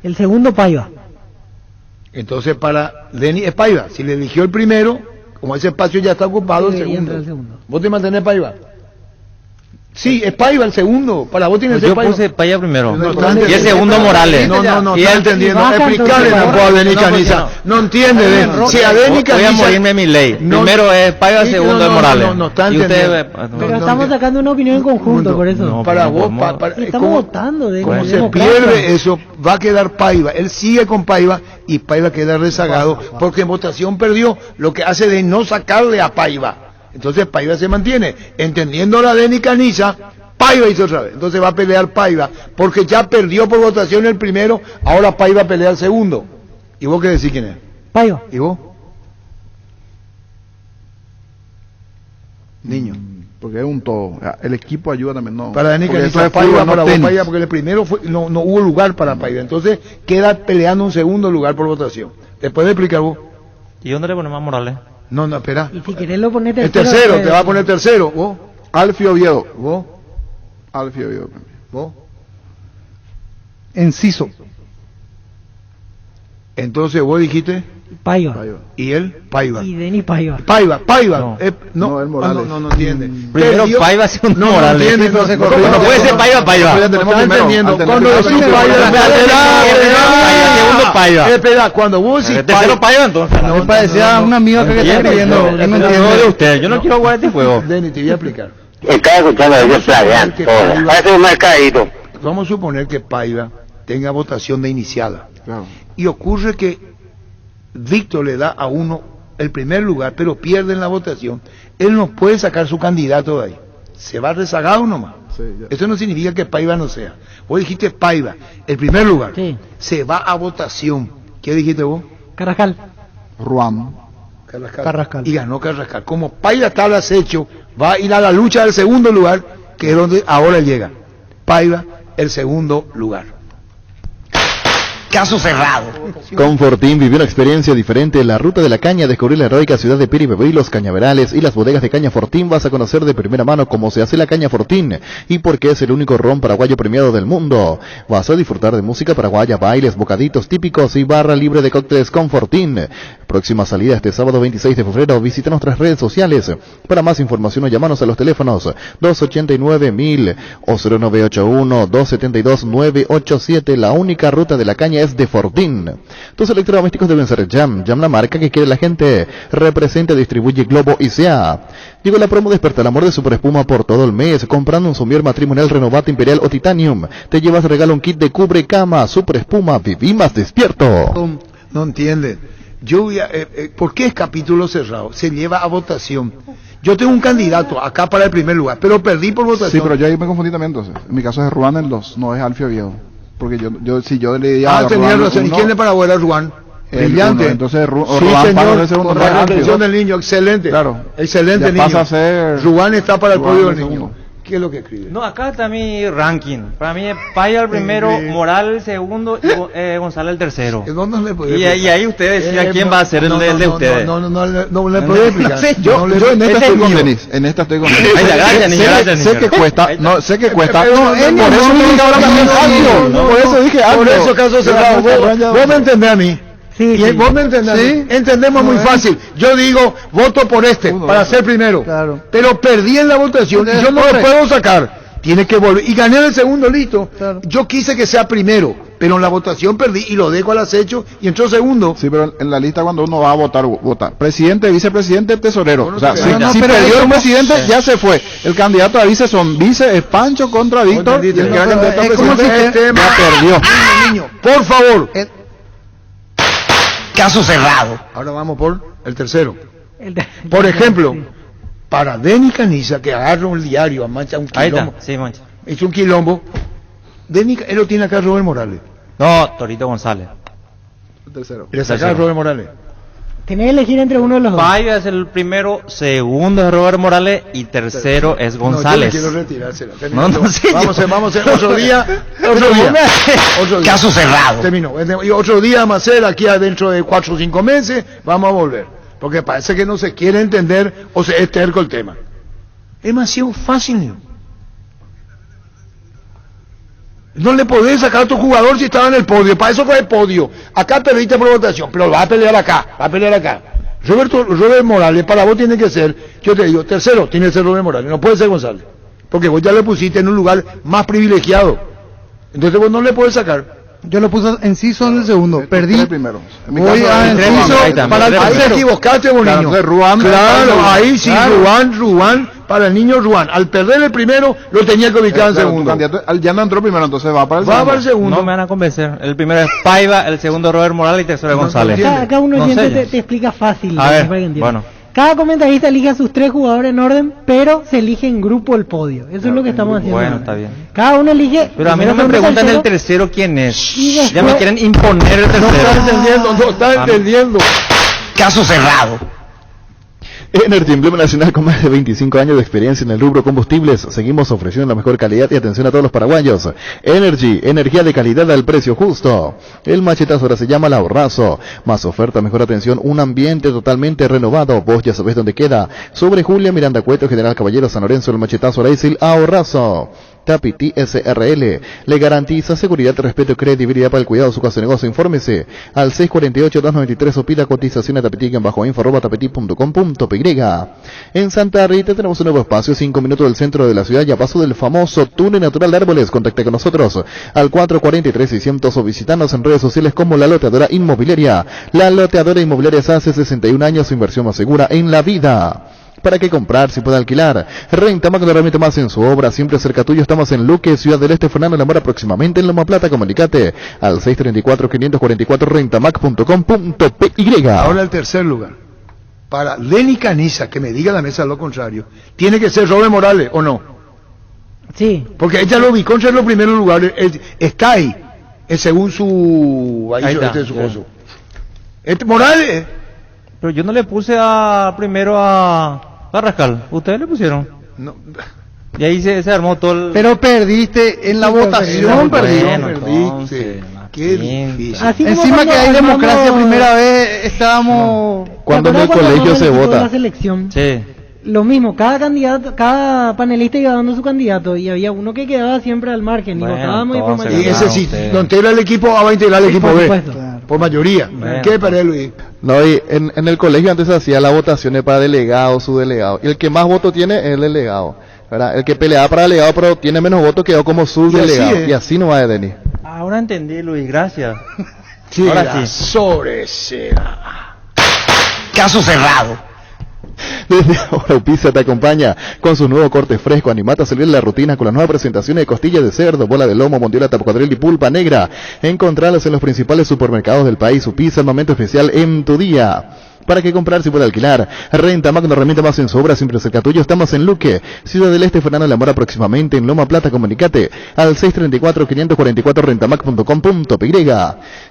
El segundo, Paiva. Entonces para Denis es Paiva, si le eligió el primero, como ese espacio ya está ocupado, el segundo. ¿Vos te mantenés Paiva? Sí, es Paiva el segundo. Para vos tienes yo puse Paiva primero. Y el segundo Morales. No está entendiendo. Explicarle a Denis Caniza. No entiende. Si a Denis Caniza. Voy a morirme mi ley. Primero es Paiva, segundo es Morales. No está entendiendo. Pero estamos sacando una opinión en conjunto, por eso. Para vos, estamos votando. Como se pierde eso, va a quedar Paiva. Él sigue con Paiva y Paiva queda rezagado porque en votación perdió. Lo que hace de no sacarle a Paiva. Entonces Paiva se mantiene, entendiendo la Denis Caniza, Paiva hizo otra vez, entonces va a pelear Paiva, porque ya perdió por votación el primero, ahora Paiva pelea el segundo. ¿Y vos qué decís quién es? Paiva. ¿Y vos? Niño. Porque es un todo, el equipo ayuda también, no. Para Denis Caniza, Paiva, para vos Paiva, porque el primero no hubo lugar para Paiva, entonces queda peleando un segundo lugar por votación. ¿Te puedes explicar vos? ¿Y dónde le ponemos a Morales? No, espera. Y si querés lo pones tercero. El tercero, te va a poner tercero. ¿Vos? Alfio Oviedo. ¿Vos? Alfio Oviedo. ¿Vos? Enciso. Entonces vos dijiste Paiva. ¿Y él? Paiva. Y Denis Paiva. Paiva. No, el Morales. No entiende. Primero Paiva, segundo Morales. No puede ser Paiva. No está entendiendo. Cuando decís Paiva. Espera, cuando vos decís tercero Paiva, entonces. Me parecía un amigo que está escribiendo. No entiendo de usted. Yo no quiero jugar este juego. Denis, te voy a explicar. Estaba escuchando a ellos flagrante. Parece un mercadito. Vamos a suponer que Paiva tenga votación de iniciada. Claro. Y ocurre que Víctor le da a uno el primer lugar, pero pierde en la votación. Él no puede sacar su candidato de ahí. Se va rezagado nomás. Sí, eso no significa que Paiva no sea. Vos dijiste Paiva, el primer lugar. Sí. Se va a votación. ¿Qué dijiste vos? Carrascal. Ruam. Carrascal. Y ganó Carrascal. Como Paiva está al acecho, va a ir a la lucha del segundo lugar, que es donde ahora llega. Paiva, el segundo lugar. Caso cerrado. Confortín vivió una experiencia diferente en la ruta de la caña, descubrir la heroica ciudad de Piribebé, los cañaverales y las bodegas de caña Fortín. Vas a conocer de primera mano cómo se hace la caña Fortín y por qué es el único ron paraguayo premiado del mundo. Vas a disfrutar de música paraguaya, bailes, bocaditos típicos y barra libre de cócteles con Fortín. Próxima salida este sábado 26 de febrero. Visita nuestras redes sociales. Para más información o llamanos a los teléfonos 289.000 o 0981-272-987. La única ruta de la caña es de Fortín. Tus electrodomésticos deben ser Jam. Jam, la marca que quiere la gente. Representa, distribuye Globo y sea. Llegó la promo Desperta el Amor de Super Espuma por todo el mes. Comprando un somier matrimonial Renovate Imperial o Titanium, te llevas regalo un kit de cubre cama. Super Espuma, viví más despierto. No entienden. ¿Por qué es capítulo cerrado? Se lleva a votación. Yo tengo un candidato acá para el primer lugar, pero perdí por votación. Sí, pero yo ahí me confundí también entonces. En mi caso es Ruan el 2, no es Alfio Viejo. Porque yo le di a tenía razón. ¿Y quién le para era Ruan? Brillante. Entonces sí, señor, con la atención del niño, excelente. Claro. Excelente ya niño. Pasa a ser Ruan está para el podio del niño. ¿Qué es lo que escribe? No, acá está mi ranking. Para mí es Paya el primero, Moral el segundo y González el tercero. Y ahí usted decía quién va a ser el de ustedes. No le puedo explicar. Yo en esta estoy con Denis. En esta estoy con Denis. Sé que cuesta. No, sé que cuesta. Por eso dije ahora también Alfio. Por eso dije Alfio. Por eso caso cerrado. Vos me entendés a mí. Sí. ¿Vos me entendés? ¿Sí? Entendemos muy fácil. Yo digo, voto por para ser primero. Claro. Pero perdí en la votación y yo no lo puedo sacar. Tiene que volver. Y gané el segundo, listo. Claro. Yo quise que sea primero, pero en la votación perdí y lo dejo al acecho y entró segundo. Sí, pero en la lista cuando uno va a votar, vota presidente, vicepresidente, tesorero. Bueno, o sea, si perdió el presidente, ya se fue. El candidato a vice es Pancho contra Víctor. Y el que era candidato a presidente ya perdió. Niño, por favor. Caso cerrado. Ahora vamos por el tercero. Por ejemplo, para Denis Caniza, que agarra un diario, mancha un quilombo. Ahí está, sí, mancha. Hizo un quilombo. Él lo tiene acá Robert Morales. No, Torito González. El tercero. Le saca a Robert Morales. Tenés que elegir entre uno de los dos. Paya es el primero, segundo es Robert Morales y tercero es González. No, yo no quiero retirársela. Vamos a otro día. Caso cerrado. Terminó. Y otro día, Marcel, aquí adentro de 4 o 5 meses, vamos a volver. Porque parece que no se quiere entender o se es terco el tema. Es demasiado fácil. No le podés sacar a tu jugador si estaba en el podio. Para eso fue el podio. Acá perdiste por votación, pero va a pelear acá. Robert Morales, para vos tiene que ser, yo te digo, tercero tiene que ser Robert Morales, no puede ser González. Porque vos ya le pusiste en un lugar más privilegiado. Entonces vos no le podés sacar. Yo lo puse en sí son el segundo, perdí. Primero. Voy a Enciso para el tercero. Ahí equivocaste, bonito. Claro, ahí sí, Ruan, para el niño Ruan. Al perder el primero, lo tenía que ubicar en segundo. Ya no entró primero, entonces va para el segundo. No me van a convencer. El primero es Paiva, el segundo Robert Morales y tercero es González. Acá uno te explica fácil. A ver, bueno. Cada comentarista elige a sus 3 jugadores en orden, pero se elige en grupo el podio. Eso es lo que estamos haciendo. Bueno, está bien. Cada uno elige. Pero a mí no me preguntan el tercero quién es. Ya me quieren imponer el tercero. No está entendiendo. Caso cerrado. Energy, emblema nacional con más de 25 años de experiencia en el rubro combustibles. Seguimos ofreciendo la mejor calidad y atención a todos los paraguayos. Energy, energía de calidad al precio justo. El machetazo ahora se llama El Ahorrazo. Más oferta, mejor atención, un ambiente totalmente renovado. Vos ya sabés dónde queda. Sobre Julia Miranda Cueto, General Caballero, San Lorenzo, el machetazo ahora es El Ahorrazo. Tapiti SRL le garantiza seguridad, respeto y credibilidad para el cuidado de su casa de negocio. Infórmese al 648-293 o pida cotización a tapiti@info@tapiti.com.py. En Santa Rita tenemos un nuevo espacio, 5 minutos del centro de la ciudad, ya paso del famoso túnel natural de árboles. Contacte con nosotros al 443-600 o visitarnos en redes sociales como La Loteadora Inmobiliaria. La Loteadora Inmobiliaria hace 61 años, su inversión más segura en la vida. ¿Para qué comprar si puede alquilar? Renta más que remite más en su obra, siempre cerca tuyo. Estamos en Luque, Ciudad del Este, Fernando Lamora, próximamente en Loma Plata. Comunicate al 634-544 rentamac.com.py. Ahora el tercer lugar. Para Lenny Caniza, que me diga la mesa lo contrario, ¿tiene que ser Robert Morales o no? Sí. Porque ella lo ubicó en los primeros lugares. Está ahí, según su... Ahí está, su coso. Morales... Pero yo no le puse primero a Rascal. ¿Ustedes le pusieron? No. Y ahí se armó todo el... Pero perdiste en la votación, perdiste. Qué difícil. Encima que hay democracia, primera vez estábamos... Cuando en el colegio se vota. La selección. Sí. Lo mismo, cada candidato, cada panelista iba dando su candidato y había uno que quedaba siempre al margen y votábamos y ese sí, no integra el equipo, va a integrar el equipo B. por mayoría. Bueno. ¿Qué para Luis? No, y en el colegio antes se hacía la votación para delegado, subdelegado. Y el que más votos tiene es el delegado, ¿verdad? El que peleaba para delegado pero tiene menos votos quedó como subdelegado. Y así no va de Denis. Ahora entendí, Luis, gracias. Sí, ahora sí. Caso cerrado. Desde ahora Pizza te acompaña con su nuevo corte fresco. Animate a salir de la rutina con las nuevas presentaciones de costillas de cerdo, bola de lomo, mondiola, tapocadril y pulpa negra. Encontralos en los principales supermercados del país. Su pizza, el momento especial en tu día. ¿Para qué comprar si puede alquilar? Renta Magno, herramienta más en su obra, siempre cerca tuyo. Estamos en Luque, Ciudad del Este, Fernando de la Mora, próximamente en Loma Plata. Comunicate al 634-544 rentamac.com.py.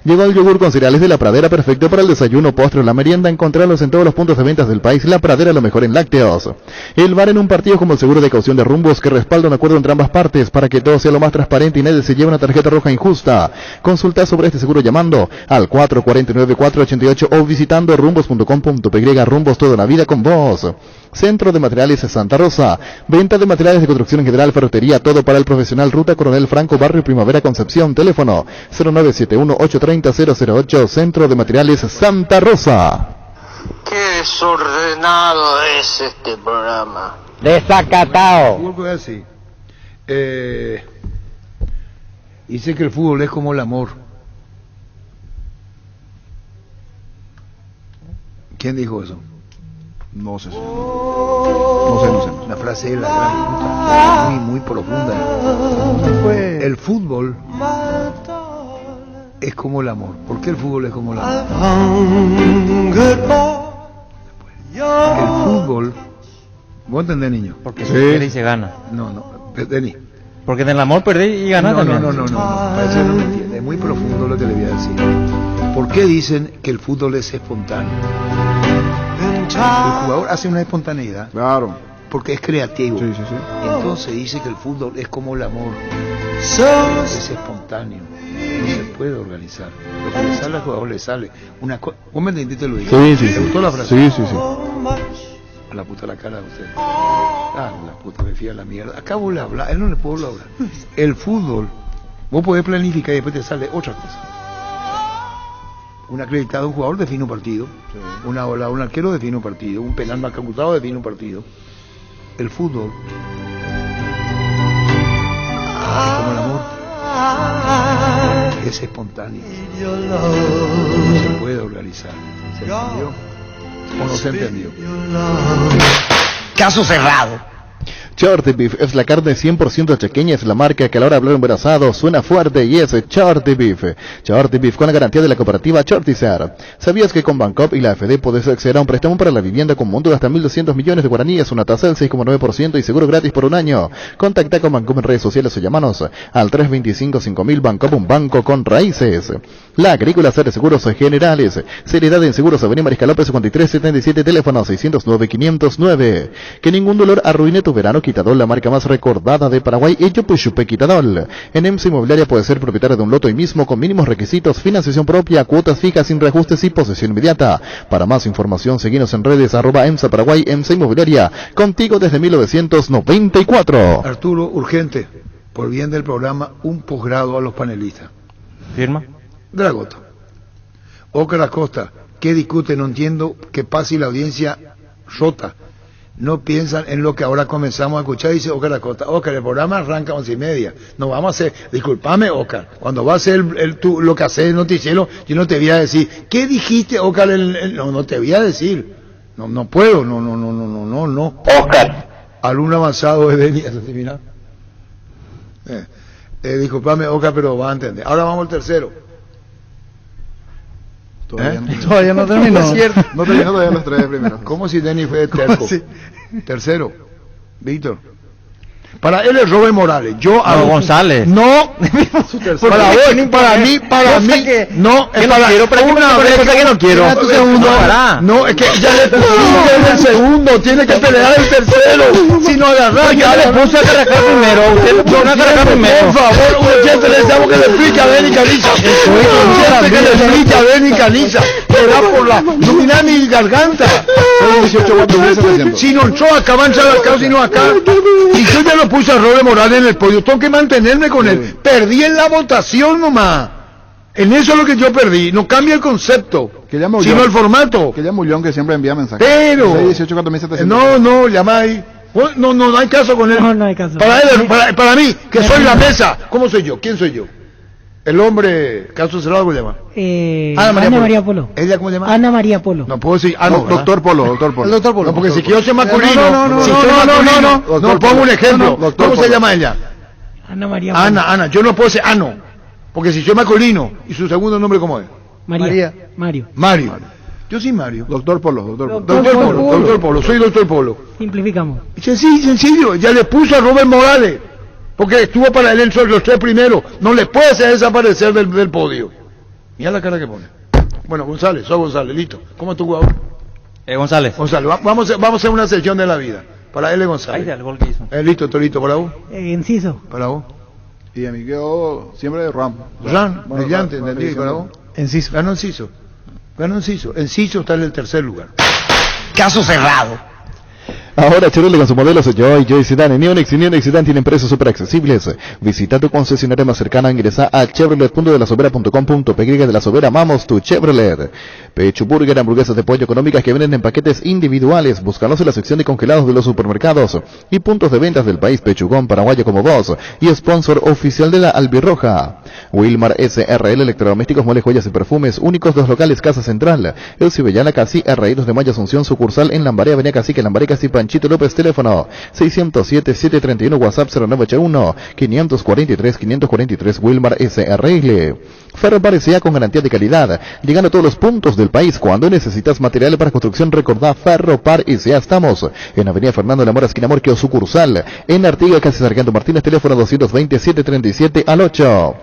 Llegó el yogur con cereales de La Pradera, perfecto para el desayuno, postre o la merienda. Encontrarlos en todos los puntos de ventas del país. La Pradera, lo mejor en lácteos. El VAR en un partido como el seguro de caución de Rumbos, que respalda un acuerdo entre ambas partes para que todo sea lo más transparente y nadie se lleve una tarjeta roja injusta. Consulta sobre este seguro llamando al 449-488 o visitando rumbos.com.py. Rumbos, toda la vida con vos. Centro de Materiales Santa Rosa. Venta de materiales de construcción en general, ferretería, todo para el profesional. Ruta Coronel Franco, Barrio Primavera, Concepción. Teléfono 0971-830-008. Centro de Materiales Santa Rosa. Qué desordenado es este programa. Desacatado. Así. Dice que el fútbol es como el amor. ¿Quién dijo eso? No sé. Una frase de la gran puta, muy profunda. El fútbol es como el amor. ¿Por qué el fútbol es como el amor? El fútbol, ¿vos entendés, niño? Porque se pierde y se gana. No, Denis. Porque en el amor perdés y ganás también. No, parece que no me entiende. Es muy profundo lo que le voy a decir. ¿Por qué dicen que el fútbol es espontáneo? El jugador hace una espontaneidad. Claro. Porque es creativo. Sí. Entonces dice que el fútbol es como el amor. Es espontáneo. No se puede organizar. Lo que le sale al jugador le sale. ¿Vos me entendiste, Luis? Sí. ¿Te gustó la frase? Sí. A la puta la cara de usted. La puta me fía la mierda. Acá vos le hablas, él no le puedo hablar. El fútbol, vos podés planificar y después te sale otra cosa. Un acreditado, un jugador define un partido. Un arquero define un partido. Un penal mal ejecutado define un partido. El fútbol es como el amor. Es espontáneo. No se puede organizar. ¿Se entendió? ¿O no se entendió? Caso cerrado. Shorty Beef es la carne 100% chequeña, es la marca que a la hora de hablar embarazado suena fuerte y es Shorty Beef. Shorty Beef con la garantía de la cooperativa Shorty-Ser. ¿Sabías que con Bancop y la AFD podés acceder a un préstamo para la vivienda con monto de hasta 1.200 millones de guaraníes, una tasa del 6,9% y seguro gratis por un año? Contacta con Bancop en redes sociales o llamanos al 325-5000. Bancop, un banco con raíces. La Agrícola Ser Seguros Generales. Seriedad en Seguros, Avenida Mariscal López 5377, teléfono 609-509. Que ningún dolor arruine tu verano. Quitadol, la marca más recordada de Paraguay, hecho por Chupe Quitadol. En EMSA Inmobiliaria puede ser propietario de un lote hoy mismo con mínimos requisitos, financiación propia, cuotas fijas sin reajustes y posesión inmediata. Para más información, seguinos en redes @EMSA Paraguay, EMSA Inmobiliaria, contigo desde 1994. Arturo, urgente, por bien del programa, un posgrado a los panelistas. ¿Firma? Dragota. Óscar Acosta, ¿qué discute? No entiendo que pase la audiencia rota. No piensan en lo que ahora comenzamos a escuchar, dice Óscar Acosta. Óscar, el programa arranca a 11:30. No vamos a hacer, discúlpame, Óscar, cuando va a hacer lo que hace el noticiero, yo no te voy a decir, ¿qué dijiste, Óscar? No te voy a decir. No puedo, no. Óscar. Alumno avanzado de Denis, mira. Discúlpame, Óscar, pero va a entender. Ahora vamos al tercero. Todavía no terminó. Es cierto. No terminó todavía los tres primeros. ¿Cómo si Denis fue terco? Sí. Tercero, Víctor. Para él es Robert Morales. González. No. Para mí. No, es para una vez que no quiero. No, es que ya le puse el segundo. Tiene que pelear el tercero. Si no agarrar, ya le puse a cargar primero. Usted le puso a cargar primero. Por favor, urgente, le decimos que le explique a Denis Caniza. Urgente que le explique a Denis Caniza. Era por la. No mira mi garganta. Si no entró acá, va a entrar acá, si no acá. Y yo ya lo puse a Robert Morales en el podio. Tengo que mantenerme con él. Perdí en la votación nomás. En eso es lo que yo perdí. No cambia el concepto, sino el formato. Que llama Ullón, que siempre envía mensajes. Pero 18, 4.700. no, llama ahí. No hay caso con él. No hay caso. Para mí, que soy la mesa. ¿Cómo soy yo? ¿Quién soy yo? El hombre, caso cerrado, ¿cómo se llama? Ana María Polo. ¿Ella cómo se llama? Ana María Polo. No puedo decir Doctor Polo. El doctor Polo. No, porque si quiero ser masculino. No, pongo un ejemplo. ¿Cómo se llama ella? Ana María Polo. Ana. Yo no puedo ser Ano. Porque si soy masculino, ¿y su segundo nombre cómo es? Mario. Yo soy Mario. Doctor Polo. Doctor Polo. Soy Doctor Polo. Simplificamos. Sencillo. Ya le puso a Robert Morales. Porque estuvo para él en los 3 primeros. No le puede hacer desaparecer del podio. Mira la cara que pone. Bueno, González, listo. ¿Cómo es tu jugador? González. Vamos a hacer una sección de la vida. Para él González. Ahí está el gol que hizo. Listo, Torito, para vos. Enciso. Para vos. Y a mí quedó siempre de Ram. Brillante, entendí. Para vos. Enciso. Ganó Enciso. Enciso está en el tercer lugar. Caso cerrado. Ahora Chevrolet con sus modelos Joy Sedan, Neonex y Neonex Sedan tienen precios súper accesibles. Visita tu concesionaria más cercana, ingresa a chevrolet.delasobera.com.py. De La Sobera, amamos tu Chevrolet. Pechu Burger, hamburguesas de pollo económicas que venden en paquetes individuales. Búscanos en la sección de congelados de los supermercados y puntos de ventas del país. Pechugón, paraguayo como vos y sponsor oficial de la Albirroja. Wilmar SRL, electrodomésticos, muebles, joyas y perfumes, únicos 2 locales, Casa Central, El Cibellana, Casi, Arraídos de Mayo, Asunción, sucursal en Lambaré, Avenida Cacique, Lambaré, Casi, Panchito López, teléfono 607-731, WhatsApp 0981-543-543, Wilmar SRL. Ferropar S.A. con garantía de calidad, llegando a todos los puntos del país. Cuando necesitas material para construcción, recordá Ferropar S.A. Estamos en Avenida Fernando de la Mora, esquina Morquio, sucursal en Artigas, casi Sargento Martínez, teléfono 220-737-8.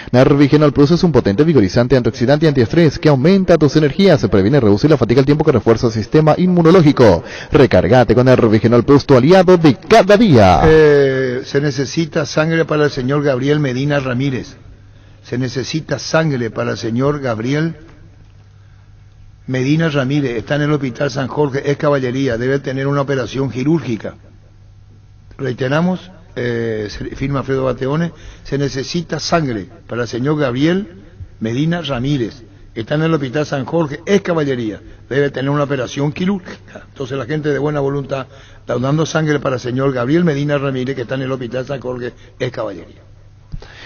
Nervigenol Plus es un potente vigorizante, antioxidante y antiestrés que aumenta tus energías, se previene y reduce la fatiga al tiempo que refuerza el sistema inmunológico. Recárgate con Nervigenol Plus, tu aliado de cada día. Se necesita sangre para el señor Gabriel Medina Ramírez. Se necesita sangre para el señor Gabriel Medina Ramírez. Está en el Hospital San Jorge, es caballería, debe tener una operación quirúrgica. Reiteramos. Firma Alfredo Bateone, se necesita sangre para el señor Gabriel Medina Ramírez, está en el Hospital San Jorge, es caballería, debe tener una operación quirúrgica. Entonces la gente de buena voluntad está dando sangre para el señor Gabriel Medina Ramírez, que está en el Hospital San Jorge, es caballería.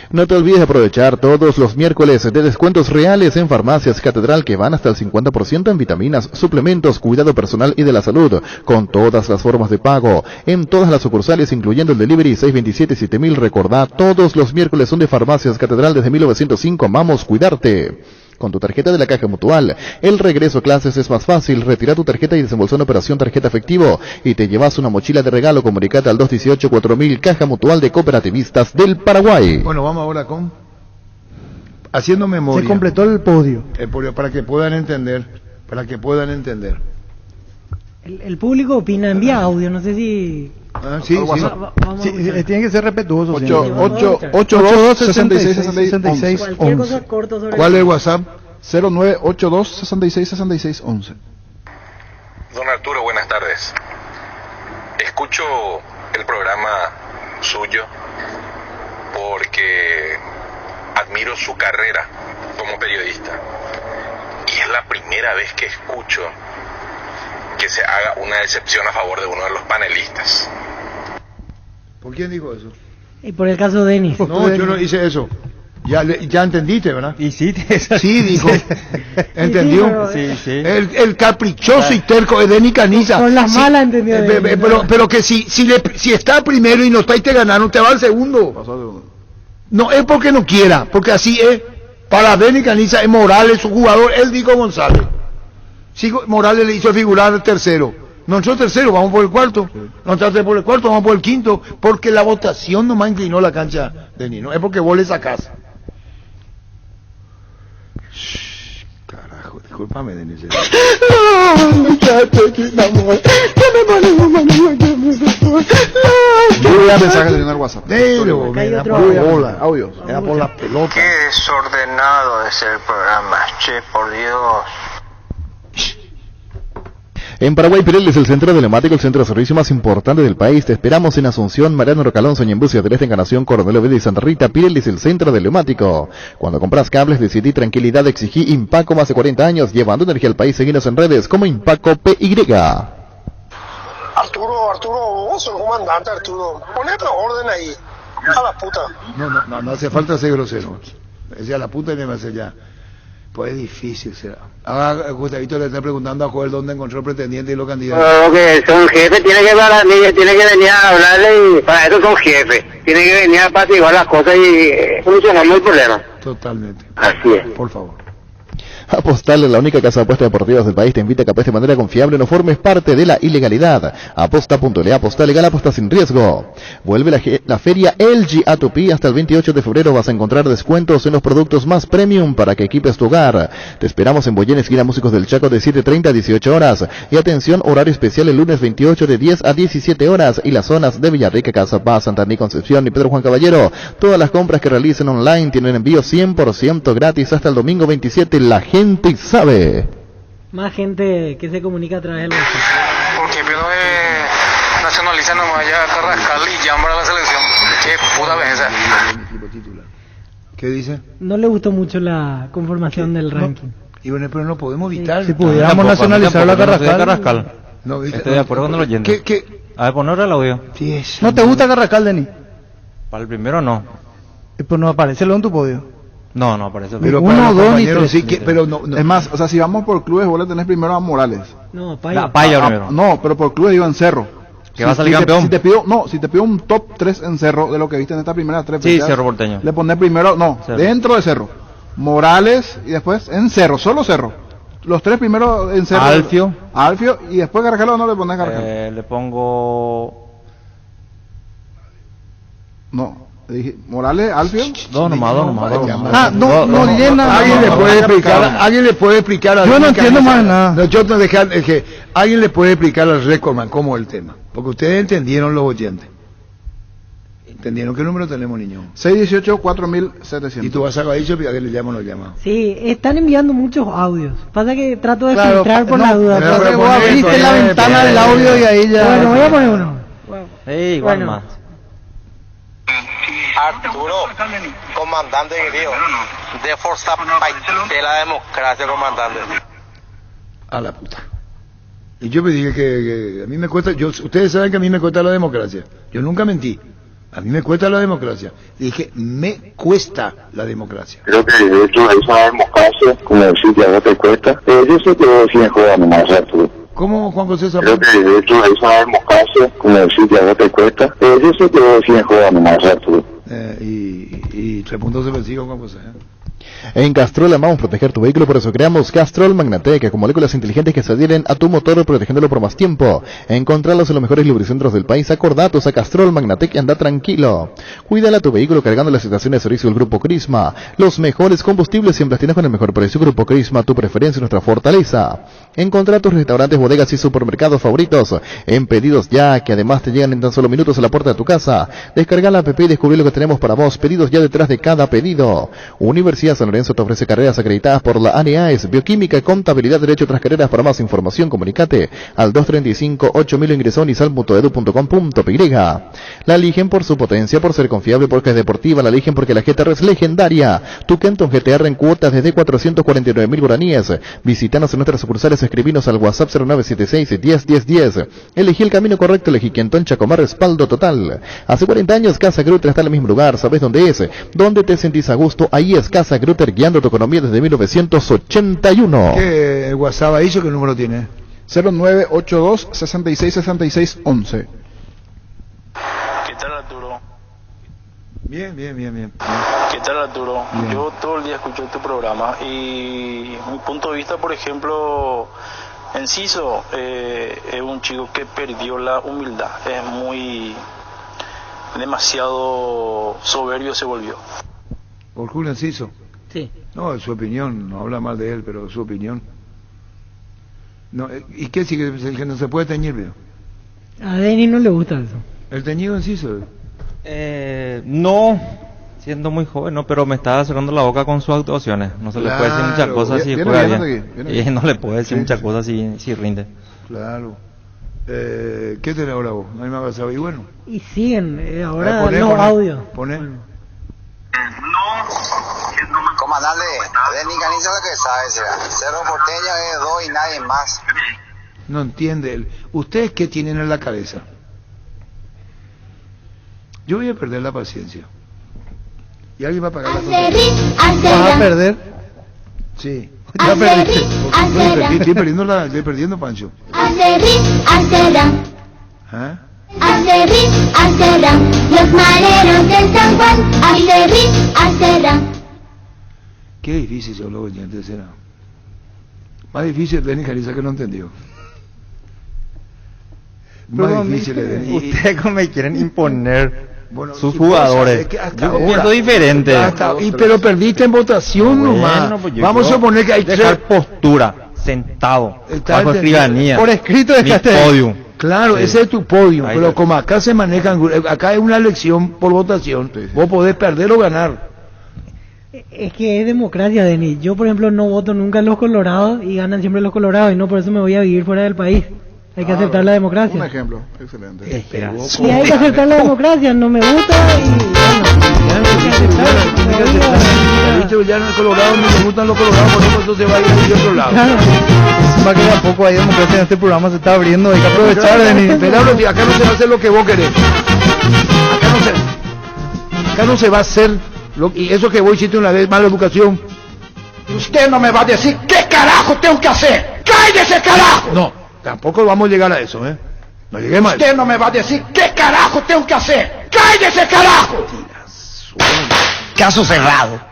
No te olvides de aprovechar todos los miércoles de descuentos reales en Farmacias Catedral que van hasta el 50% en vitaminas, suplementos, cuidado personal y de la salud, con todas las formas de pago, en todas las sucursales, incluyendo el delivery 627-7000. Recordá, todos los miércoles son de Farmacias Catedral desde 1905. Amamos cuidarte. Con tu tarjeta de la Caja Mutual, el regreso a clases es más fácil. Retira tu tarjeta y desembolsa en operación tarjeta efectivo y te llevas una mochila de regalo. Comunicate al 218-4000, Caja Mutual de Cooperativistas del Paraguay. Bueno, vamos ahora con haciendo memoria. Se completó el podio. Para que puedan entender. El público opina, envía audio, no sé si... Sí. Tiene que ser respetuoso. 882-66-66-11. Cualquier cosa corto sobre... ¿Cuál es el WhatsApp? 0982-66-66-11. Don Arturo, buenas tardes. Escucho el programa suyo porque admiro su carrera como periodista. Y es la primera vez que escucho que se haga una excepción a favor de uno de los panelistas. ¿Por quién dijo eso? Y por el caso de Denis. No, yo no hice eso. Ya entendiste, ¿verdad? Y sí, dijo. ¿Entendió? Sí. El caprichoso y terco de Denis Caniza. Con las malas entendió. Pero que si está primero y no está y te ganaron, te va al segundo. No es porque no quiera, porque así es. Para Denis Caniza es Morales, su jugador, él dijo González. Sí, Morales le hizo figurar el tercero. Nosotros tercero, vamos por el cuarto. Nosotros por el cuarto, vamos por el quinto. Porque la votación nomás inclinó la cancha de Nino. Es porque vos le sacás. Carajo, discúlpame, Denis. Lluvia de mensajes en el WhatsApp. Audios. Era por la pelota. Qué desordenado es el programa, che, por Dios. En Paraguay, Pirelli es el centro de neumático, el centro de servicio más importante del país. Te esperamos en Asunción, Mariano Rocalonso, Ñembucio del Este, Encarnación, Coronel Oviedo y Santa Rita. Pirelli es el centro del neumático. Cuando compras cables, decidí tranquilidad, exigí Impaco más de 40 años, llevando energía al país. Seguinos en redes como Impaco PY. Arturo, vos sos el comandante, Arturo. Ponete orden ahí. A la puta. No hace falta ser grosero. Decía la puta y me hace ya. Pues es difícil será. Ahora Gustavito le está preguntando a Joel dónde encontró el pretendiente y los candidatos. Que son jefes, tiene que venir a hablarle y para eso son jefes. Tiene que venir a apaciguar las cosas y solucionar el problema. Totalmente. Así es. Por favor. Apostal, la única casa de apuestas deportivas del país, te invita a que apuestes de manera confiable, no formes parte de la ilegalidad. Aposta.le, aposta legal, aposta sin riesgo. Vuelve la feria LG a Tupi. Hasta el 28 de febrero vas a encontrar descuentos en los productos más premium para que equipes tu hogar. Te esperamos en Boyén, esquina Músicos del Chaco, de 7:30 a 18 horas. Y atención, horario especial el lunes 28 de 10 a 17 horas. Y las zonas de Villarrica, Cazapá, Santaní, Concepción y Pedro Juan Caballero. Todas las compras que realicen online tienen envío 100% gratis hasta el domingo 27. La gente sabe. Más gente que se comunica a través del WhatsApp. Porque pero nacionaliza nomás ya Carrascal y llama a la selección. Qué puta vergüenza. ¿Qué dice? No le gustó mucho la conformación del ranking. Y bueno, pero no podemos evitar. Si pudiéramos nacionalizar la Carrascal. No, estoy de acuerdo con el oyente. A ver, poner el audio. Sí, ¿No te gusta Carrascal, Denis? Para el primero no. Pues no aparece en tu podio. No aparece. Pero 1, 2 y 3. Sí, pero no. Es más, o sea, si vamos por clubes, vos le tenés primero a Morales. No, Paya. Primero. No, pero por clubes digo en Cerro. Que va a salir campeón. Si te pido un top 3 en Cerro de lo que viste en esta primera 3 Sí, Cerro Porteño. Le pones primero, Cerro. Dentro de Cerro. Morales y después en Cerro, solo Cerro. Los 3 primeros en Cerro. Alfio y después Carrascal, no le pones Carrascal. Le pongo. No. Morales, Alfio. Dos nomás. No llena. Alguien le puede explicar. Yo no entiendo más nada. No, yo no dejar que alguien le puede explicar al Recordman cómo es el tema, porque ustedes entendieron, los oyentes. ¿Entendieron qué número tenemos, niño? 618-4700. Y tú vas a dicho que le llamo o no llama. Sí, están enviando muchos audios. Pasa que trato de filtrar por la duda. Vos abriste la ventana del audio y ahí ya. Bueno, voy a poner uno. Igual más. Arturo, comandante querido, de Forza de la democracia, comandante. A la puta. Y yo me dije que a mí me cuesta, ustedes saben que a mí me cuesta la democracia. Yo nunca mentí. A mí me cuesta la democracia. Dije, me cuesta la democracia. Creo que de hecho esa democracia, como decís, que a vos te cuesta. Yo sé que vos sí juegas nomás, Arturo. ¿Cómo, Juan José Zapata? Creo que de hecho esa democracia, como decís, que a vos te cuesta. Yo sé que vos sí juegas nomás, Arturo. Y 3 puntos se persiguen, Juan José. En Castrol amamos proteger tu vehículo, por eso creamos Castrol Magnatec, con moléculas inteligentes que se adhieren a tu motor protegiéndolo por más tiempo. Encontralos en los mejores lubricentros del país. Acordatos a Castrol Magnatec y anda tranquilo. Cuídala tu vehículo cargando las estaciones de servicio del Grupo Crisma. Los mejores combustibles siempre tienes con el mejor precio. Grupo Crisma, tu preferencia y nuestra fortaleza. Encontrá tus restaurantes, bodegas y supermercados favoritos en Pedidos Ya, que además te llegan en tan solo minutos a la puerta de tu casa. Descarga la app y descubrí lo que tenemos para vos. Pedidos Ya detrás de cada pedido. Universidad San Lorenzo te ofrece carreras acreditadas por la ANEAES, Bioquímica, Contabilidad, Derecho, otras carreras. Para más información, comunicate al 235-8000 ingresó nisalmutoedu.com.py. La eligen por su potencia, por ser confiable, porque es deportiva. La eligen porque la GTR es legendaria. Tu Kenton GTR en cuotas desde 449.000 guaraníes. Visítanos en nuestras sucursales, escribinos al WhatsApp 0976-101010. Elegí el camino correcto, elegí Kenton Chacomar, respaldo total. Hace 40 años Casa Grutter está en el mismo lugar. ¿Sabes dónde es? ¿Dónde te sentís a gusto? Ahí es Casa Grutter, guiando tu economía desde 1981. ¿Qué el WhatsApp ha dicho? ¿Qué número tiene? 0982-666611. ¿Qué tal, Arturo? Bien. ¿Qué tal, Arturo? Bien. Yo todo el día escucho tu programa y mi punto de vista, por ejemplo, Enciso es un chico que perdió la humildad. Es demasiado soberbio se volvió. ¿Por Julio Enciso? Sí. No, es su opinión, no habla mal de él, pero es su opinión. No, ¿y qué si que no se puede teñir, veo? A Denis no le gusta eso. ¿El teñido Enciso? No, Siendo muy joven, ¿no? Pero me estaba cerrando la boca con sus actuaciones. No se le puede decir muchas cosas si juega bien. Y no le puede decir muchas cosas si rinde. Claro. ¿Qué tenés ahora vos? ¿No hay más pasado? Y bueno. Y siguen, ahora los audios. Poné. Comandante, de Nicaniza lo que sabe, Cerro Porteño es 2 y nadie más. No entiende él. ¿Ustedes qué tienen en la cabeza? Yo voy a perder la paciencia. ¿Y alguien va a pagar la consecuencia? ¿Vas a perder? Sí. Ya perdiste. Estoy perdiendo, Pancho. ¿Ah? Los mareros del San Juan, Qué difícil son los oyentes, será. Más difícil de Nicaniza que no entendió. Más difícil de Ustedes como me quieren imponer sus pues, jugadores. Yo pienso diferente. Pero perdiste en votación nomás. Pues vamos a suponer que hay dejar postura, sentado, bajo escribanía. Por escrito dejaste podio. Claro, sí. Ese es tu podio, pero como acá se manejan, acá es una elección por votación, vos podés perder o ganar. Es que es democracia, Denis. Yo, por ejemplo, no voto nunca en los colorados y ganan siempre los colorados y no por eso me voy a vivir fuera del país. Hay que aceptar la democracia. Un ejemplo, excelente. Y hay que aceptar la democracia, no me gusta y bueno, hay que aceptar. Ya en el Colorado no me gustan los colorados, por eso se va a ir a otro lado. Claro. Encima que tampoco hay democracia en este programa, se está abriendo, hay que aprovechar, Denis. Acá no se va a hacer lo que vos querés. Acá no se va a hacer y eso que vos hiciste una vez, mala educación. Usted no me va a decir qué carajo tengo que hacer. ¡Cállese, carajo! No, tampoco vamos a llegar a eso, ¿eh? No lleguemos a eso. Usted no me va a decir qué carajo tengo que hacer. ¡Cállese, carajo! Caso cerrado.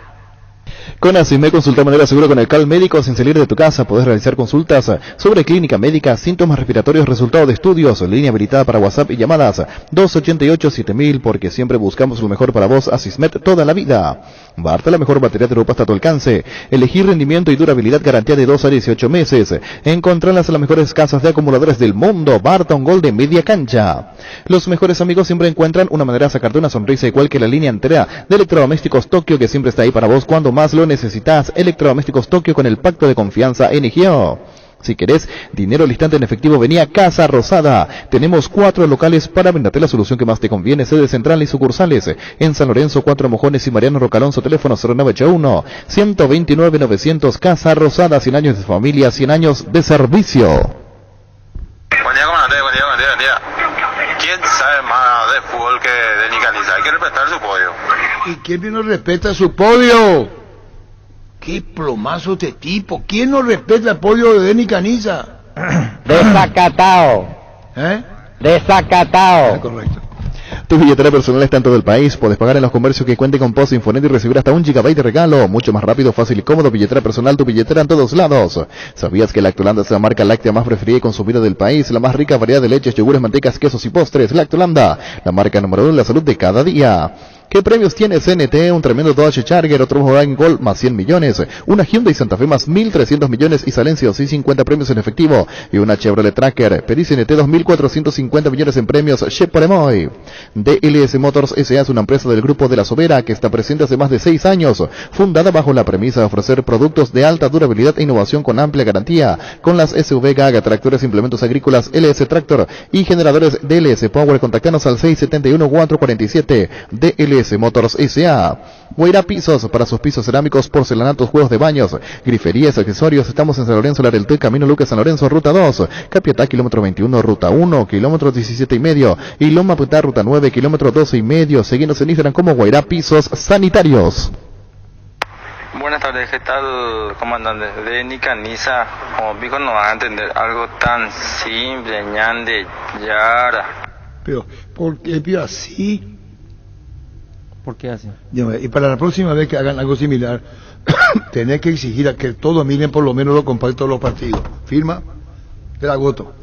Con Asime consulta de manera segura con el CAL médico sin salir de tu casa. Podés realizar consultas sobre clínica médica, síntomas respiratorios, resultados de estudios, línea habilitada para WhatsApp y llamadas 288-7000, porque siempre buscamos lo mejor para vos. Asismet toda la vida. Barta, la mejor batería de Europa hasta tu alcance. Elegir rendimiento y durabilidad, garantía de 2 a 18 meses. Encontrarlas en las mejores casas de acumuladores del mundo. Barta, un gol de media cancha. Los mejores amigos siempre encuentran una manera de sacarte una sonrisa, igual que la línea entera de electrodomésticos Tokio, que siempre está ahí para vos cuando más lo necesitas. Electrodomésticos Tokio con el pacto de confianza NGO. Si querés dinero al instante en efectivo, vení a Casa Rosada. Tenemos 4 locales para brindarte la solución que más te conviene. Sede central y sucursales en San Lorenzo, 4 Mojones y Mariano Rocalonso. Teléfono 0981-129-900. Casa Rosada, 100 años de familia, 100 años de servicio. Buen día, comandante. Buen día. ¿Quién sabe más de fútbol que de Nicaniza? Hay que respetar su podio. ¿Y quién no respeta su podio? ¡Qué plomazo este tipo! ¿Quién no respeta el podio de Denis Caniza? Desacatado. Desacatado. Correcto. Tu billetera personal está en todo el país. Puedes pagar en los comercios que cuenten con POS Infonet y recibir hasta 1 GB de regalo. Mucho más rápido, fácil y cómodo. Billetera personal, tu billetera en todos lados. ¿Sabías que Lactolanda es la marca láctea más preferida y consumida del país? La más rica variedad de leches, yogures, mantecas, quesos y postres. Lactolanda, la marca número 1 en la salud de cada día. ¿Qué premios tiene CNT? Un tremendo Dodge Charger, otro Volkswagen Gol más 100 millones, una Hyundai Santa Fe más 1.300 millones y Silencios y 50 premios en efectivo, y una Chevrolet Tracker. Pedí CNT 2.450 millones en premios Cheporemoy. DLS Motors S.A. es una empresa del Grupo de la Sobera que está presente hace más de 6 años, fundada bajo la premisa de ofrecer productos de alta durabilidad e innovación con amplia garantía, con las SUV GAG, tractores, implementos agrícolas, LS Tractor y generadores DLS Power. Contactanos al 671-447 DLS Motors S.A. Guairá Pisos, para sus pisos cerámicos, porcelanatos, juegos de baños, griferías, accesorios. Estamos en San Lorenzo, Larelté, Camino Lucas, San Lorenzo, Ruta 2, Capiatá, kilómetro 21, Ruta 1, kilómetro 17 y medio, y Loma Putá, Ruta 9, kilómetro 12 y medio. Seguinos en Instagram como Guairá Pisos Sanitarios. Buenas tardes, ¿qué tal, comandante? De Nicaniza, como pico no van a entender algo tan simple, ñande, yara. Pero, ¿por qué pido así? ¿Por qué así? Y para la próxima vez que hagan algo similar, tenés que exigir a que todos miren por lo menos los compactos de los partidos. Firma, te la agoto.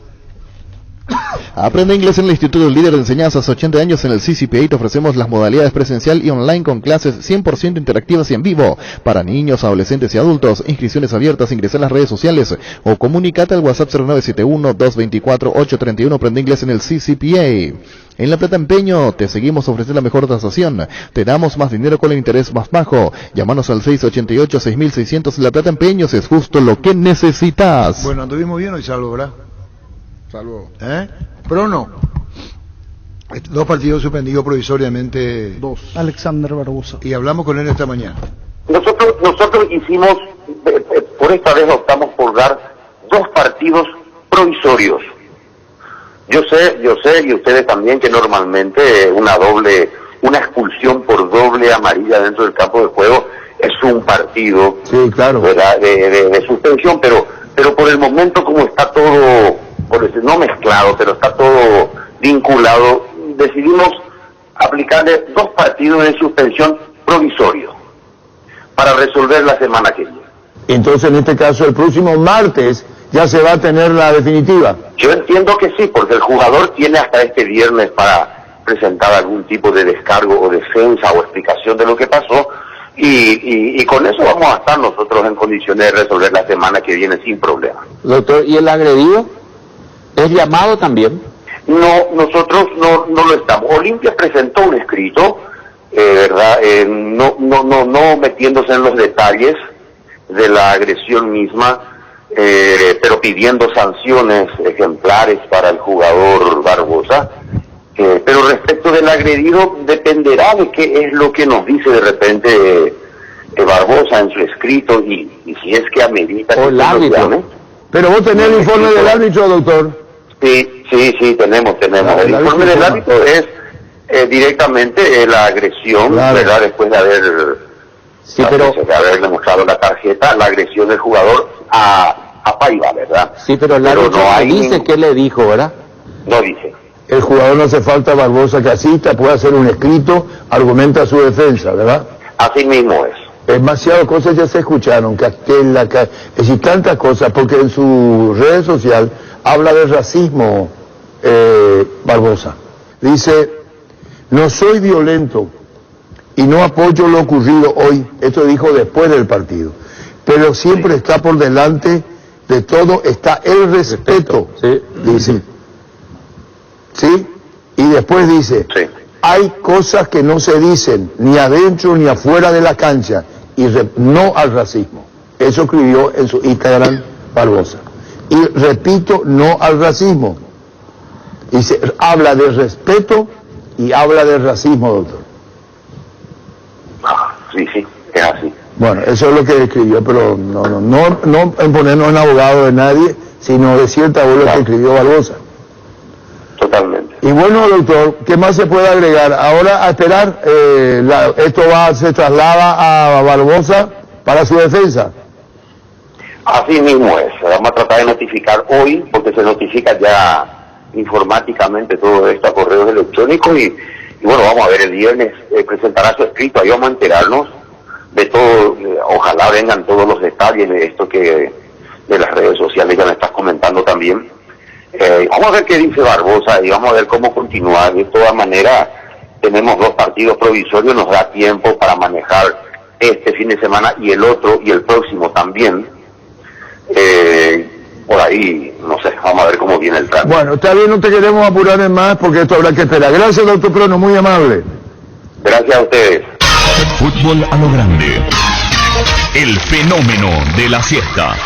Aprende inglés en el Instituto Líder de Enseñanzas, 80 años en el CCPA. Te ofrecemos las modalidades presencial y online con clases 100% interactivas y en vivo para niños, adolescentes y adultos. Inscripciones abiertas, ingresa en las redes sociales o comunícate al WhatsApp 0971-224-831. Aprende inglés en el CCPA. En La Plata Empeño te seguimos ofreciendo la mejor tasación. Te damos más dinero con el interés más bajo. Llámanos al 688-6600. La Plata Empeños es justo lo que necesitas. Bueno, anduvimos bien hoy, Salvo, ¿verdad? Salvo. Prono. 2 partidos suspendidos provisoriamente. 2. Alexander Barbosa. Y hablamos con él esta mañana. Nosotros hicimos, por esta vez optamos por dar 2 partidos provisorios. Yo sé, y ustedes también, que normalmente una expulsión por doble amarilla dentro del campo de juego es un partido, sí, claro, ¿verdad? De suspensión, pero por el momento, como está todo, por decir, no mezclado, pero está todo vinculado, decidimos aplicarle 2 partidos de suspensión provisorio para resolver la semana que viene. Entonces, en este caso, el próximo martes ya se va a tener la definitiva. Yo entiendo que sí, porque el jugador tiene hasta este viernes para presentar algún tipo de descargo o defensa o explicación de lo que pasó, y con eso vamos a estar nosotros en condiciones de resolver la semana que viene sin problema. Doctor, ¿y el agredido es llamado también? No, nosotros no lo estamos. Olimpia presentó un escrito, ¿verdad? No metiéndose en los detalles de la agresión misma, pero pidiendo sanciones ejemplares para el jugador Barbosa. Pero respecto del agredido, dependerá de qué es lo que nos dice de repente Barbosa en su escrito, y si es que amerita. O el árbitro. Pero vos tenés el informe del árbitro, doctor. Sí, tenemos. El informe del árbitro es directamente la agresión, claro, ¿verdad? Después de haber demostrado la tarjeta, la agresión del jugador a Paiva, ¿verdad? Sí, pero el árbitro no dice qué le dijo, ¿verdad? No dice. El jugador no hace falta Barbosa que asista, puede hacer un escrito, argumenta su defensa, ¿verdad? Así mismo es. Demasiadas cosas ya se escucharon, es decir, tantas cosas, porque en su red social habla de racismo, Barbosa. Dice, no soy violento y no apoyo lo ocurrido hoy, esto dijo después del partido, pero siempre está por delante de todo, está el respeto, sí, dice. ¿Sí? Y después dice, sí, hay cosas que no se dicen ni adentro ni afuera de la cancha, y no al racismo. Eso escribió en su Instagram Barbosa. Y repito, no al racismo. Dice, habla de respeto y habla de racismo, doctor. Sí, es así. Bueno, eso es lo que escribió, pero no en ponernos en abogado de nadie, sino de cierta voz lo que escribió Barbosa. Totalmente. Y bueno, doctor, ¿qué más se puede agregar? Ahora a esperar, esto se traslada a Barbosa para su defensa. Así mismo es, vamos a tratar de notificar hoy, porque se notifica ya informáticamente todo esto a correos electrónicos, y bueno, vamos a ver, el viernes presentará su escrito, ahí vamos a enterarnos de todo, ojalá vengan todos los detalles de esto que de las redes sociales que me estás comentando también. Vamos a ver qué dice Barbosa y vamos a ver cómo continuar. De todas maneras, tenemos 2 partidos provisorios, nos da tiempo para manejar este fin de semana y el otro y el próximo también. Por ahí, no sé, vamos a ver cómo viene el trámite. Bueno, está bien, no te queremos apurar en más porque esto habrá que esperar. Gracias, doctor Prono, muy amable. Gracias a ustedes. Fútbol a lo grande. El fenómeno de la siesta.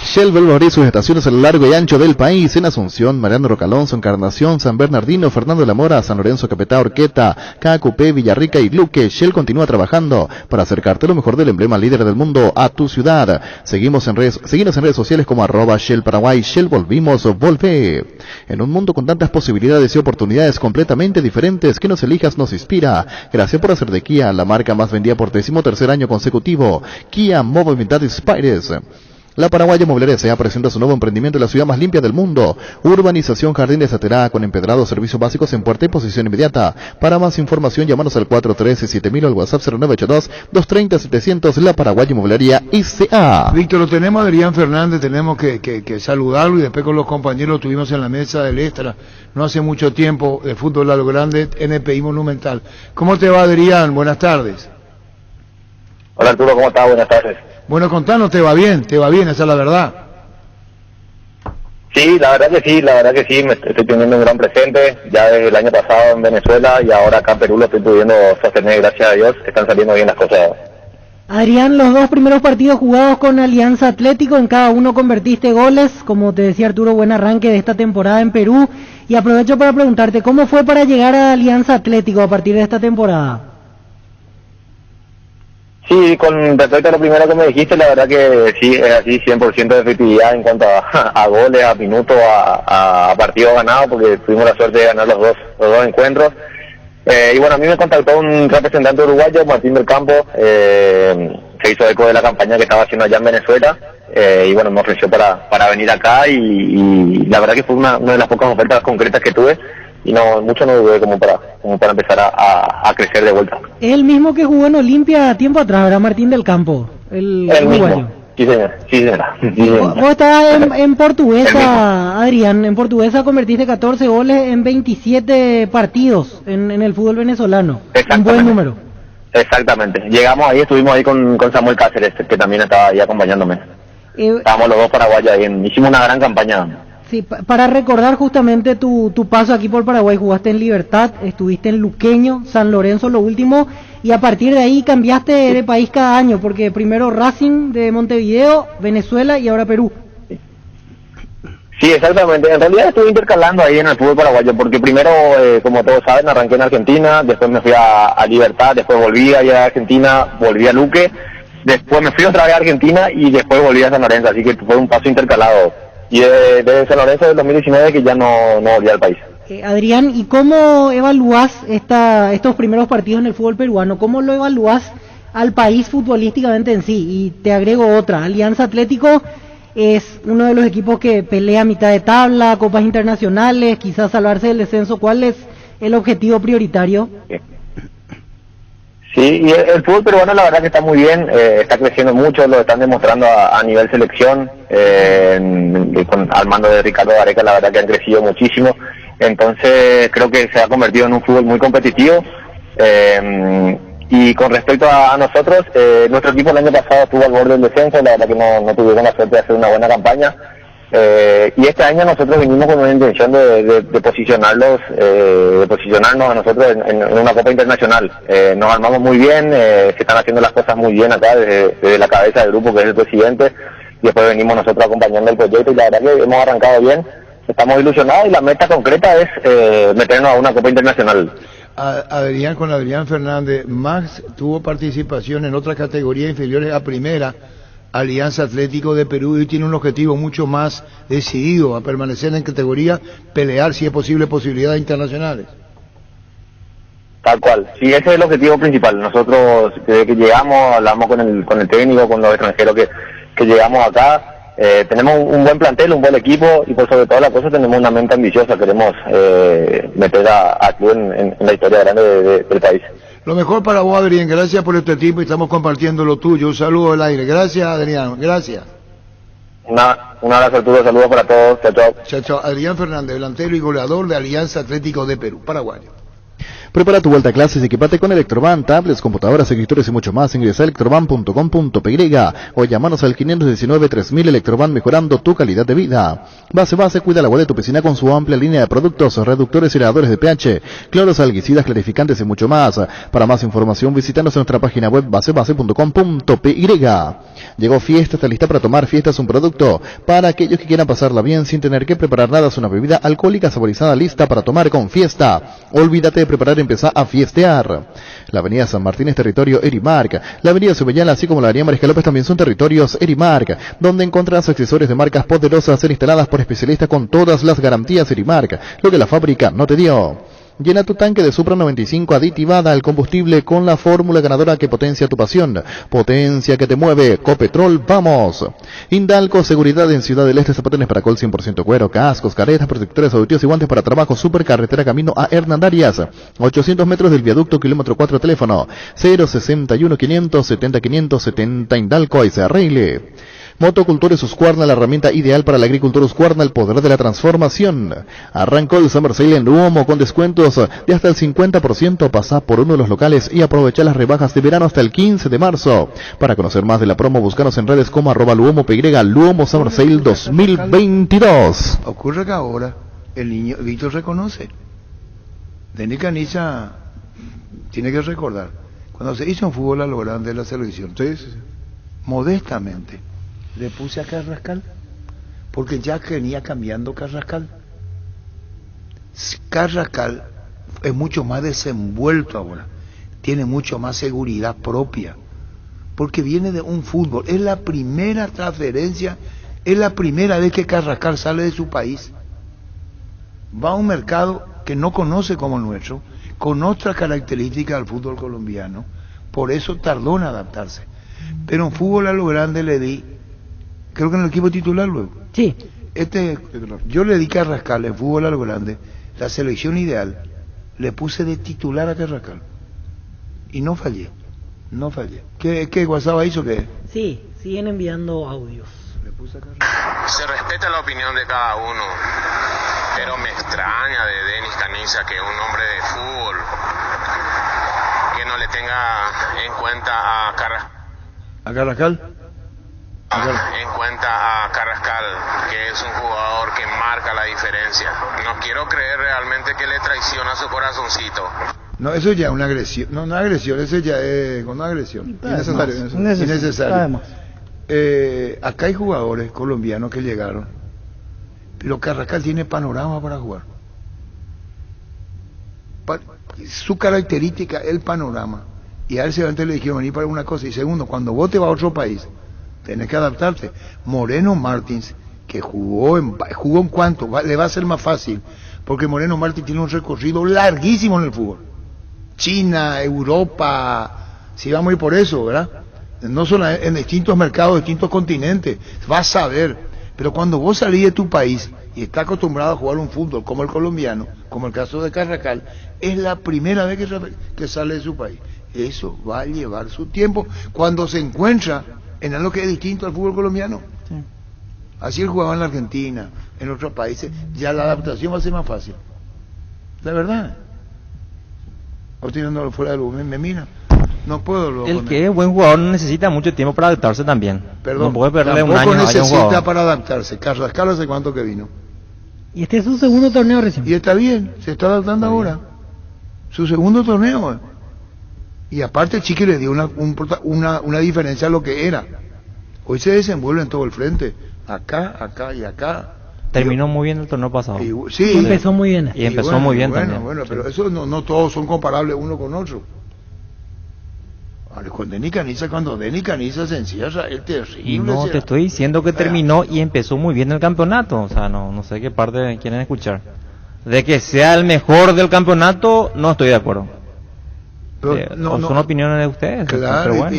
Shell vuelve a abrir sus estaciones a lo largo y ancho del país, en Asunción, Mariano Rocalonso, Encarnación, San Bernardino, Fernando de la Mora, San Lorenzo, Capiatá, Orqueta, KQP, Villarrica y Luque. Shell continúa trabajando para acercarte lo mejor del emblema líder del mundo a tu ciudad. Seguinos en redes sociales como @Shell Paraguay. Shell volvé. En un mundo con tantas posibilidades y oportunidades completamente diferentes, que nos elijas nos inspira. Gracias por hacer de Kia la marca más vendida por 13º año consecutivo. Kia Movement Inspires. La Paraguaya Inmobiliaria S.A. presenta su nuevo emprendimiento en la ciudad más limpia del mundo. Urbanización Jardín de Saterá, con empedrados, servicios básicos en puerta y posición inmediata. Para más información, llámanos al 413-7000 o al WhatsApp 0982-230-700. La Paraguaya Inmobiliaria S.A. Víctor, lo tenemos a Adrián Fernández, tenemos que saludarlo, y después con los compañeros lo tuvimos en la mesa del extra, no hace mucho tiempo, de fútbol a lo grande, NPI Monumental. ¿Cómo te va, Adrián? Buenas tardes. Hola Arturo, ¿cómo estás? Buenas tardes. Bueno, contanos, te va bien, esa es la verdad. Sí, la verdad que sí, me estoy teniendo un gran presente, ya desde el año pasado en Venezuela y ahora acá en Perú lo estoy pudiendo sostener, gracias a Dios, están saliendo bien las cosas. Adrián, los 2 primeros partidos jugados con Alianza Atlético, en cada uno convertiste goles, como te decía Arturo, buen arranque de esta temporada en Perú, y aprovecho para preguntarte, ¿cómo fue para llegar a Alianza Atlético a partir de esta temporada? Sí, con respecto a lo primero que me dijiste, la verdad que sí, es así, 100% de efectividad en cuanto a goles, a minutos, a partidos ganados, porque tuvimos la suerte de ganar los dos encuentros. Y bueno, a mí me contactó un representante uruguayo, Martín del Campo, se hizo eco de la campaña que estaba haciendo allá en Venezuela, y bueno, me ofreció para venir acá, y la verdad que fue una de las pocas ofertas concretas que tuve, y mucho no dudé como para empezar a crecer de vuelta. Es el mismo que jugó en Olimpia tiempo atrás, ¿verdad? Martín del Campo, el uruguayo. Mismo. Sí, señora. Vos estabas en Portuguesa, Adrián, en Portuguesa convertiste 14 goles en 27 partidos en el fútbol venezolano. Un buen número. Exactamente. Llegamos ahí, estuvimos ahí con Samuel Cáceres, que también estaba ahí acompañándome. Estábamos los dos paraguayos ahí, hicimos una gran campaña. Sí, para recordar justamente tu paso aquí por Paraguay, jugaste en Libertad, estuviste en Luqueño, San Lorenzo lo último, y a partir de ahí cambiaste de país cada año, porque primero Racing de Montevideo, Venezuela y ahora Perú. Sí, exactamente. En realidad estuve intercalando ahí en el fútbol paraguayo, porque primero, como todos saben, arranqué en Argentina, después me fui a Libertad, después volví a Argentina, volví a Luque, después me fui otra vez a Argentina y después volví a San Lorenzo, así que fue un paso intercalado. Y desde San Lorenzo del 2019 que ya no volví al país. Adrián, ¿y cómo evalúas estos primeros partidos en el fútbol peruano? ¿Cómo lo evalúas al país futbolísticamente en sí? Y te agrego otra, Alianza Atlético es uno de los equipos que pelea a mitad de tabla, copas internacionales, quizás salvarse del descenso. ¿Cuál es el objetivo prioritario? Sí, y el fútbol peruano la verdad que está muy bien, está creciendo mucho, lo están demostrando a nivel selección, al mando de Ricardo Gareca la verdad que han crecido muchísimo, entonces creo que se ha convertido en un fútbol muy competitivo, y con respecto a nosotros, nuestro equipo el año pasado estuvo al borde del descenso, la verdad que no tuvieron la suerte de hacer una buena campaña, y este año nosotros vinimos con una intención de posicionarnos a nosotros en una copa internacional. Nos armamos muy bien, se están haciendo las cosas muy bien acá desde la cabeza del grupo, que es el presidente, y después venimos nosotros acompañando el proyecto, y la verdad que hemos arrancado bien, estamos ilusionados, y la meta concreta es meternos a una copa internacional. Adrián, con Adrián Fernández, Max tuvo participación en otras categorías inferiores a primera, Alianza Atlético de Perú, y tiene un objetivo mucho más decidido, a permanecer en categoría, pelear si es posible posibilidades internacionales. Tal cual, sí, ese es el objetivo principal. Nosotros desde que llegamos, hablamos con el técnico, con los extranjeros que llegamos acá, tenemos un buen plantel, un buen equipo, y por sobre todas las cosas tenemos una mente ambiciosa, queremos meter a club en la historia grande del país. Lo mejor para vos, Adrián, gracias por este tiempo y estamos compartiendo lo tuyo. Un saludo al aire. Gracias, Adrián, gracias. Un abrazo, Arturo, saludos para todos. Chao, chao. Adrián Fernández, delantero y goleador de Alianza Atlético de Perú, paraguayo. Prepara tu vuelta a clases y equipate con Electroban, tablets, computadoras, escritores y mucho más. Ingresa a electroban.com.py o llamanos al 519-3000. Electroban, mejorando tu calidad de vida. Base, cuida el agua de tu piscina con su amplia línea de productos, reductores y elevadores de pH, cloros, algicidas, clarificantes y mucho más. Para más información, visítanos en nuestra página web basebase.com.py. Llegó Fiesta, está lista para tomar. Fiesta es un producto para aquellos que quieran pasarla bien sin tener que preparar nada. Es una bebida alcohólica saborizada lista para tomar con Fiesta. Olvídate de preparar, empezá a fiestear. La avenida San Martín es territorio Erimark. La avenida Subellana, así como la avenida Mariscal López, también son territorios Erimark, donde encontrarás accesorios de marcas poderosas instaladas por especialistas con todas las garantías Erimark, lo que la fábrica no te dio. Llena tu tanque de Supra 95 aditivada al combustible con la fórmula ganadora que potencia tu pasión. Potencia que te mueve. Copetrol, vamos. Hindalco, seguridad en Ciudad del Este, zapatos para col 100% cuero, cascos, caretas, protectores auditivos y guantes para trabajo. Supercarretera camino a Hernandarias. 800 metros del viaducto, kilómetro 4, teléfono 061 570 570. Hindalco y se arregle. Motocultores Husqvarna, la herramienta ideal para la agricultura Husqvarna, el poder de la transformación. Arrancó el Summer Sale en Luomo con descuentos de hasta el 50%. Pasá por uno de los locales y aprovecha las rebajas de verano hasta el 15 de marzo. Para conocer más de la promo, búscanos en redes como @LuomoPY, Luomo Summer Sale 2022. Ocurre que ahora el niño, Víctor reconoce. Denis Canissa tiene que recordar, cuando se hizo un fútbol a lo grande de la selección, modestamente, le puse a Carrascal, porque ya venía cambiando Carrascal. Carrascal es mucho más desenvuelto ahora, tiene mucho más seguridad propia, porque viene de un fútbol, es la primera transferencia, es la primera vez que Carrascal sale de su país, va a un mercado que no conoce como el nuestro, con otras características del fútbol colombiano, por eso tardó en adaptarse. Pero en fútbol a lo grande le di, creo que en el equipo titular luego. Sí. Yo le di Carrascal en fútbol a lo grande, la selección ideal, le puse de titular a Carrascal. Y no fallé. ¿Qué WhatsApp hizo qué? Sí, siguen enviando audios. Se respeta la opinión de cada uno, pero me extraña de Denis Canissa, que es un hombre de fútbol, que no le tenga en cuenta a Carrascal. En cuenta a Carrascal, que es un jugador que marca la diferencia. No quiero creer realmente que le traiciona su corazoncito. No, eso ya es una agresión. No es agresión, eso ya es una agresión. Innecesario. Además. Acá hay jugadores colombianos que llegaron, pero Carrascal tiene panorama para jugar. Su característica es el panorama. Y a él antes le dijeron venir para una cosa. Y segundo, cuando vos te vas a otro país, tenés que adaptarte. Moreno Martins, que jugó en cuanto, le va a ser más fácil, porque Moreno Martins tiene un recorrido larguísimo en el fútbol. China, Europa, si vamos a ir por eso, ¿verdad? No solo en distintos mercados, distintos continentes, vas a ver. Pero cuando vos salís de tu país y estás acostumbrado a jugar un fútbol como el colombiano, como el caso de Carrascal, es la primera vez que sale de su país. Eso va a llevar su tiempo cuando se encuentra en algo que es distinto al fútbol colombiano. Sí. Así él jugaba en la Argentina, en otros países, ya la adaptación va a ser más fácil. La verdad. O tirándolo fuera del lugar, me mira. No puedo. El que es buen jugador necesita mucho tiempo para adaptarse también. Perdón, no puede perderle un tampoco año necesita para adaptarse. Carrascal hace cuánto que vino. Y este es su segundo torneo recién. Y está bien, se está adaptando ahora. Su segundo torneo. Y aparte Chiqui le dio una diferencia a lo que era. Hoy se desenvuelve en todo el frente, acá y acá. Terminó muy bien el torneo pasado. Sí, empezó muy bien. Y empezó muy bien también. Bueno, pero eso no todos son comparables uno con otro. Con Denis Canissa, cuando Denis Canissa se encierra, es terrible. Y no, te estoy diciendo que terminó y empezó muy bien el campeonato. O sea, no sé qué parte quieren escuchar. De que sea el mejor del campeonato, no estoy de acuerdo. Son opiniones de ustedes. Claro, pero bueno,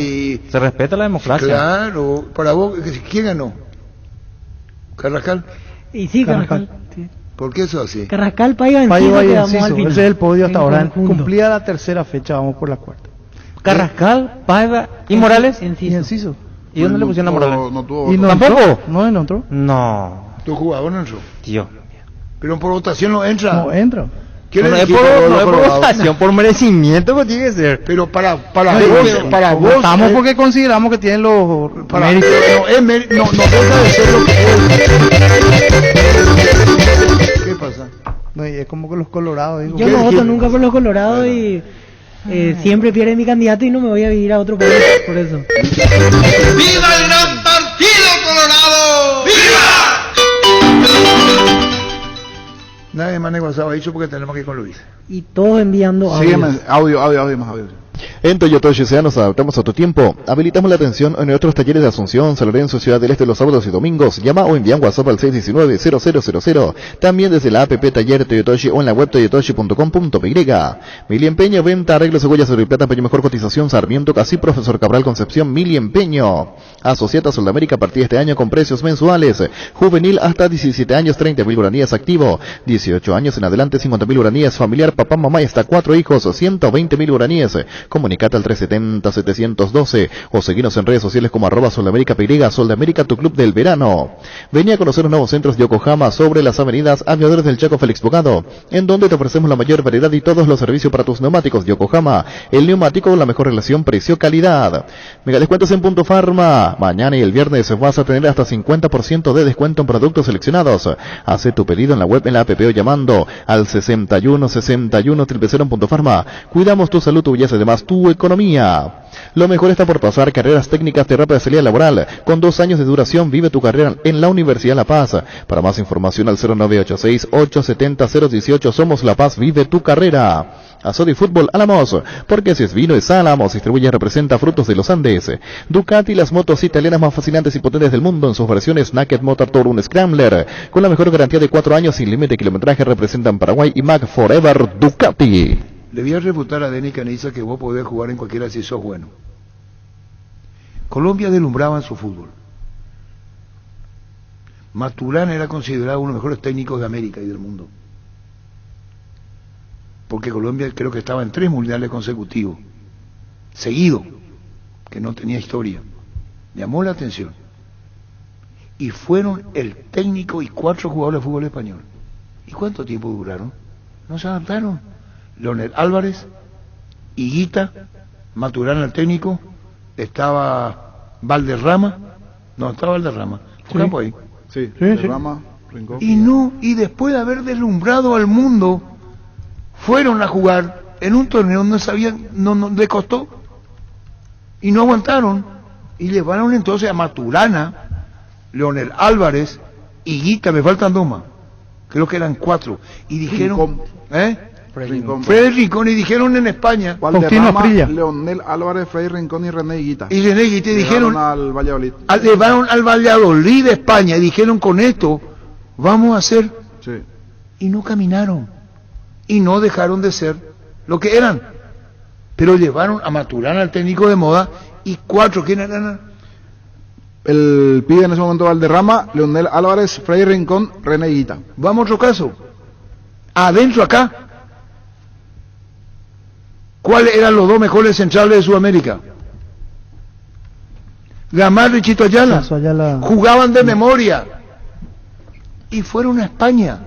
se respeta la democracia. Claro, para vos, ¿quién ganó? ¿Carrascal? Y sí, Carrascal. Sí. ¿Por qué eso así? Carrascal, Paiva, Enciso, ese es el podio hasta ahora. Cumplida la tercera fecha, vamos por la cuarta. Carrascal, Paiva y Morales. Enciso. ¿Y dónde le pusieron a Morales? No ¿Tampoco? ¿No entró? No. ¿Tu jugador no entró? Tío. Pero por votación no entra. No entra. No es por votación, por merecimiento que tiene que ser. Pero para vos votamos porque consideramos que tienen los méritos. No deja de ser lo que es. ¿Qué pasa? No, es como con los colorados. Yo no voto nunca por los colorados y siempre pierde mi candidato y no me voy a ir a otro país por eso. ¡Viva el gran partido Colorado! ¡Viva! Nadie más negociaba dicho porque tenemos que ir con Luis. Y todos enviando audio. Audio. En Toyotoshi SEA nos adaptamos a tu tiempo. Habilitamos la atención en nuestros talleres de Asunción, San Lorenzo, Ciudad del Este los sábados y domingos. Llama o envía un WhatsApp al 619-0000. También desde la app Taller Toyotoshi o en la web toyotoshi.com.py. Mili Empeño, venta, arreglos, cebollas, oro y plata, empeño mejor cotización, Sarmiento, Casi, Profesor Cabral, Concepción, Mili Empeño. Asociata Soldamérica a partir de este año con precios mensuales. Juvenil hasta 17 años, 30.000 guaraníes activo. 18 años en adelante, 50.000 guaraníes. Familiar, papá, mamá y hasta 4 hijos, 120.000 guaraníes. Comunicate al 370-712 o seguinos en redes sociales como @SoldamericaPY, Soldamérica, tu club del verano. Vení a conocer los nuevos centros de Yokohama sobre las avenidas Aviadores del Chaco, Félix Bogado, en donde te ofrecemos la mayor variedad y todos los servicios para tus neumáticos. Yokohama, el neumático con la mejor relación precio-calidad. Mega descuentos en Punto Farma. Mañana y el viernes vas a tener hasta 50% de descuento en productos seleccionados. Haz tu pedido en la web, en la app o llamando al 61 en Punto Farma. Cuidamos tu salud, tu belleza y además tu economía. Lo mejor está por pasar. Carreras técnicas de rápida salida laboral con 2 años de duración. Vive tu carrera en la Universidad La Paz. Para más información al 0986-870-018. Somos La Paz, vive tu carrera. Azodi Fútbol Álamos, porque si es vino es Álamos. Distribuye y representa Frutos de los Andes. Ducati, las motos italianas más fascinantes y potentes del mundo en sus versiones Naked Motor Touring Scrambler, con la mejor garantía de 4 años sin límite de kilometraje. Representan Paraguay y Mac Forever Ducati. Le voy a refutar a Denis Caniza que vos podés jugar en cualquiera si sos bueno. Colombia deslumbraba en su fútbol. Maturana era considerado uno de los mejores técnicos de América y del mundo. Porque Colombia creo que estaba en 3 mundiales consecutivos, seguido, que no tenía historia. Llamó la atención. Y fueron el técnico y 4 jugadores de fútbol español. ¿Y cuánto tiempo duraron? No se adaptaron. Leonel Álvarez, Higuita, Maturana el técnico, estaba Valderrama, Sí. campo ahí. Sí, Valderrama, Rincón. Y después de haber deslumbrado al mundo, fueron a jugar en un torneo, no sabían, no les costó, y no aguantaron, y llevaron entonces a Maturana, Leonel Álvarez, Higuita, me faltan 2 más, creo que eran 4, y dijeron, Freddy Rincón, y dijeron en España, Valderrama, Leonel Álvarez, Freddy Rincón y René Higuita. Y René Higuita dijeron al Valladolid. Llevaron al Valladolid de España y dijeron, con esto vamos a hacer, y no caminaron, y no dejaron de ser lo que eran, pero llevaron a Maturana, al técnico de moda, y 4, ¿quién eran? El pibe en ese momento Valderrama, Leonel Álvarez, Freddy Rincón, René Higuita. Vamos a otro caso, adentro acá, ¿cuáles eran los 2 mejores centrales de Sudamérica? Gamarra y Chito Ayala. Jugaban de memoria y fueron a España,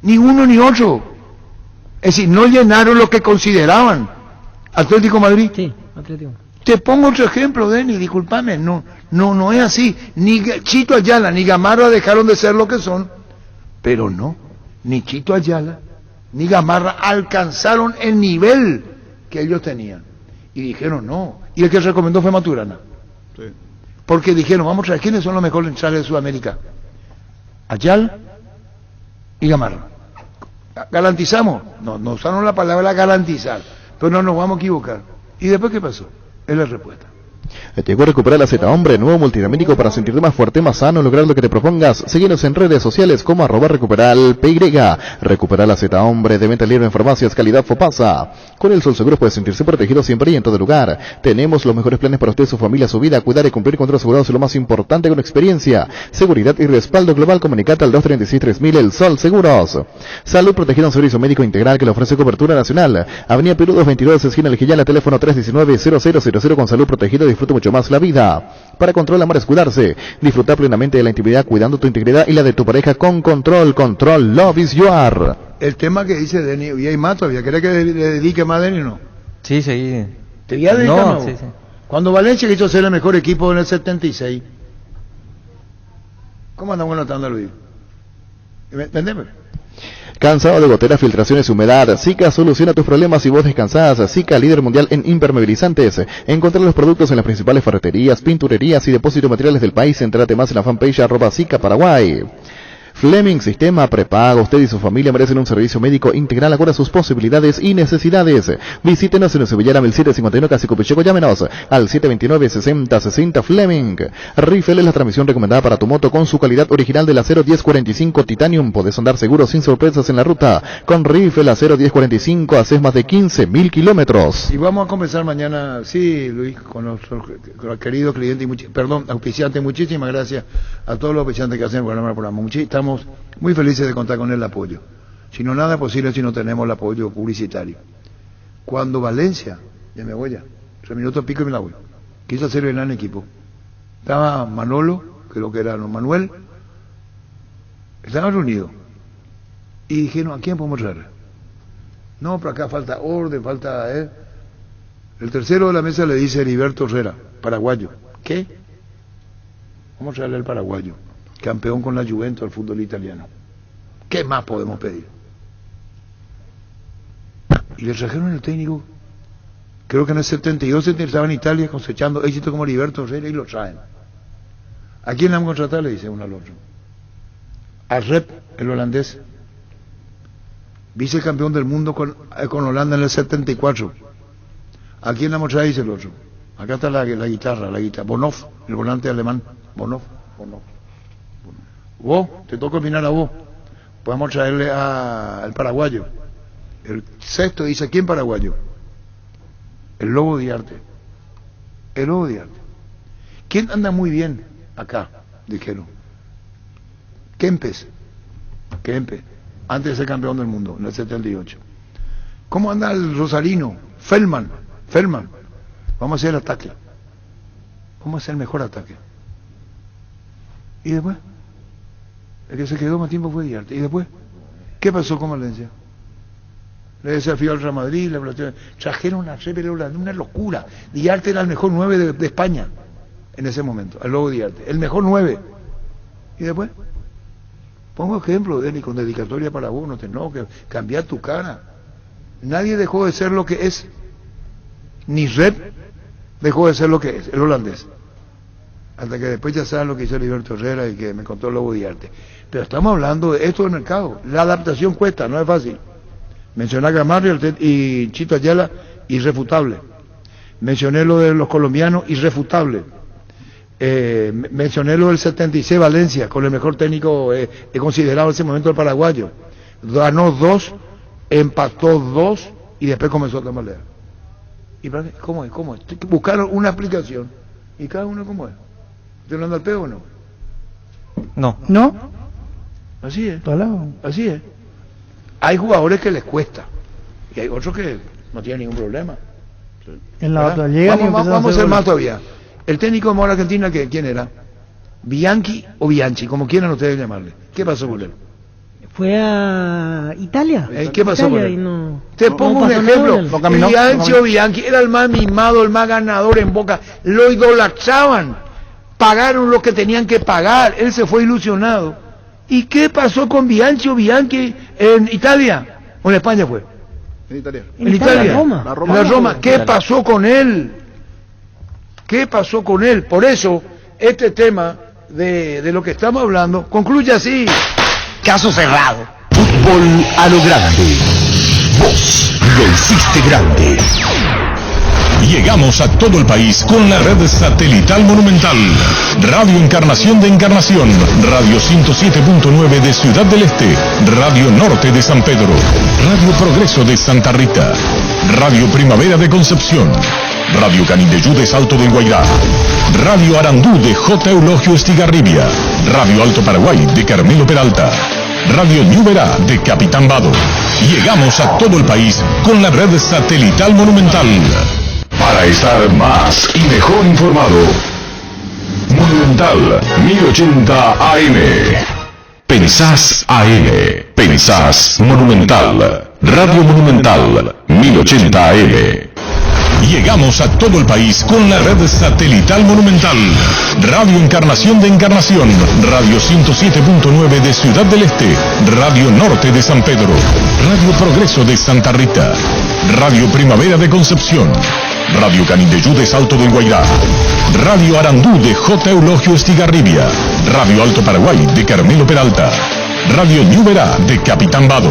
ni uno ni otro, es decir, no llenaron lo que consideraban. Atlético Madrid. Sí, Atlético. Te pongo otro ejemplo, Denis, discúlpame, no es así, ni Chito Ayala ni Gamarra dejaron de ser lo que son, pero no, ni Chito Ayala ni Gamarra alcanzaron el nivel que ellos tenían, y dijeron no, y el que recomendó fue Maturana, porque dijeron, vamos a ver, ¿quiénes son los mejores centrales de Sudamérica? Ayala y Gamarra. ¿Garantizamos? No usaron la palabra garantizar, pero no nos vamos a equivocar. ¿Y después qué pasó? Es la respuesta. Llegó a recuperar la Z Hombre, nuevo multivitamínico para sentirte más fuerte, más sano, lograr lo que te propongas. Síguenos en redes sociales como @recuperalpy. Recupera la Z Hombre, de venta libre en farmacias, calidad Fopasa. Con el Sol Seguro puede sentirse protegido siempre y en todo lugar. Tenemos los mejores planes para usted, su familia, su vida. Cuidar y cumplir con los asegurados es lo más importante, con experiencia, seguridad y respaldo global. Comunicate al 236-3000, el Sol Seguros. Salud protegida, un servicio médico integral que le ofrece cobertura nacional. Avenida Perú 222, esquina El Gillala, teléfono 319-0000. Con salud protegida disfruta mucho más la vida. Para Control Amar es cuidarse. Disfrutar plenamente de la intimidad cuidando tu integridad y la de tu pareja con Control. Control, love is your. El tema que dice Denis, y hay más todavía, ¿querés que le dedique más a Denis o no? Sí, sí. ¿Te voy a dedicar? No, sí. Cuando Valencia quiso ser el mejor equipo en el 76, ¿cómo andamos notando Luis? ¿Entendeme? ¿Cansado de goteras, filtraciones, humedad? Sika soluciona tus problemas y vos descansás. Sika, líder mundial en impermeabilizantes. Encontrar los productos en las principales ferreterías, pinturerías y depósitos de materiales del país. Entrate más en la fanpage @Sika Paraguay. Fleming Sistema Prepago. Usted y su familia merecen un servicio médico integral acorde a sus posibilidades y necesidades. Visítenos en Sevillana 1751 Casi Copicheco. Llámenos al 729-6060 Fleming. Riffel es la transmisión recomendada para tu moto con su calidad original del acero 1045 Titanium. Podés andar seguro sin sorpresas en la ruta. Con Riffel acero 1045 haces más de 15.000 kilómetros. Y vamos a comenzar mañana, sí, Luis, con los queridos clientes y auspiciantes. Muchísimas gracias a todos los auspiciantes que hacen el programa. Estamos muy felices de contar con el apoyo. Si no, nada es posible si no tenemos el apoyo publicitario. Cuando Valencia, ya me voy ya, 3 minutos pico y me la voy, quiso hacer el gran equipo. Estaba Manolo, creo que era Manuel, estaban reunidos. Y dijeron, ¿a quién podemos traer? No, por acá falta orden, falta... El tercero de la mesa le dice Heriberto Herrera, paraguayo. ¿Qué? Vamos a traerle al paraguayo, campeón con la Juventus del fútbol italiano. ¿Qué más podemos pedir? Y le trajeron el técnico, creo que en el 72 estaba en Italia cosechando éxito como Heriberto Herrera y lo traen. ¿A quién le vamos a contratar? Le dice uno al otro. A Rep, el holandés, vicecampeón del mundo con Holanda en el 74. ¿A quién la mostrará? Dice el otro. Acá está la guitarra. Bonhoff, el volante alemán. Bonhoff. Vos, te toca opinar a vos. Podemos traerle al paraguayo. El sexto dice, ¿quién paraguayo? El Lobo Diarte. ¿Quién anda muy bien acá? Dijeron. Kempes. Antes de ser campeón del mundo, en el 78. ¿Cómo anda el Rosarino? Feldman. Vamos a hacer el ataque. Vamos a hacer el mejor ataque. ¿Y después? El que se quedó más tiempo fue Diarte. ¿Y después? ¿Qué pasó con Valencia? Le desafió al Real Madrid, trajeron a Rep, una locura. Diarte era el mejor 9 de España en ese momento, el Lobo Diarte. El mejor 9. ¿Y después? Pongo ejemplo, Denis, con dedicatoria para vos, no te enojes, cambiar tu cara. Nadie dejó de ser lo que es. Ni Rep dejó de ser lo que es, el holandés. Hasta que después ya saben lo que hizo Heriberto Herrera y que me contó el Lobo Diarte. Pero estamos hablando de esto del mercado. La adaptación cuesta, no es fácil. Mencioné a Gamarrio y Chito Ayala, irrefutable. Mencioné lo de los colombianos, irrefutable. Mencioné lo del 76 Valencia, con el mejor técnico considerado en ese momento el paraguayo. Ganó 2, empató 2 y después comenzó a tomar. ¿Y para qué? ¿Cómo es? Buscaron una aplicación. ¿Y cada uno cómo es? ¿Te hablando al pego o no? No. Así es. Así es. Hay jugadores que les cuesta y hay otros que no tienen ningún problema. En la otra llega vamos a hacer más todavía. El técnico de Mora Argentina, ¿quién era? Bianchi o Bianchi, como quieran ustedes llamarle. ¿Qué pasó con él? Fue a Italia. ¿Qué pasó con él? Te pongo un pasó ejemplo. Bianchi o Bianchi era el más mimado, el más ganador en Boca. Lo idolatraban. Pagaron lo que tenían que pagar. Él se fue ilusionado. ¿Y qué pasó con Bianchi o Bianchi en Italia? ¿O en España fue? En Italia. En Italia. La Roma. ¿Qué pasó con él? Por eso, este tema de lo que estamos hablando concluye así. Caso cerrado. Fútbol a lo grande. Vos lo hiciste grande. Llegamos a todo el país con la red satelital Monumental. Radio Encarnación de Encarnación, Radio 107.9 de Ciudad del Este, Radio Norte de San Pedro, Radio Progreso de Santa Rita, Radio Primavera de Concepción, Radio Canindeyú de Salto del Guairá, Radio Arandú de J. Eulogio Estigarribia, Radio Alto Paraguay de Carmelo Peralta, Radio Ñuberá de Capitán Vado. Llegamos a todo el país con la red satelital Monumental. Para estar más y mejor informado, Monumental 1080 AM. Pensás AM. Pensás Monumental. Radio Monumental 1080 AM. Llegamos a todo el país con la red satelital Monumental. Radio Encarnación de Encarnación, Radio 107.9 de Ciudad del Este, Radio Norte de San Pedro, Radio Progreso de Santa Rita, Radio Primavera de Concepción, Radio Canindeyú de Salto del Guairá, Radio Arandú de J. Eulogio Estigarribia, Radio Alto Paraguay de Carmelo Peralta, Radio New Verá de Capitán Vado.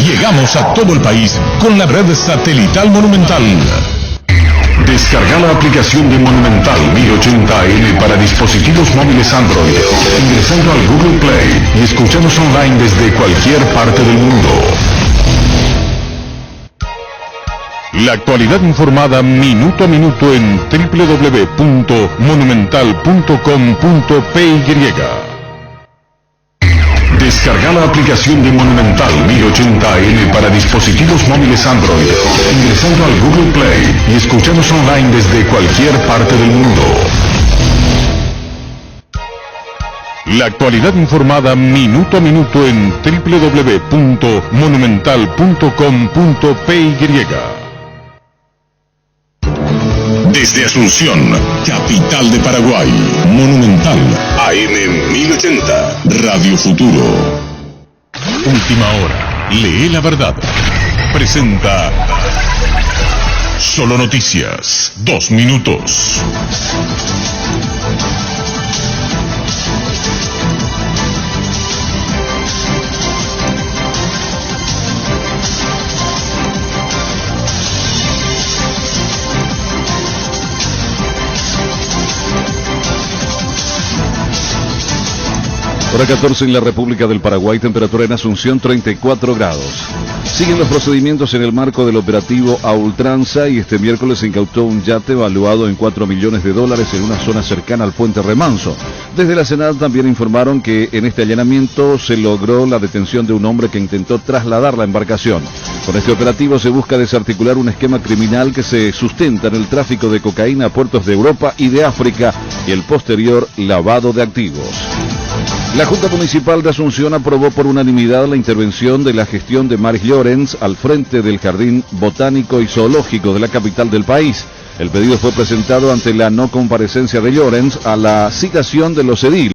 Llegamos a todo el país con la red satelital Monumental. Descarga la aplicación de Monumental 1080 AM para dispositivos móviles Android, ingresando al Google Play y escuchanos online desde cualquier parte del mundo. La actualidad informada minuto a minuto en www.monumental.com.py. Descarga la aplicación de Monumental 1080 AM para dispositivos móviles Android, ingresando al Google Play y escuchanos online desde cualquier parte del mundo. La actualidad informada minuto a minuto en www.monumental.com.py. Desde Asunción, capital de Paraguay, Monumental, AM 1080, Radio Futuro. Última hora, lee la verdad. Presenta Solo Noticias, 2 minutos. Hora 14 en la República del Paraguay, temperatura en Asunción 34 grados. Siguen los procedimientos en el marco del operativo A Ultranza y este miércoles se incautó un yate valuado en $4 millones en una zona cercana al puente Remanso. Desde la Senad también informaron que en este allanamiento se logró la detención de un hombre que intentó trasladar la embarcación. Con este operativo se busca desarticular un esquema criminal que se sustenta en el tráfico de cocaína a puertos de Europa y de África y el posterior lavado de activos. La Junta Municipal de Asunción aprobó por unanimidad la intervención de la gestión de Maris Llorens al frente del Jardín Botánico y Zoológico de la capital del país. El pedido fue presentado ante la no comparecencia de Llorens a la citación de los ediles.